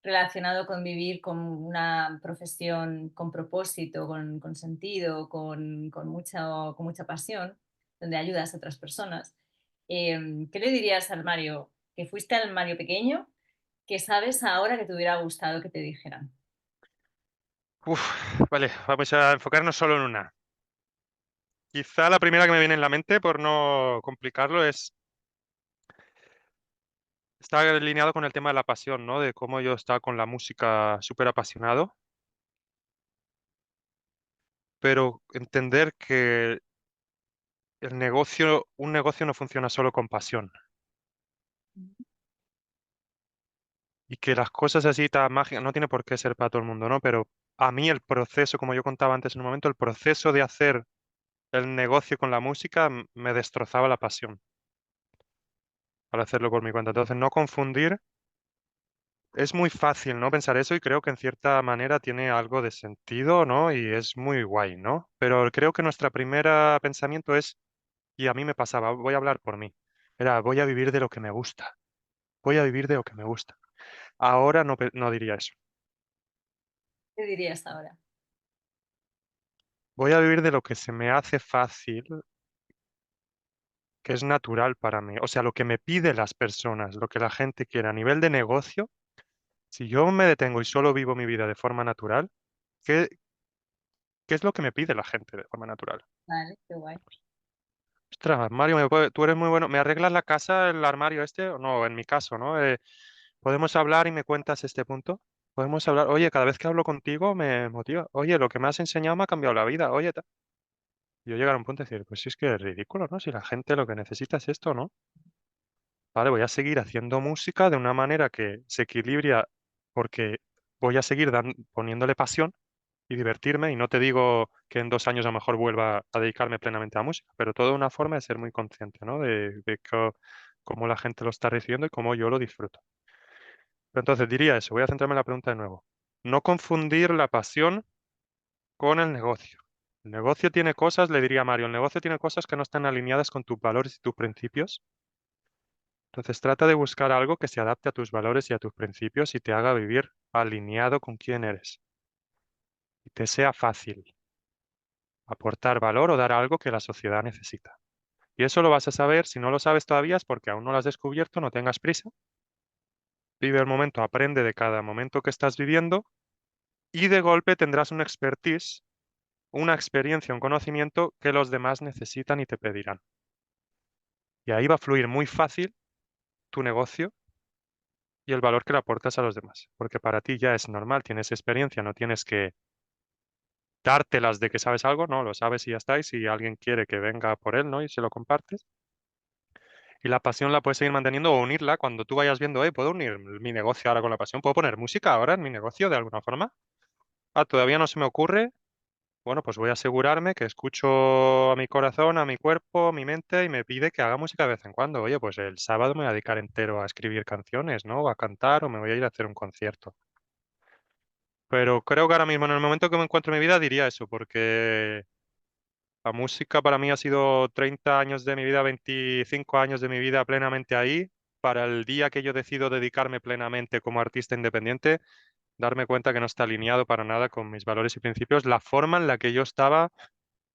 A: relacionado con vivir con una profesión con propósito, con sentido, con mucha pasión, donde ayudas a otras personas. ¿Qué le dirías al Mario, que fuiste al Mario pequeño, que sabes ahora que te hubiera gustado que te dijeran?
B: Uf, vale, vamos a enfocarnos solo en una. Quizá la primera que me viene en la mente, por no complicarlo, está alineado con el tema de la pasión, ¿no? De cómo yo estaba con la música súper apasionado, pero entender que un negocio no funciona solo con pasión y que las cosas así tan mágicas, no tiene por qué ser para todo el mundo, ¿no? Pero a mí el proceso, como yo contaba antes en un momento, el proceso de hacer el negocio con la música me destrozaba la pasión al hacerlo por mi cuenta. Entonces, no confundir. Es muy fácil, ¿no? Pensar eso y creo que en cierta manera tiene algo de sentido, ¿no? Y es muy guay, ¿no? Pero creo que nuestra primera pensamiento es, y a mí me pasaba, voy a hablar por mí, era, voy a vivir de lo que me gusta, voy a vivir de lo que me gusta. Ahora no, no diría eso.
A: ¿Qué dirías ahora?
B: Voy a vivir de lo que se me hace fácil, que es natural para mí. O sea, lo que me pide las personas, lo que la gente quiere a nivel de negocio. Si yo me detengo y solo vivo mi vida de forma natural, ¿qué, qué es lo que me pide la gente de forma natural?
A: Vale, qué guay.
B: Ostras, Mario, tú eres muy bueno. ¿Me arreglas la casa, el armario este? O no, en mi caso, ¿no? ¿Podemos hablar y me cuentas este punto? Podemos hablar. Oye, cada vez que hablo contigo me motiva. Oye, lo que me has enseñado me ha cambiado la vida. Oye, yo llegar a un punto de decir, pues sí es que es ridículo, ¿no? Si la gente lo que necesita es esto, ¿no? Vale, voy a seguir haciendo música de una manera que se equilibra porque voy a seguir poniéndole pasión y divertirme. Y no te digo que en 2 años a lo mejor vuelva a dedicarme plenamente a la música, pero todo una forma de ser muy consciente, ¿no? De cómo la gente lo está recibiendo y cómo yo lo disfruto. Pero entonces diría eso, voy a centrarme en la pregunta de nuevo. No confundir la pasión con el negocio. El negocio tiene cosas, le diría a Mario, el negocio tiene cosas que no están alineadas con tus valores y tus principios. Entonces trata de buscar algo que se adapte a tus valores y a tus principios y te haga vivir alineado con quién eres. Y te sea fácil aportar valor o dar algo que la sociedad necesita. Y eso lo vas a saber, si no lo sabes todavía es porque aún no lo has descubierto, no tengas prisa. Vive el momento, aprende de cada momento que estás viviendo y de golpe tendrás una expertise, una experiencia, un conocimiento que los demás necesitan y te pedirán. Y ahí va a fluir muy fácil tu negocio y el valor que le aportas a los demás, porque para ti ya es normal, tienes experiencia, no tienes que dártelas de que sabes algo, no, lo sabes y ya está, y si alguien quiere que venga por él, ¿no? Y se lo compartes. Y la pasión la puedes seguir manteniendo o unirla cuando tú vayas viendo, ¿puedo unir mi negocio ahora con la pasión? ¿Puedo poner música ahora en mi negocio de alguna forma? Ah, todavía no se me ocurre. Bueno, pues voy a asegurarme que escucho a mi corazón, a mi cuerpo, a mi mente y me pide que haga música de vez en cuando. Oye, pues el sábado me voy a dedicar entero a escribir canciones, ¿no? O a cantar o me voy a ir a hacer un concierto. Pero creo que ahora mismo, en el momento que me encuentro en mi vida, diría eso, porque la música para mí ha sido 30 años de mi vida, 25 años de mi vida plenamente ahí. Para el día que yo decido dedicarme plenamente como artista independiente, darme cuenta que no está alineado para nada con mis valores y principios, la forma en la que yo estaba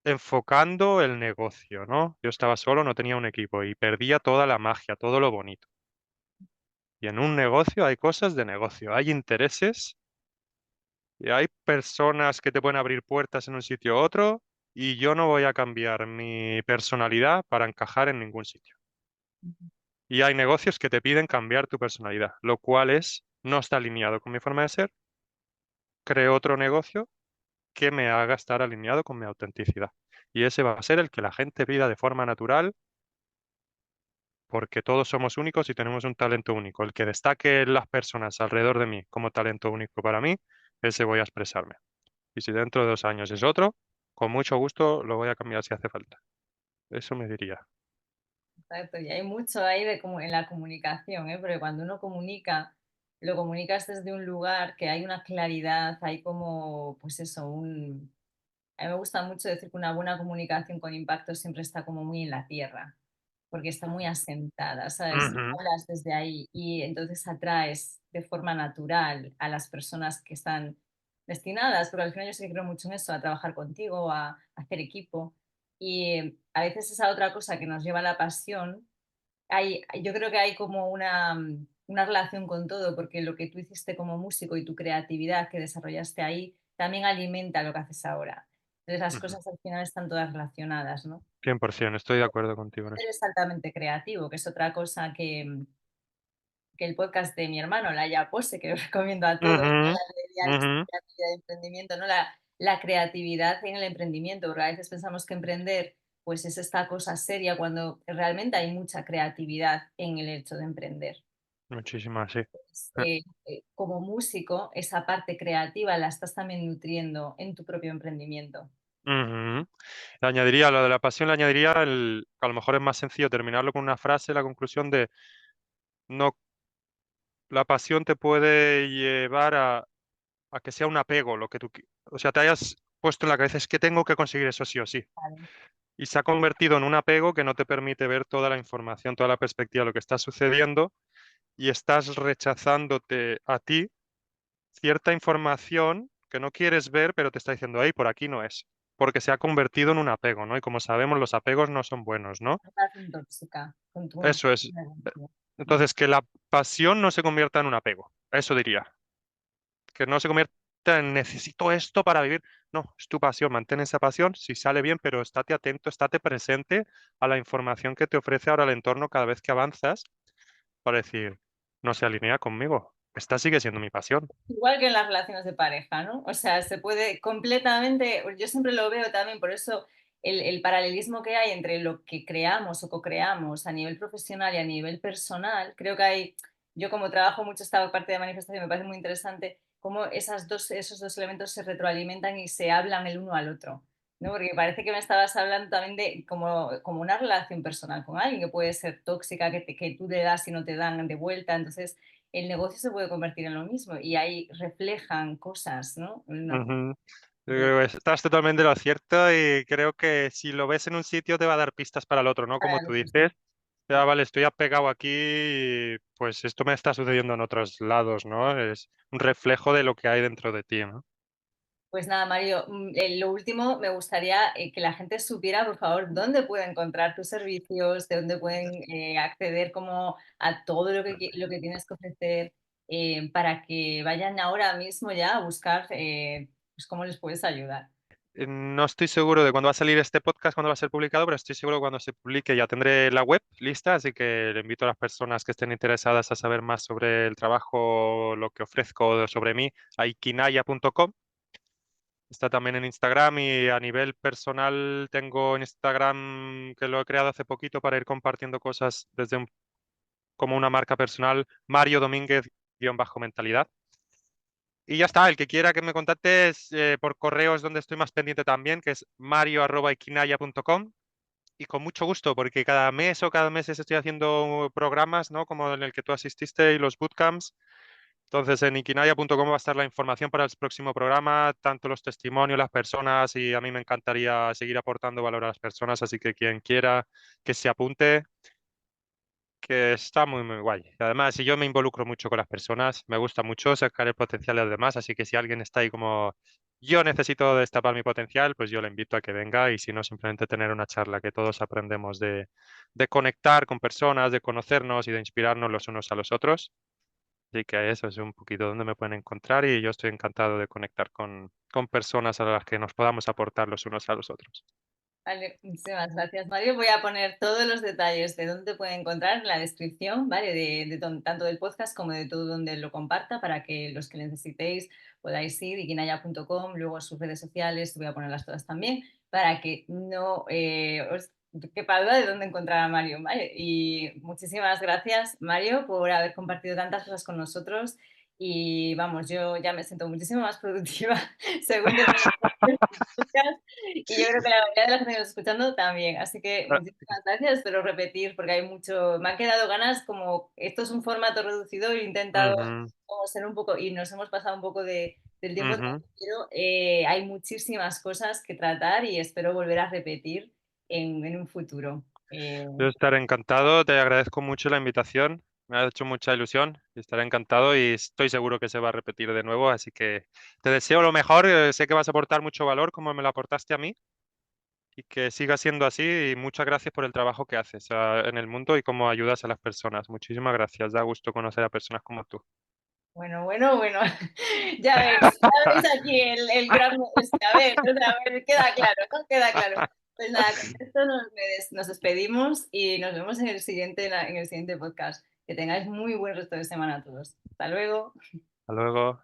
B: enfocando el negocio, ¿no? Yo estaba solo, no tenía un equipo y perdía toda la magia, todo lo bonito. Y en un negocio hay cosas de negocio, hay intereses y hay personas que te pueden abrir puertas en un sitio u otro y yo no voy a cambiar mi personalidad para encajar en ningún sitio. Y hay negocios que te piden cambiar tu personalidad, lo cual no está alineado con mi forma de ser. Creo otro negocio que me haga estar alineado con mi autenticidad. Y ese va a ser el que la gente pida de forma natural, porque todos somos únicos y tenemos un talento único. El que destaque en las personas alrededor de mí como talento único para mí, ese voy a expresarme. Y si dentro de 2 años es otro, con mucho gusto lo voy a cambiar si hace falta. Eso me diría.
A: Exacto, y hay mucho ahí de como en la comunicación, ¿eh? Porque cuando uno comunica, lo comunicas desde un lugar que hay una claridad, hay como, pues eso, a mí me gusta mucho decir que una buena comunicación con impacto siempre está como muy en la tierra, porque está muy asentada, ¿sabes?
B: Ujú,
A: Hablas desde ahí y entonces atraes de forma natural a las personas que están destinadas, porque al final yo sí que creo mucho en eso, a trabajar contigo, a hacer equipo. Y a veces esa otra cosa que nos lleva a la pasión, yo creo que hay como una relación con todo, porque lo que tú hiciste como músico y tu creatividad que desarrollaste ahí también alimenta lo que haces ahora. Entonces las
B: ujú.
A: cosas al final están todas relacionadas, ¿no?
B: 100%, estoy de acuerdo contigo en eso.
A: Eres altamente creativo, que es otra cosa que el podcast de mi hermano, La Ya Pose, que lo recomiendo a todos, ¿no?
B: Ujú,
A: La de diarios
B: ujú.
A: de creatividad y emprendimiento, ¿no? La creatividad en el emprendimiento, porque a veces pensamos que emprender pues es esta cosa seria cuando realmente hay mucha creatividad en el hecho de emprender.
B: Muchísimas, sí.
A: Como músico, esa parte creativa la estás también nutriendo en tu propio emprendimiento.
B: Ujú. Le añadiría, lo de la pasión, le añadiría a lo mejor es más sencillo terminarlo con una frase, la conclusión de no, la pasión te puede llevar a que sea un apego, lo que o sea, te hayas puesto en la cabeza es que tengo que conseguir eso sí o sí.
A: Vale.
B: Y se ha convertido en un apego que no te permite ver toda la información, toda la perspectiva de lo que está sucediendo y estás rechazándote a ti cierta información que no quieres ver, pero te está diciendo, ahí, por aquí no es, porque se ha convertido en un apego, ¿no? Y como sabemos, los apegos no son buenos, ¿no?
A: Relación tóxica con tu
B: Eso es.
A: negocio.
B: Entonces, que la pasión no se convierta en un apego, eso diría. Que no se convierta en necesito esto para vivir. No, es tu pasión, mantén esa pasión, si sale bien, pero estate atento, estate presente a la información que te ofrece ahora el entorno cada vez que avanzas para decir, no se alinea conmigo. Esta sigue siendo mi pasión.
A: Igual que en las relaciones de pareja, ¿no? O sea, se puede completamente, yo siempre lo veo también, por eso el paralelismo que hay entre lo que creamos o co-creamos a nivel profesional y a nivel personal, creo que hay, yo como trabajo mucho esta parte de manifestación, me parece muy interesante cómo esos dos elementos se retroalimentan y se hablan el uno al otro, ¿no? Porque parece que me estabas hablando también de como una relación personal con alguien que puede ser tóxica, que tú le das y no te dan de vuelta, entonces el negocio se puede convertir en lo mismo y ahí reflejan cosas, ¿no?
B: Ujú.
A: De
B: Estás totalmente lo cierto y creo que si lo ves en un sitio te va a dar pistas para el otro, ¿no?
A: para
B: Como
A: el
B: tú
A: otro, sí.
B: dices, ya vale, estoy apegado aquí, y, pues esto me está sucediendo en otros lados, ¿no? Es un reflejo de lo que hay dentro de ti, ¿no?
A: Pues nada, Mario, lo último me gustaría que la gente supiera, por favor, dónde puede encontrar tus servicios, de dónde pueden acceder como a todo lo que tienes que ofrecer para que vayan ahora mismo ya a buscar pues cómo les puedes ayudar.
B: No estoy seguro de cuándo va a salir este podcast, cuándo va a ser publicado, pero estoy seguro que cuando se publique ya tendré la web lista, así que le invito a las personas que estén interesadas a saber más sobre el trabajo, lo que ofrezco sobre mí, a ikinaya.com. Está también en Instagram y a nivel personal tengo Instagram que lo he creado hace poquito para ir compartiendo cosas como una marca personal, Mario Domínguez-mentalidad. Y ya está, el que quiera que me contacte es, por correos donde estoy más pendiente también, que es mario@ikinaya.com. Y con mucho gusto, porque cada mes o cada mes estoy haciendo programas, ¿no? Como en el que tú asististe y los bootcamps. Entonces, en ikinaya.com va a estar la información para el próximo programa, tanto los testimonios, las personas, y a mí me encantaría seguir aportando valor a las personas, así que quien quiera que se apunte, que está muy, muy guay. Y además, si yo me involucro mucho con las personas, me gusta mucho sacar el potencial de los demás, así que si alguien está ahí como yo necesito destapar mi potencial, pues yo le invito a que venga y si no, simplemente tener una charla que todos aprendemos de conectar con personas, de conocernos y de inspirarnos los unos a los otros. Así que eso es un poquito donde me pueden encontrar y yo estoy encantado de conectar con personas a las que nos podamos aportar los unos a los otros.
A: Vale, muchísimas gracias, Mario. Voy a poner todos los detalles de dónde puede encontrar en la descripción, ¿vale? Tanto del podcast como de todo donde lo comparta para que los que necesitéis podáis ir, ikinaya.com, luego a sus redes sociales, voy a ponerlas todas también, para que no os quepa duda de dónde encontrar a Mario, ¿vale? Y muchísimas gracias, Mario, por haber compartido tantas cosas con nosotros y vamos, yo ya me siento muchísimo más productiva según termino el podcast y yo creo que la mayoría de la gente que nos está escuchando también. Así que
B: Ah,
A: muchísimas gracias, espero repetir porque hay mucho, me han quedado ganas, como esto es un formato reducido, he intentado
B: ujú,
A: como ser un poco, y nos hemos pasado un poco del tiempo,
B: ujú.
A: pero hay muchísimas cosas que tratar y espero volver a repetir en un futuro.
B: Yo estaré encantado, te agradezco mucho la invitación, me ha hecho mucha ilusión y estaré encantado y estoy seguro que se va a repetir de nuevo, así que te deseo lo mejor, sé que vas a aportar mucho valor como me lo aportaste a mí y que siga siendo así y muchas gracias por el trabajo que haces en el mundo y cómo ayudas a las personas. Muchísimas gracias, da gusto conocer a personas como tú.
A: Bueno, bueno, bueno, ya veis aquí el gran, a ver, o sea, a ver, queda claro, ¿no? Queda claro. Pues nada, con esto nos despedimos y nos vemos en el siguiente, en el siguiente podcast. Que tengáis muy buen resto de semana a todos. Hasta luego.
B: Hasta luego.